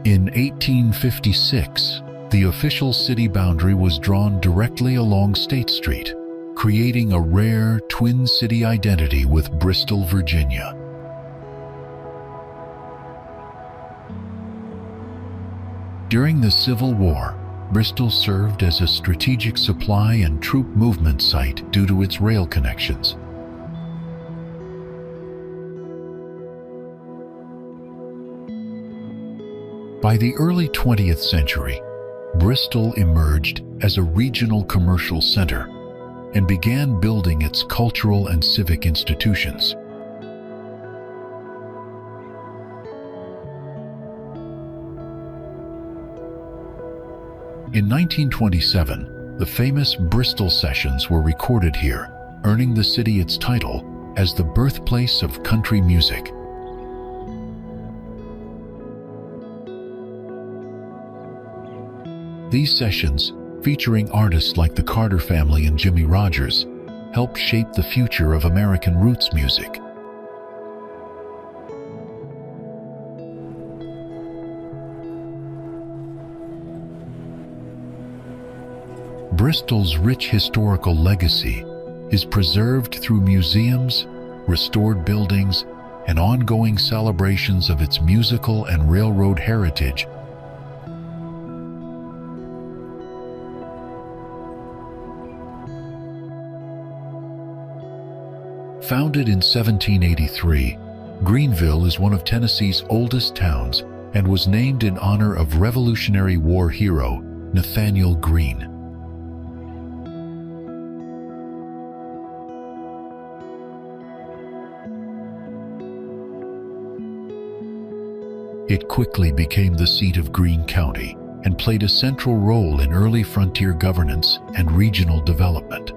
In 1856, the official city boundary was drawn directly along State Street, creating a rare twin city identity with Bristol, Virginia. During the Civil War, Bristol served as a strategic supply and troop movement site due to its rail connections. By the early 20th century, Bristol emerged as a regional commercial center and began building its cultural and civic institutions. In 1927, the famous Bristol Sessions were recorded here, earning the city its title as the birthplace of country music. These sessions, featuring artists like the Carter Family and Jimmie Rodgers, helped shape the future of American roots music. Bristol's rich historical legacy is preserved through museums, restored buildings, and ongoing celebrations of its musical and railroad heritage. Founded in 1783, Greenville is one of Tennessee's oldest towns and was named in honor of Revolutionary War hero Nathaniel Greene. It quickly became the seat of Greene County and played a central role in early frontier governance and regional development.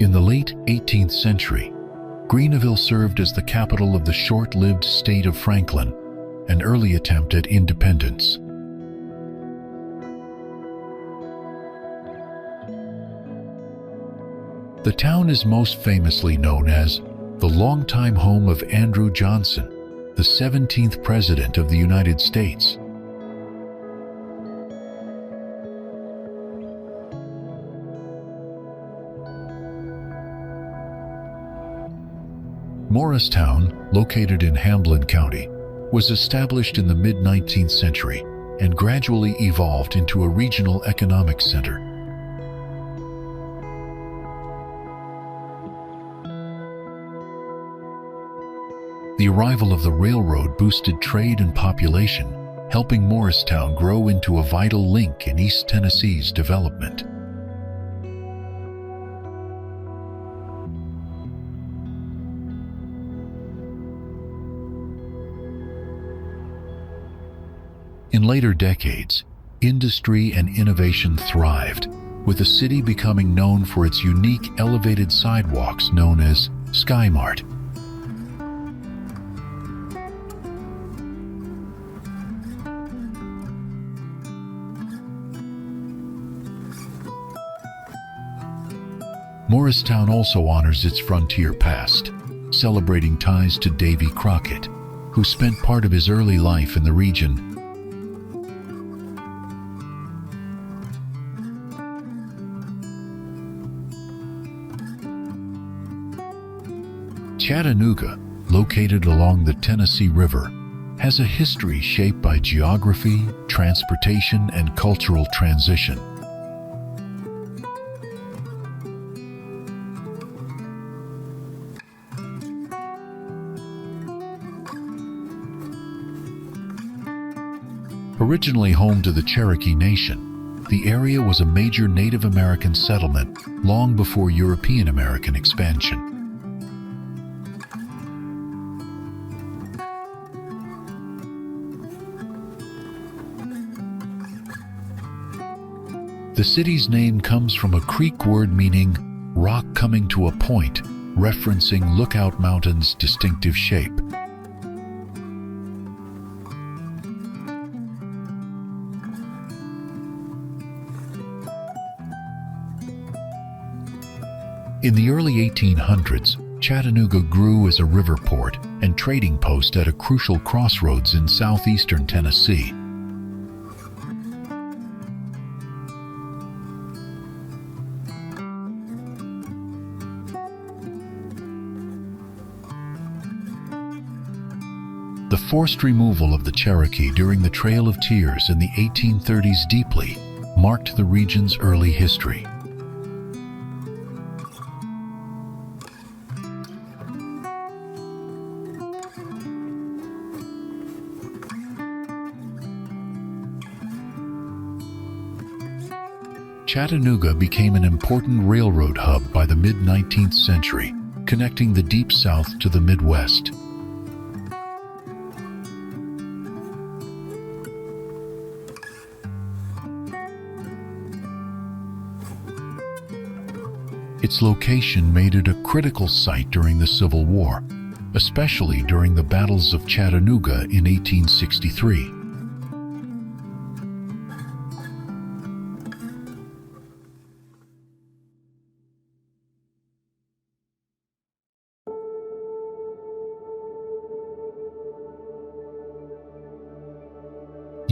In the late 18th century, Greenville served as the capital of the short-lived state of Franklin, an early attempt at independence. The town is most famously known as the longtime home of Andrew Johnson, the 17th President of the United States. Morristown, located in Hamblen County, was established in the mid-19th century and gradually evolved into a regional economic center. The arrival of the railroad boosted trade and population, helping Morristown grow into a vital link in East Tennessee's development. In later decades, industry and innovation thrived, with the city becoming known for its unique elevated sidewalks known as Sky Mart. Morristown also honors its frontier past, celebrating ties to Davy Crockett, who spent part of his early life in the region. Chattanooga, located along the Tennessee River, has a history shaped by geography, transportation, and cultural transition. Originally home to the Cherokee Nation, the area was a major Native American settlement long before European American expansion. The city's name comes from a Creek word meaning rock coming to a point, referencing Lookout Mountain's distinctive shape. In the early 1800s, Chattanooga grew as a river port and trading post at a crucial crossroads in southeastern Tennessee. The forced removal of the Cherokee during the Trail of Tears in the 1830s deeply marked the region's early history. Chattanooga became an important railroad hub by the mid-19th century, connecting the Deep South to the Midwest. Its location made it a critical site during the Civil War, especially during the battles of Chattanooga in 1863.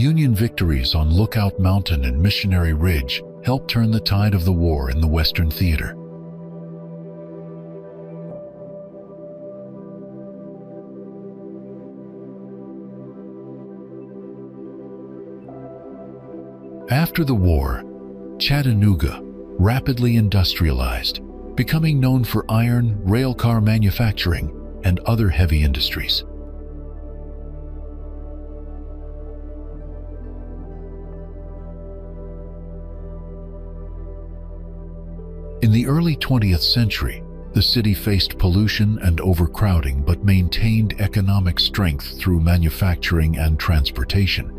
Union victories on Lookout Mountain and Missionary Ridge helped turn the tide of the war in the Western Theater. After the war, Chattanooga rapidly industrialized, becoming known for iron, railcar manufacturing, and other heavy industries. In the early 20th century, The city faced pollution and overcrowding but maintained economic strength through manufacturing and transportation.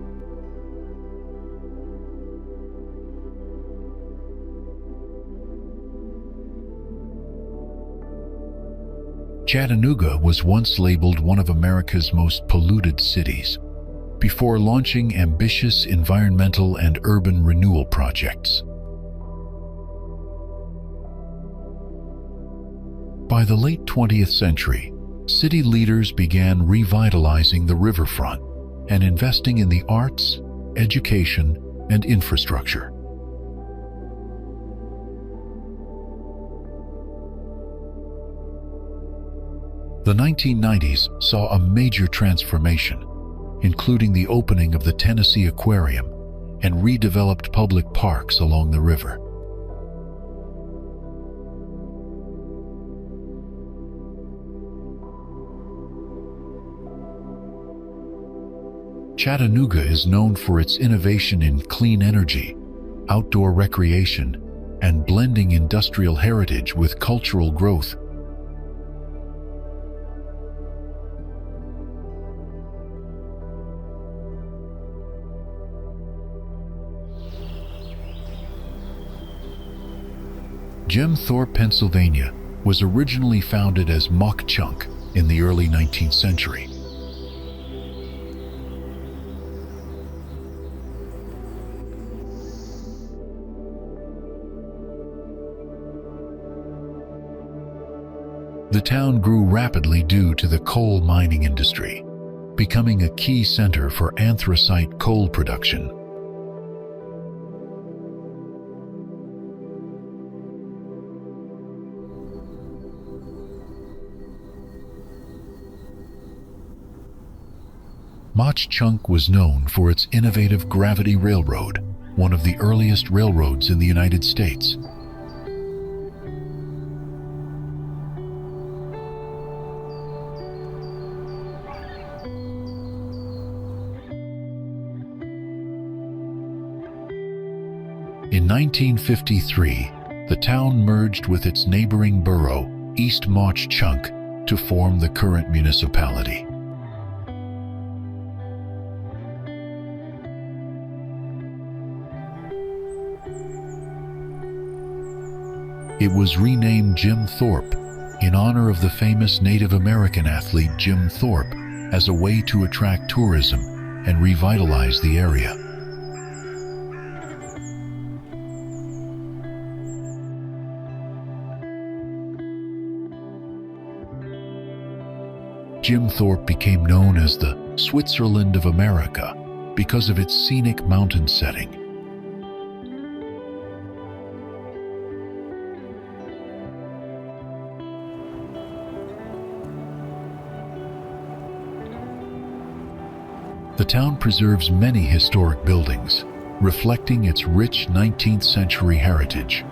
Chattanooga was once labeled one of America's most polluted cities, before launching ambitious environmental and urban renewal projects. By the late 20th century, city leaders began revitalizing the riverfront and investing in the arts, education, and infrastructure. The 1990s saw a major transformation, including the opening of the Tennessee Aquarium and redeveloped public parks along the river. Chattanooga is known for its innovation in clean energy, outdoor recreation, and blending industrial heritage with cultural growth. Jim Thorpe, Pennsylvania, was originally founded as Mock Chunk in the early 19th century. The town grew rapidly due to the coal mining industry, becoming a key center for anthracite coal production. Mock Chunk was known for its innovative gravity railroad, one of the earliest railroads in the United States. In 1953, the town merged with its neighboring borough, East Mock Chunk, to form the current municipality. It was renamed Jim Thorpe in honor of the famous Native American athlete Jim Thorpe, as a way to attract tourism and revitalize the area. Jim Thorpe became known as the Switzerland of America because of its scenic mountain setting. The town preserves many historic buildings, reflecting its rich 19th century heritage.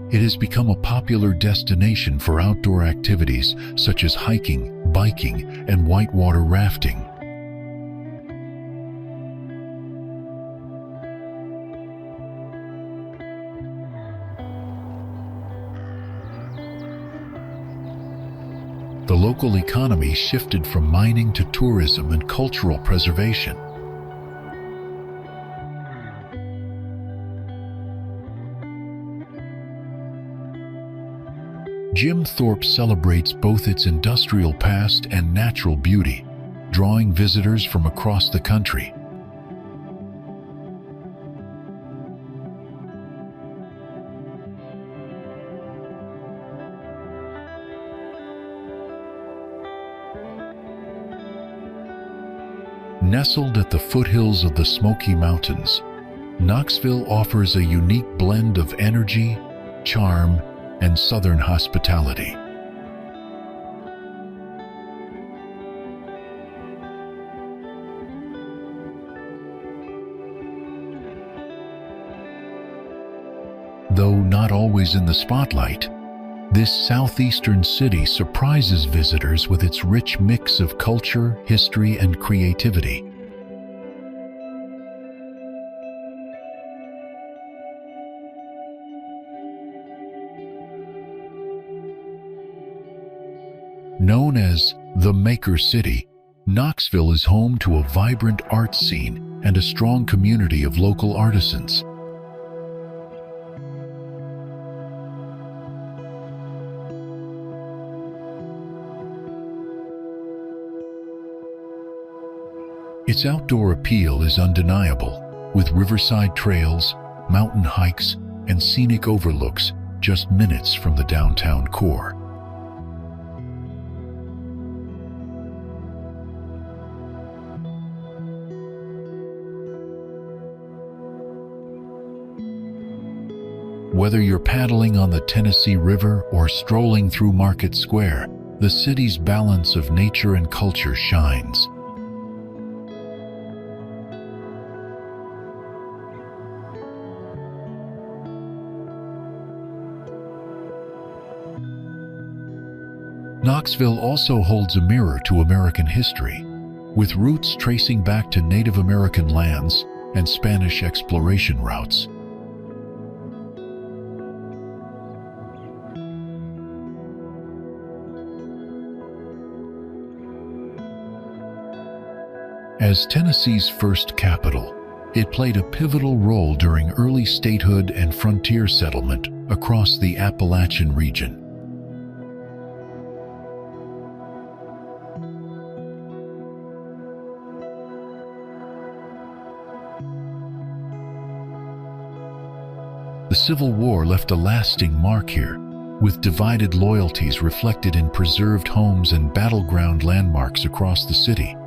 It has become a popular destination for outdoor activities such as hiking, biking, and whitewater rafting. The local economy shifted from mining to tourism and cultural preservation. Jim Thorpe celebrates both its industrial past and natural beauty, drawing visitors from across the country. Nestled at the foothills of the Smoky Mountains, Knoxville offers a unique blend of energy, charm, and southern hospitality. Though not always in the spotlight, This southeastern city surprises visitors with its rich mix of culture, history, and creativity. Known as the Maker City, Knoxville is home to a vibrant art scene and a strong community of local artisans. Its outdoor appeal is undeniable, with riverside trails, mountain hikes, and scenic overlooks just minutes from the downtown core. Whether you're paddling on the Tennessee River or strolling through Market Square, the city's balance of nature and culture shines. Knoxville also holds a mirror to American history, with roots tracing back to Native American lands and Spanish exploration routes. As Tennessee's first capital, it played a pivotal role during early statehood and frontier settlement across the Appalachian region. The Civil War left a lasting mark here, with divided loyalties reflected in preserved homes and battleground landmarks across the city.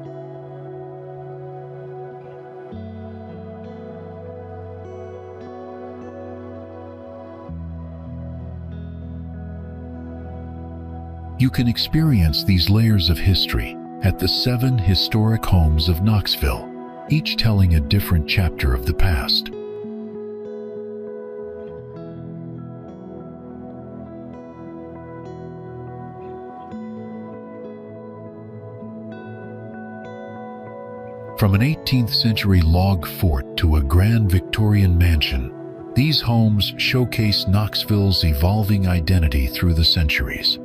You can experience these layers of history at the 7 historic homes of Knoxville, each telling a different chapter of the past. From an 18th century log fort to a grand Victorian mansion, these homes showcase Knoxville's evolving identity through the centuries.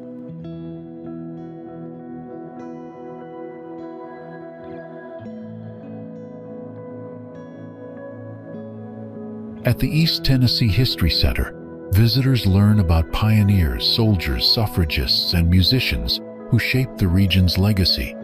At the East Tennessee History Center, visitors learn about pioneers, soldiers, suffragists, and musicians who shaped the region's legacy.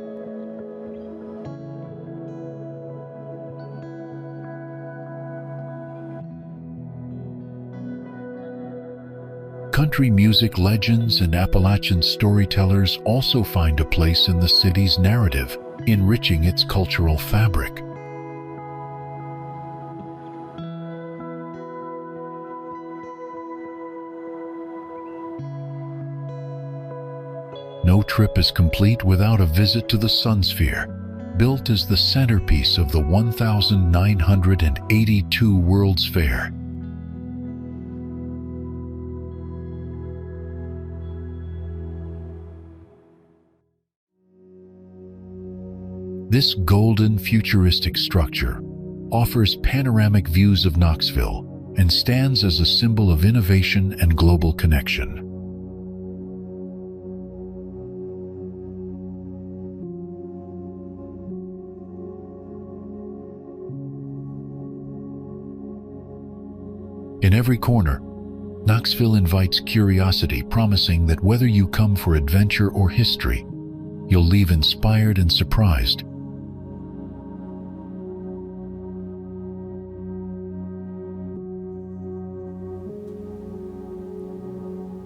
Country music legends and Appalachian storytellers also find a place in the city's narrative, enriching its cultural fabric. No trip is complete without a visit to the Sun Sphere, built as the centerpiece of the 1982 World's Fair. This golden, futuristic structure offers panoramic views of Knoxville and stands as a symbol of innovation and global connection. In every corner, Knoxville invites curiosity, promising that whether you come for adventure or history, you'll leave inspired and surprised.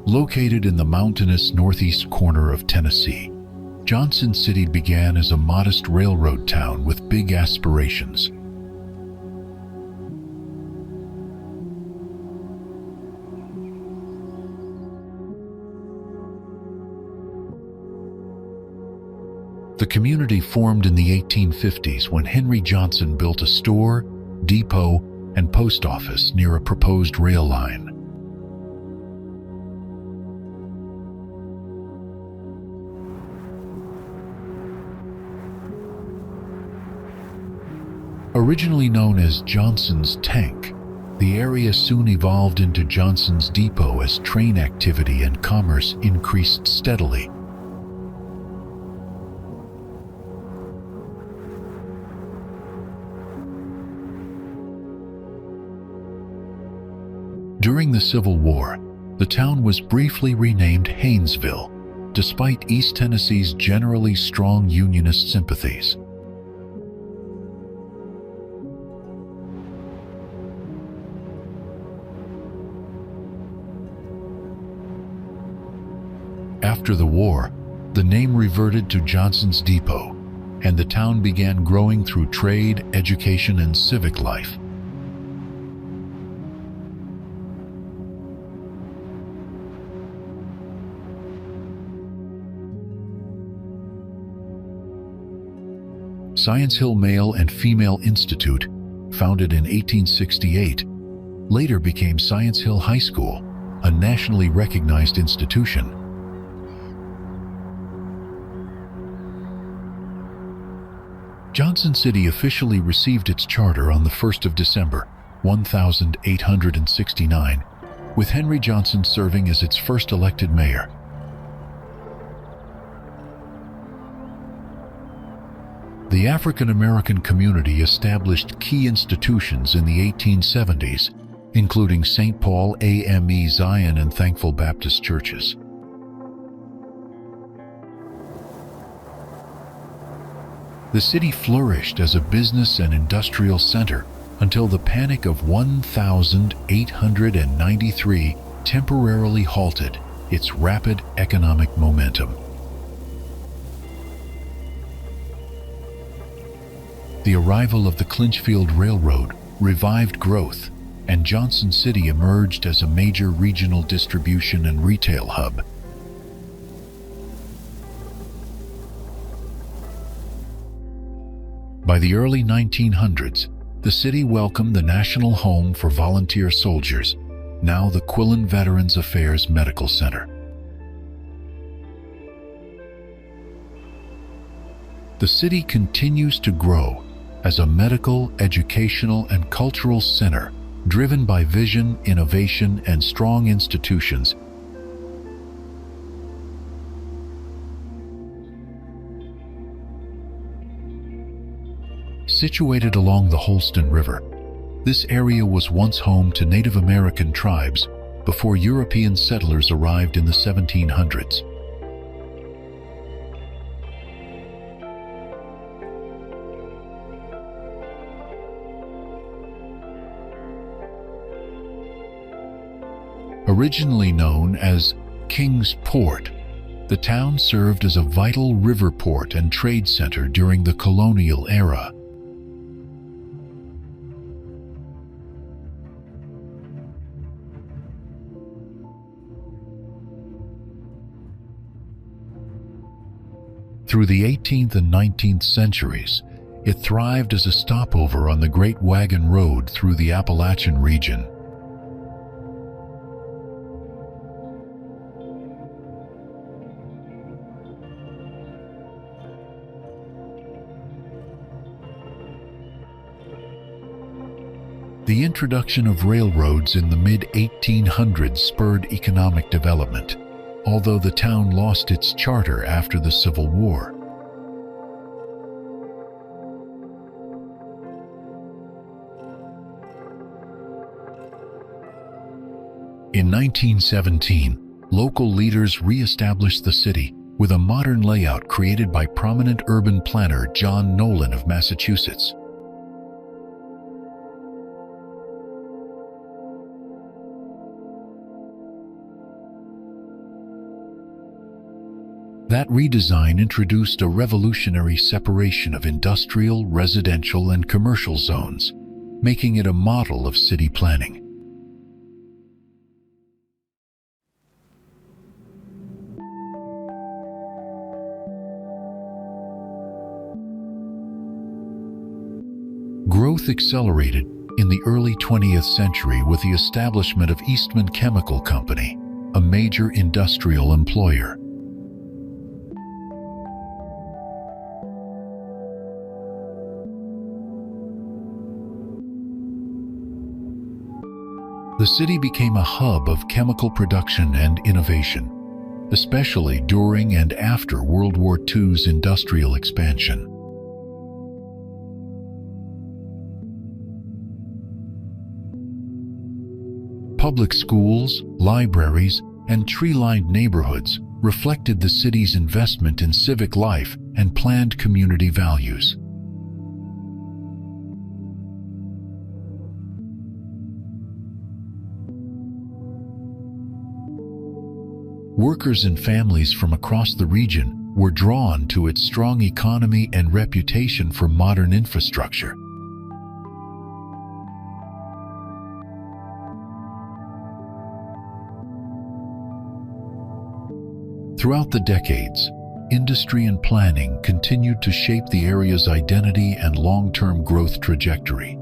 Located in the mountainous northeast corner of Tennessee, Johnson City began as a modest railroad town with big aspirations. The community formed in the 1850s when Henry Johnson built a store, depot, and post office near a proposed rail line. Originally known as Johnson's Tank, the area soon evolved into Johnson's Depot as train activity and commerce increased steadily. During the Civil War, the town was briefly renamed Haynesville, despite East Tennessee's generally strong Unionist sympathies. After the war, the name reverted to Johnson's Depot, and the town began growing through trade, education, and civic life. Science Hill Male and Female Institute, founded in 1868, later became Science Hill High School, a nationally recognized institution. Johnson City officially received its charter on the 1st of December, 1869, with Henry Johnson serving as its first elected mayor. The African American community established key institutions in the 1870s, including St. Paul AME Zion and Thankful Baptist churches. The city flourished as a business and industrial center until the Panic of 1893 temporarily halted its rapid economic momentum. The arrival of the Clinchfield Railroad revived growth, and Johnson City emerged as a major regional distribution and retail hub. By the early 1900s, the city welcomed the National Home for Volunteer Soldiers, now the Quillen Veterans Affairs Medical Center. The city continues to grow as a medical, educational, and cultural center driven by vision, innovation, and strong institutions. Situated along the Holston River, this area was once home to Native American tribes before European settlers arrived in the 1700s. Originally known as King's Port, the town served as a vital river port and trade center during the colonial era. Through the 18th and 19th centuries, it thrived as a stopover on the Great Wagon Road through the Appalachian region. The introduction of railroads in the mid-1800s spurred economic development, although the town lost its charter after the Civil War. In 1917, local leaders re-established the city with a modern layout created by prominent urban planner John Nolan of Massachusetts. That redesign introduced a revolutionary separation of industrial, residential, and commercial zones, making it a model of city planning. Growth accelerated in the early 20th century with the establishment of Eastman Chemical Company, a major industrial employer. The city became a hub of chemical production and innovation, especially during and after World War II's industrial expansion. Public schools, libraries, and tree-lined neighborhoods reflected the city's investment in civic life and planned community values. Workers and families from across the region were drawn to its strong economy and reputation for modern infrastructure. Throughout the decades, industry and planning continued to shape the area's identity and long-term growth trajectory.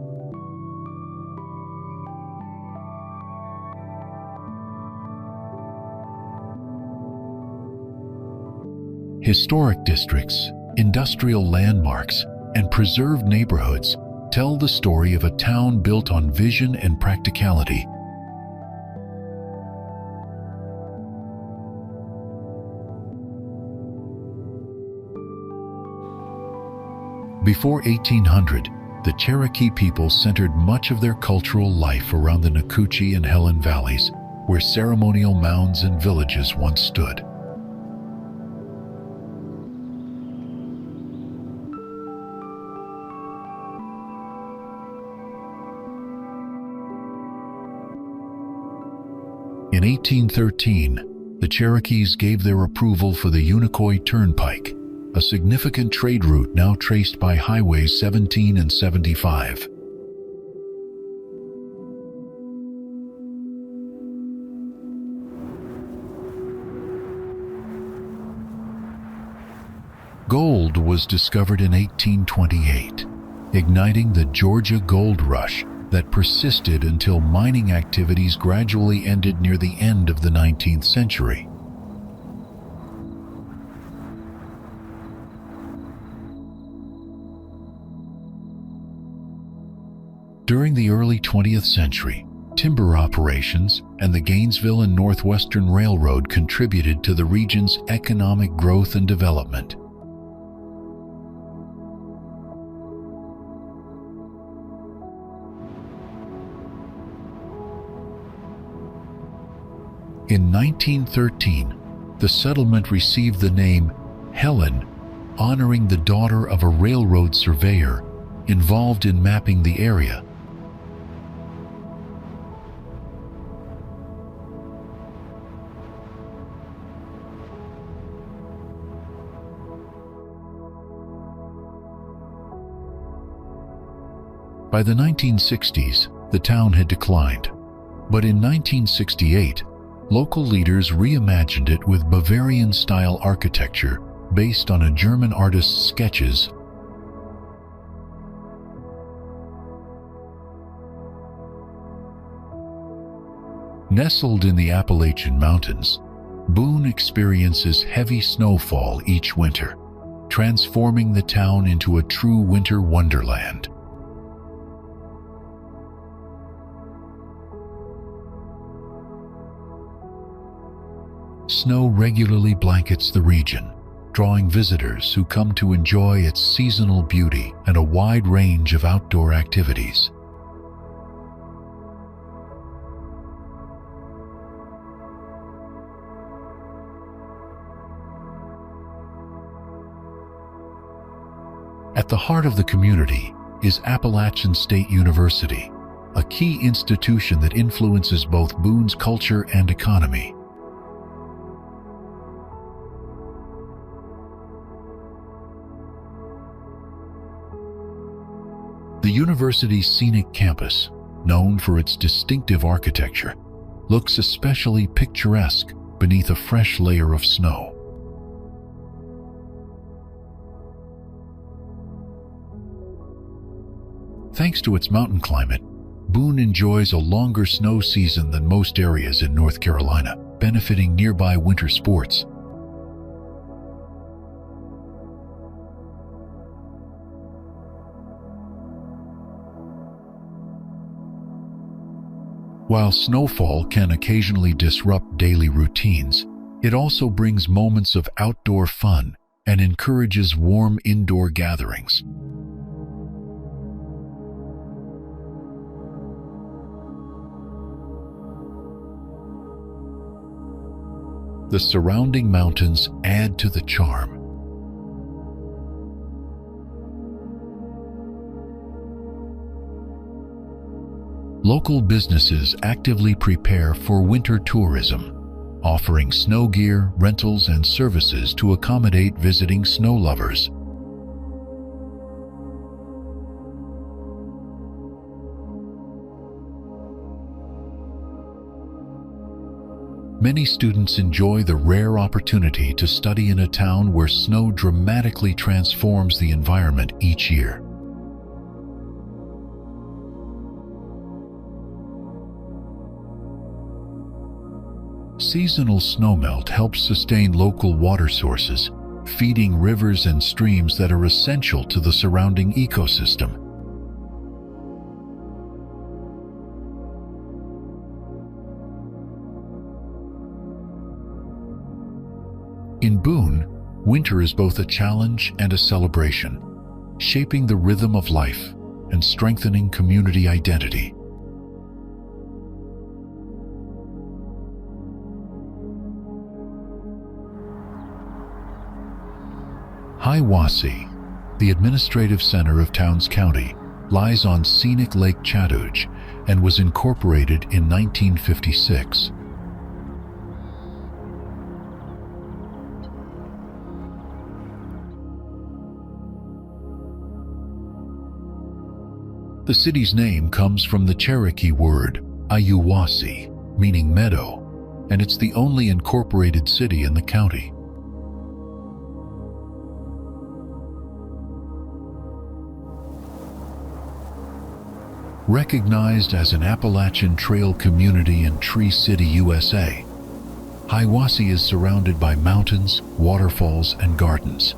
Historic districts, industrial landmarks, and preserved neighborhoods tell the story of a town built on vision and practicality. Before 1800, the Cherokee people centered much of their cultural life around the Nacoochee and Helen valleys, where ceremonial mounds and villages once stood. In 1813, the Cherokees gave their approval for the Unicoi Turnpike, a significant trade route now traced by Highways 17 and 75. Gold was discovered in 1828, igniting the Georgia Gold Rush that persisted until mining activities gradually ended near the end of the 19th century. During the early 20th century, timber operations and the Gainesville and Northwestern Railroad contributed to the region's economic growth and development. In 1913, the settlement received the name Helen, honoring the daughter of a railroad surveyor involved in mapping the area. By the 1960s, the town had declined, but in 1968, local leaders reimagined it with Bavarian-style architecture based on a German artist's sketches. Nestled in the Appalachian Mountains, Boone experiences heavy snowfall each winter, transforming the town into a true winter wonderland. Snow regularly blankets the region, drawing visitors who come to enjoy its seasonal beauty and a wide range of outdoor activities. At the heart of the community is Appalachian State University, a key institution that influences both Boone's culture and economy. The university's scenic campus, known for its distinctive architecture, looks especially picturesque beneath a fresh layer of snow. Thanks to its mountain climate, Boone enjoys a longer snow season than most areas in North Carolina, benefiting nearby winter sports. While snowfall can occasionally disrupt daily routines, it also brings moments of outdoor fun and encourages warm indoor gatherings. The surrounding mountains add to the charm. Local businesses actively prepare for winter tourism, offering snow gear, rentals, and services to accommodate visiting snow lovers. Many students enjoy the rare opportunity to study in a town where snow dramatically transforms the environment each year. Seasonal snowmelt helps sustain local water sources, feeding rivers and streams that are essential to the surrounding ecosystem. In Boone, winter is both a challenge and a celebration, shaping the rhythm of life and strengthening community identity. Hiawassee, the administrative center of Towns County, lies on scenic Lake Chattahoochee and was incorporated in 1956. The city's name comes from the Cherokee word Hiawassee, meaning meadow, and it's the only incorporated city in the county. Recognized as an Appalachian Trail community in Tree City, USA, Hiawassee is surrounded by mountains, waterfalls, and gardens.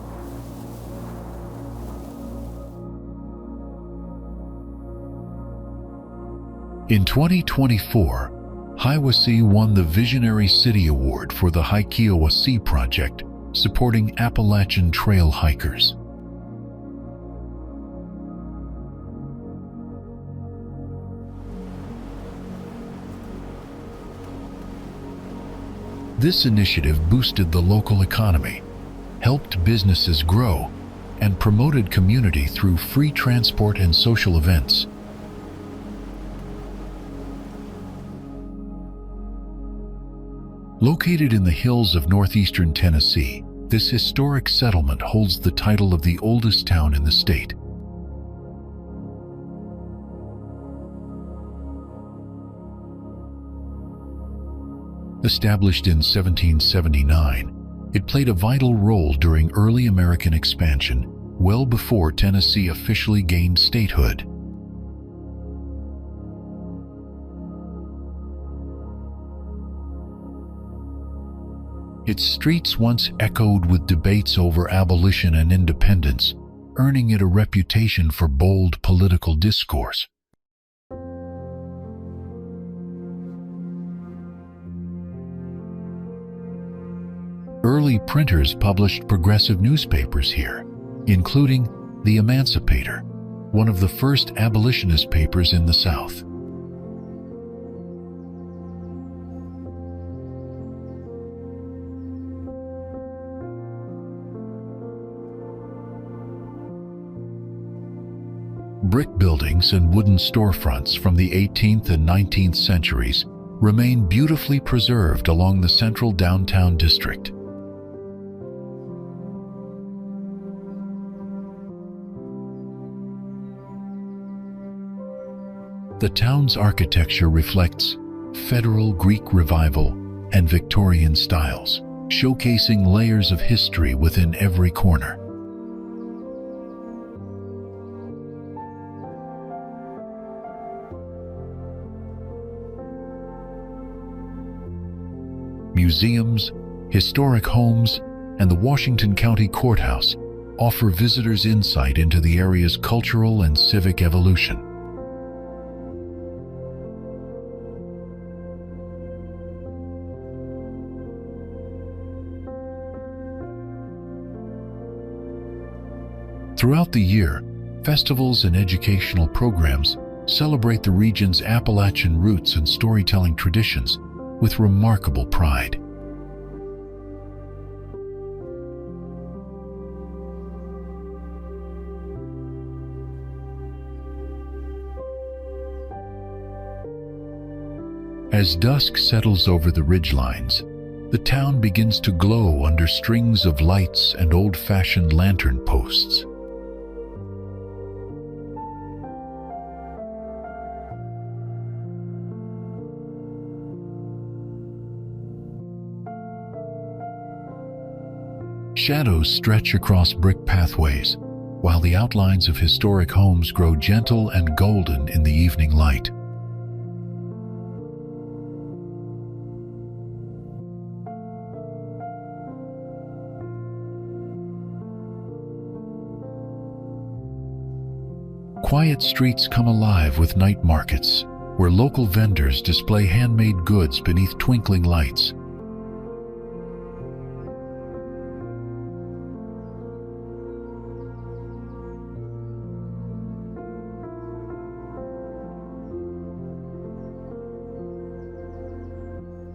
In 2024, Hiawassee won the Visionary City Award for the Hiawassee Project, supporting Appalachian Trail hikers. This initiative boosted the local economy, helped businesses grow, and promoted community through free transport and social events. Located in the hills of northeastern Tennessee, this historic settlement holds the title of the oldest town in the state. Established in 1779, it played a vital role during early American expansion, well before Tennessee officially gained statehood. Its streets once echoed with debates over abolition and independence, earning it a reputation for bold political discourse. Early printers published progressive newspapers here, including The Emancipator, one of the first abolitionist papers in the South. Brick buildings and wooden storefronts from the 18th and 19th centuries remain beautifully preserved along the central downtown district. The town's architecture reflects Federal Greek Revival and Victorian styles, showcasing layers of history within every corner. Museums, historic homes, and the Washington County Courthouse offer visitors insight into the area's cultural and civic evolution. Throughout the year, festivals and educational programs celebrate the region's Appalachian roots and storytelling traditions with remarkable pride. As dusk settles over the ridgelines, the town begins to glow under strings of lights and old-fashioned lantern posts. Shadows stretch across brick pathways, while the outlines of historic homes grow gentle and golden in the evening light. Quiet streets come alive with night markets, where local vendors display handmade goods beneath twinkling lights.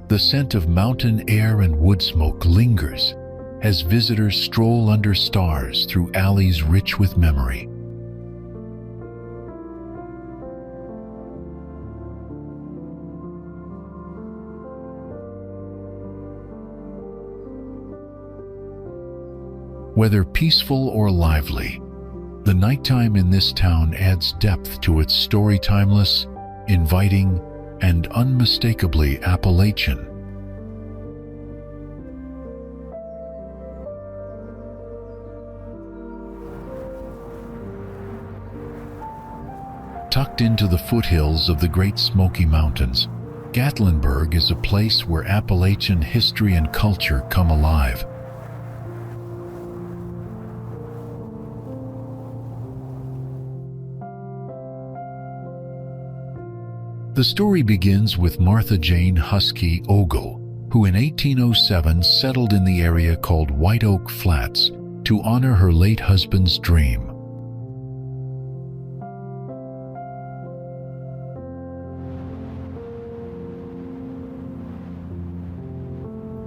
The scent of mountain air and wood smoke lingers as visitors stroll under stars through alleys rich with memory. Whether peaceful or lively, the nighttime in this town adds depth to its story, timeless, inviting, and unmistakably Appalachian. Tucked into the foothills of the Great Smoky Mountains, Gatlinburg is a place where Appalachian history and culture come alive. The story begins with Martha Jane Husky Ogle, who in 1807 settled in the area called White Oak Flats to honor her late husband's dream.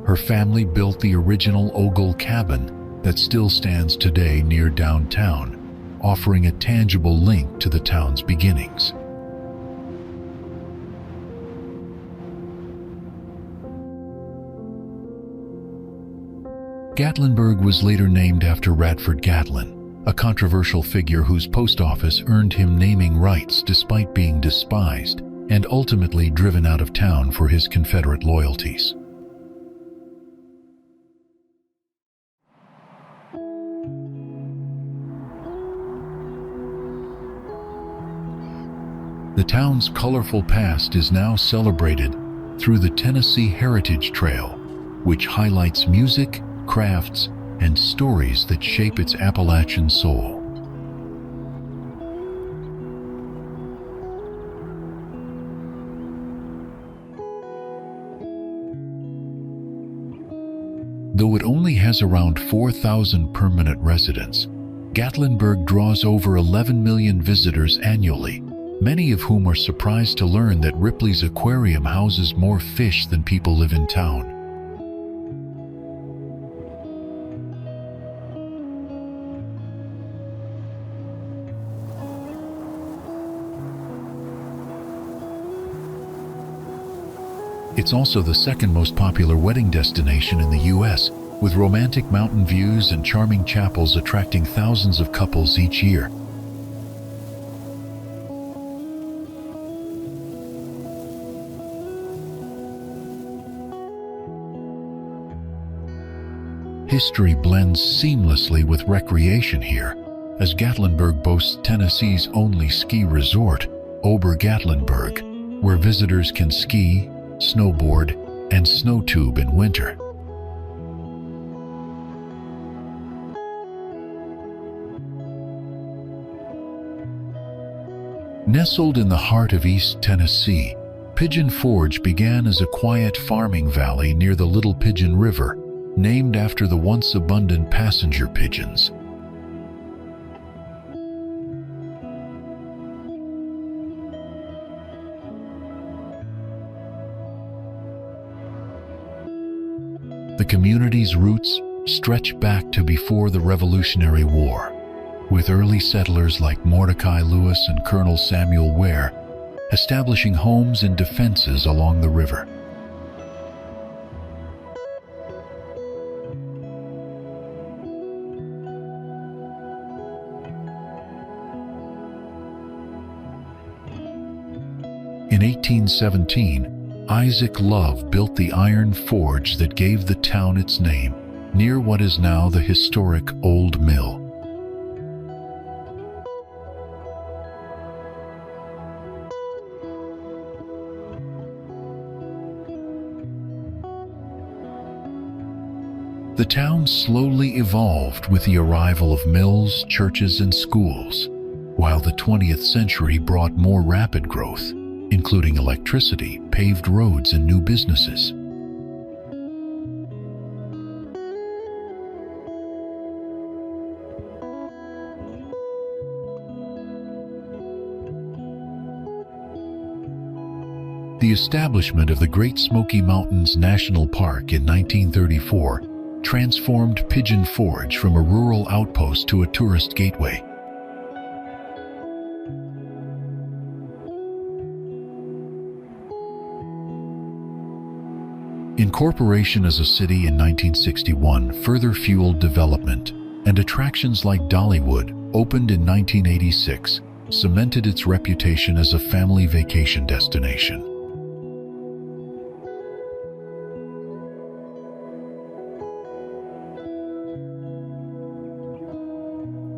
Her family built the original Ogle cabin that still stands today near downtown, offering a tangible link to the town's beginnings. Gatlinburg was later named after Radford Gatlin, a controversial figure whose post office earned him naming rights despite being despised and ultimately driven out of town for his Confederate loyalties. The town's colorful past is now celebrated through the Tennessee Heritage Trail, which highlights music, crafts, and stories that shape its Appalachian soul. Though it only has around 4,000 permanent residents, Gatlinburg draws over 11 million visitors annually, many of whom are surprised to learn that Ripley's aquarium houses more fish than people live in town. It's also the second most popular wedding destination in the U.S., with romantic mountain views and charming chapels attracting thousands of couples each year. History blends seamlessly with recreation here, as Gatlinburg boasts Tennessee's only ski resort, Ober-Gatlinburg, where visitors can ski, snowboard, and snow tube in winter. Nestled in the heart of East Tennessee, Pigeon Forge began as a quiet farming valley near the Little Pigeon River, named after the once abundant passenger pigeons. The community's roots stretch back to before the Revolutionary War, with early settlers like Mordecai Lewis and Colonel Samuel Ware establishing homes and defenses along the river. In 1817, Isaac Love built the iron forge that gave the town its name, near what is now the historic Old Mill. The town slowly evolved with the arrival of mills, churches, and schools, while the 20th century brought more rapid growth, including electricity, paved roads, and new businesses. The establishment of the Great Smoky Mountains National Park in 1934 transformed Pigeon Forge from a rural outpost to a tourist gateway. Incorporation as a city in 1961 further fueled development, and attractions like Dollywood, opened in 1986, cemented its reputation as a family vacation destination.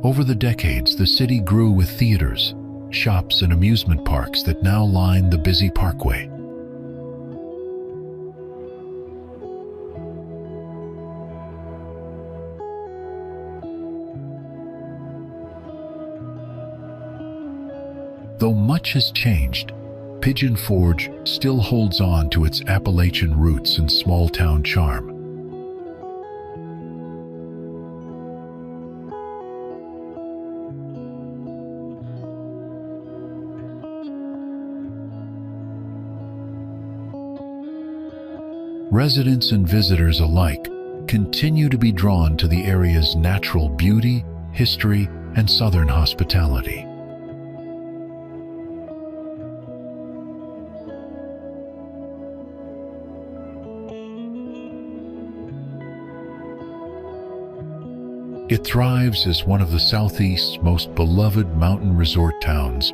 Over the decades, the city grew with theaters, shops, and amusement parks that now line the busy parkway. Though much has changed, Pigeon Forge still holds on to its Appalachian roots and small-town charm. Residents and visitors alike continue to be drawn to the area's natural beauty, history, and southern hospitality. It thrives as one of the Southeast's most beloved mountain resort towns.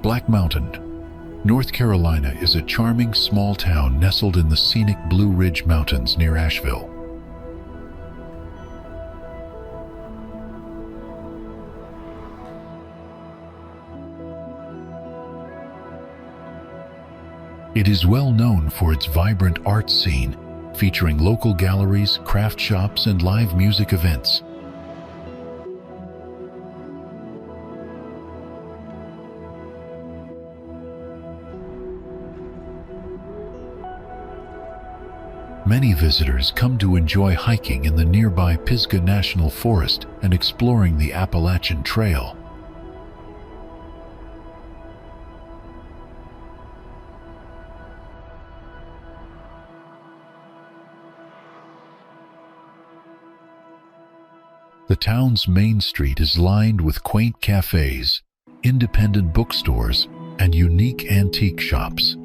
Black Mountain, North Carolina is a charming small town nestled in the scenic Blue Ridge Mountains near Asheville. It is well known for its vibrant art scene, featuring local galleries, craft shops, and live music events. Many visitors come to enjoy hiking in the nearby Pisgah National Forest and exploring the Appalachian Trail. The town's main street is lined with quaint cafes, independent bookstores, and unique antique shops.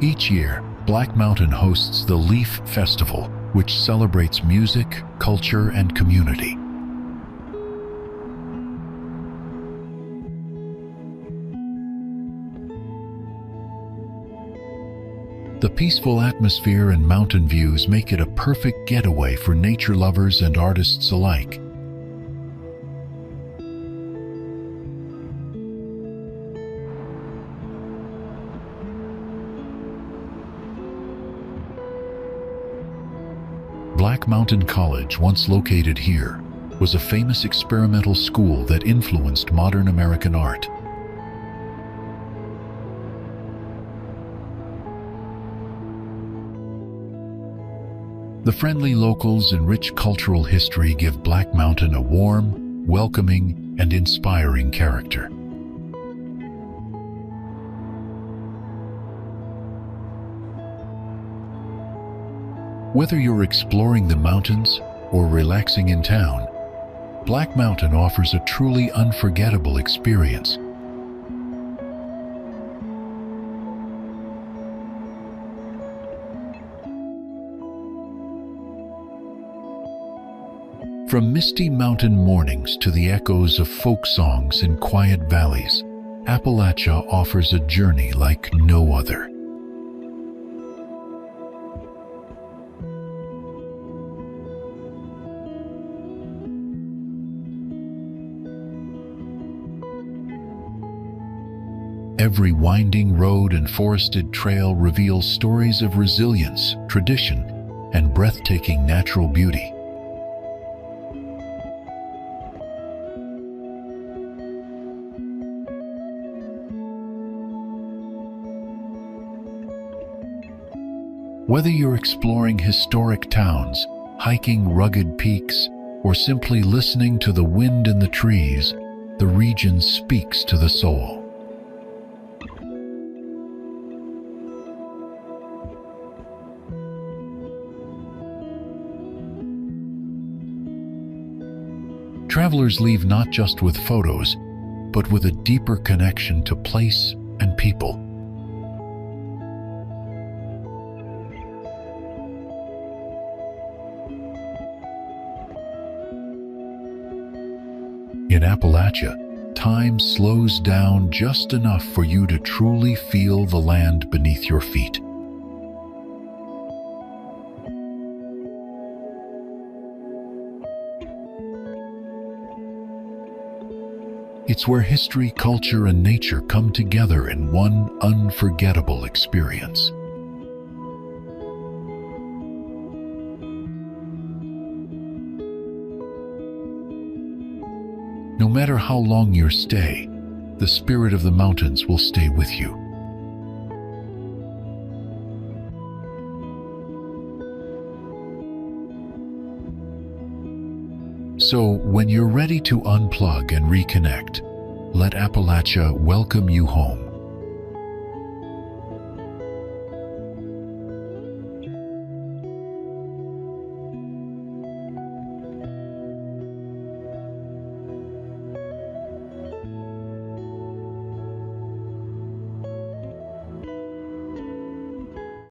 Each year, Black Mountain hosts the Leaf Festival, which celebrates music, culture, and community. The peaceful atmosphere and mountain views make it a perfect getaway for nature lovers and artists alike. Black Mountain College, once located here, was a famous experimental school that influenced modern American art. The friendly locals and rich cultural history give Black Mountain a warm, welcoming, and inspiring character. Whether you're exploring the mountains or relaxing in town, Black Mountain offers a truly unforgettable experience. From misty mountain mornings to the echoes of folk songs in quiet valleys, Appalachia offers a journey like no other. Every winding road and forested trail reveals stories of resilience, tradition, and breathtaking natural beauty. Whether you're exploring historic towns, hiking rugged peaks, or simply listening to the wind in the trees, the region speaks to the soul. Travelers leave not just with photos, but with a deeper connection to place and people. In Appalachia, time slows down just enough for you to truly feel the land beneath your feet. It's where history, culture, and nature come together in one unforgettable experience. No matter how long your stay, the spirit of the mountains will stay with you. So, when you're ready to unplug and reconnect, let Appalachia welcome you home.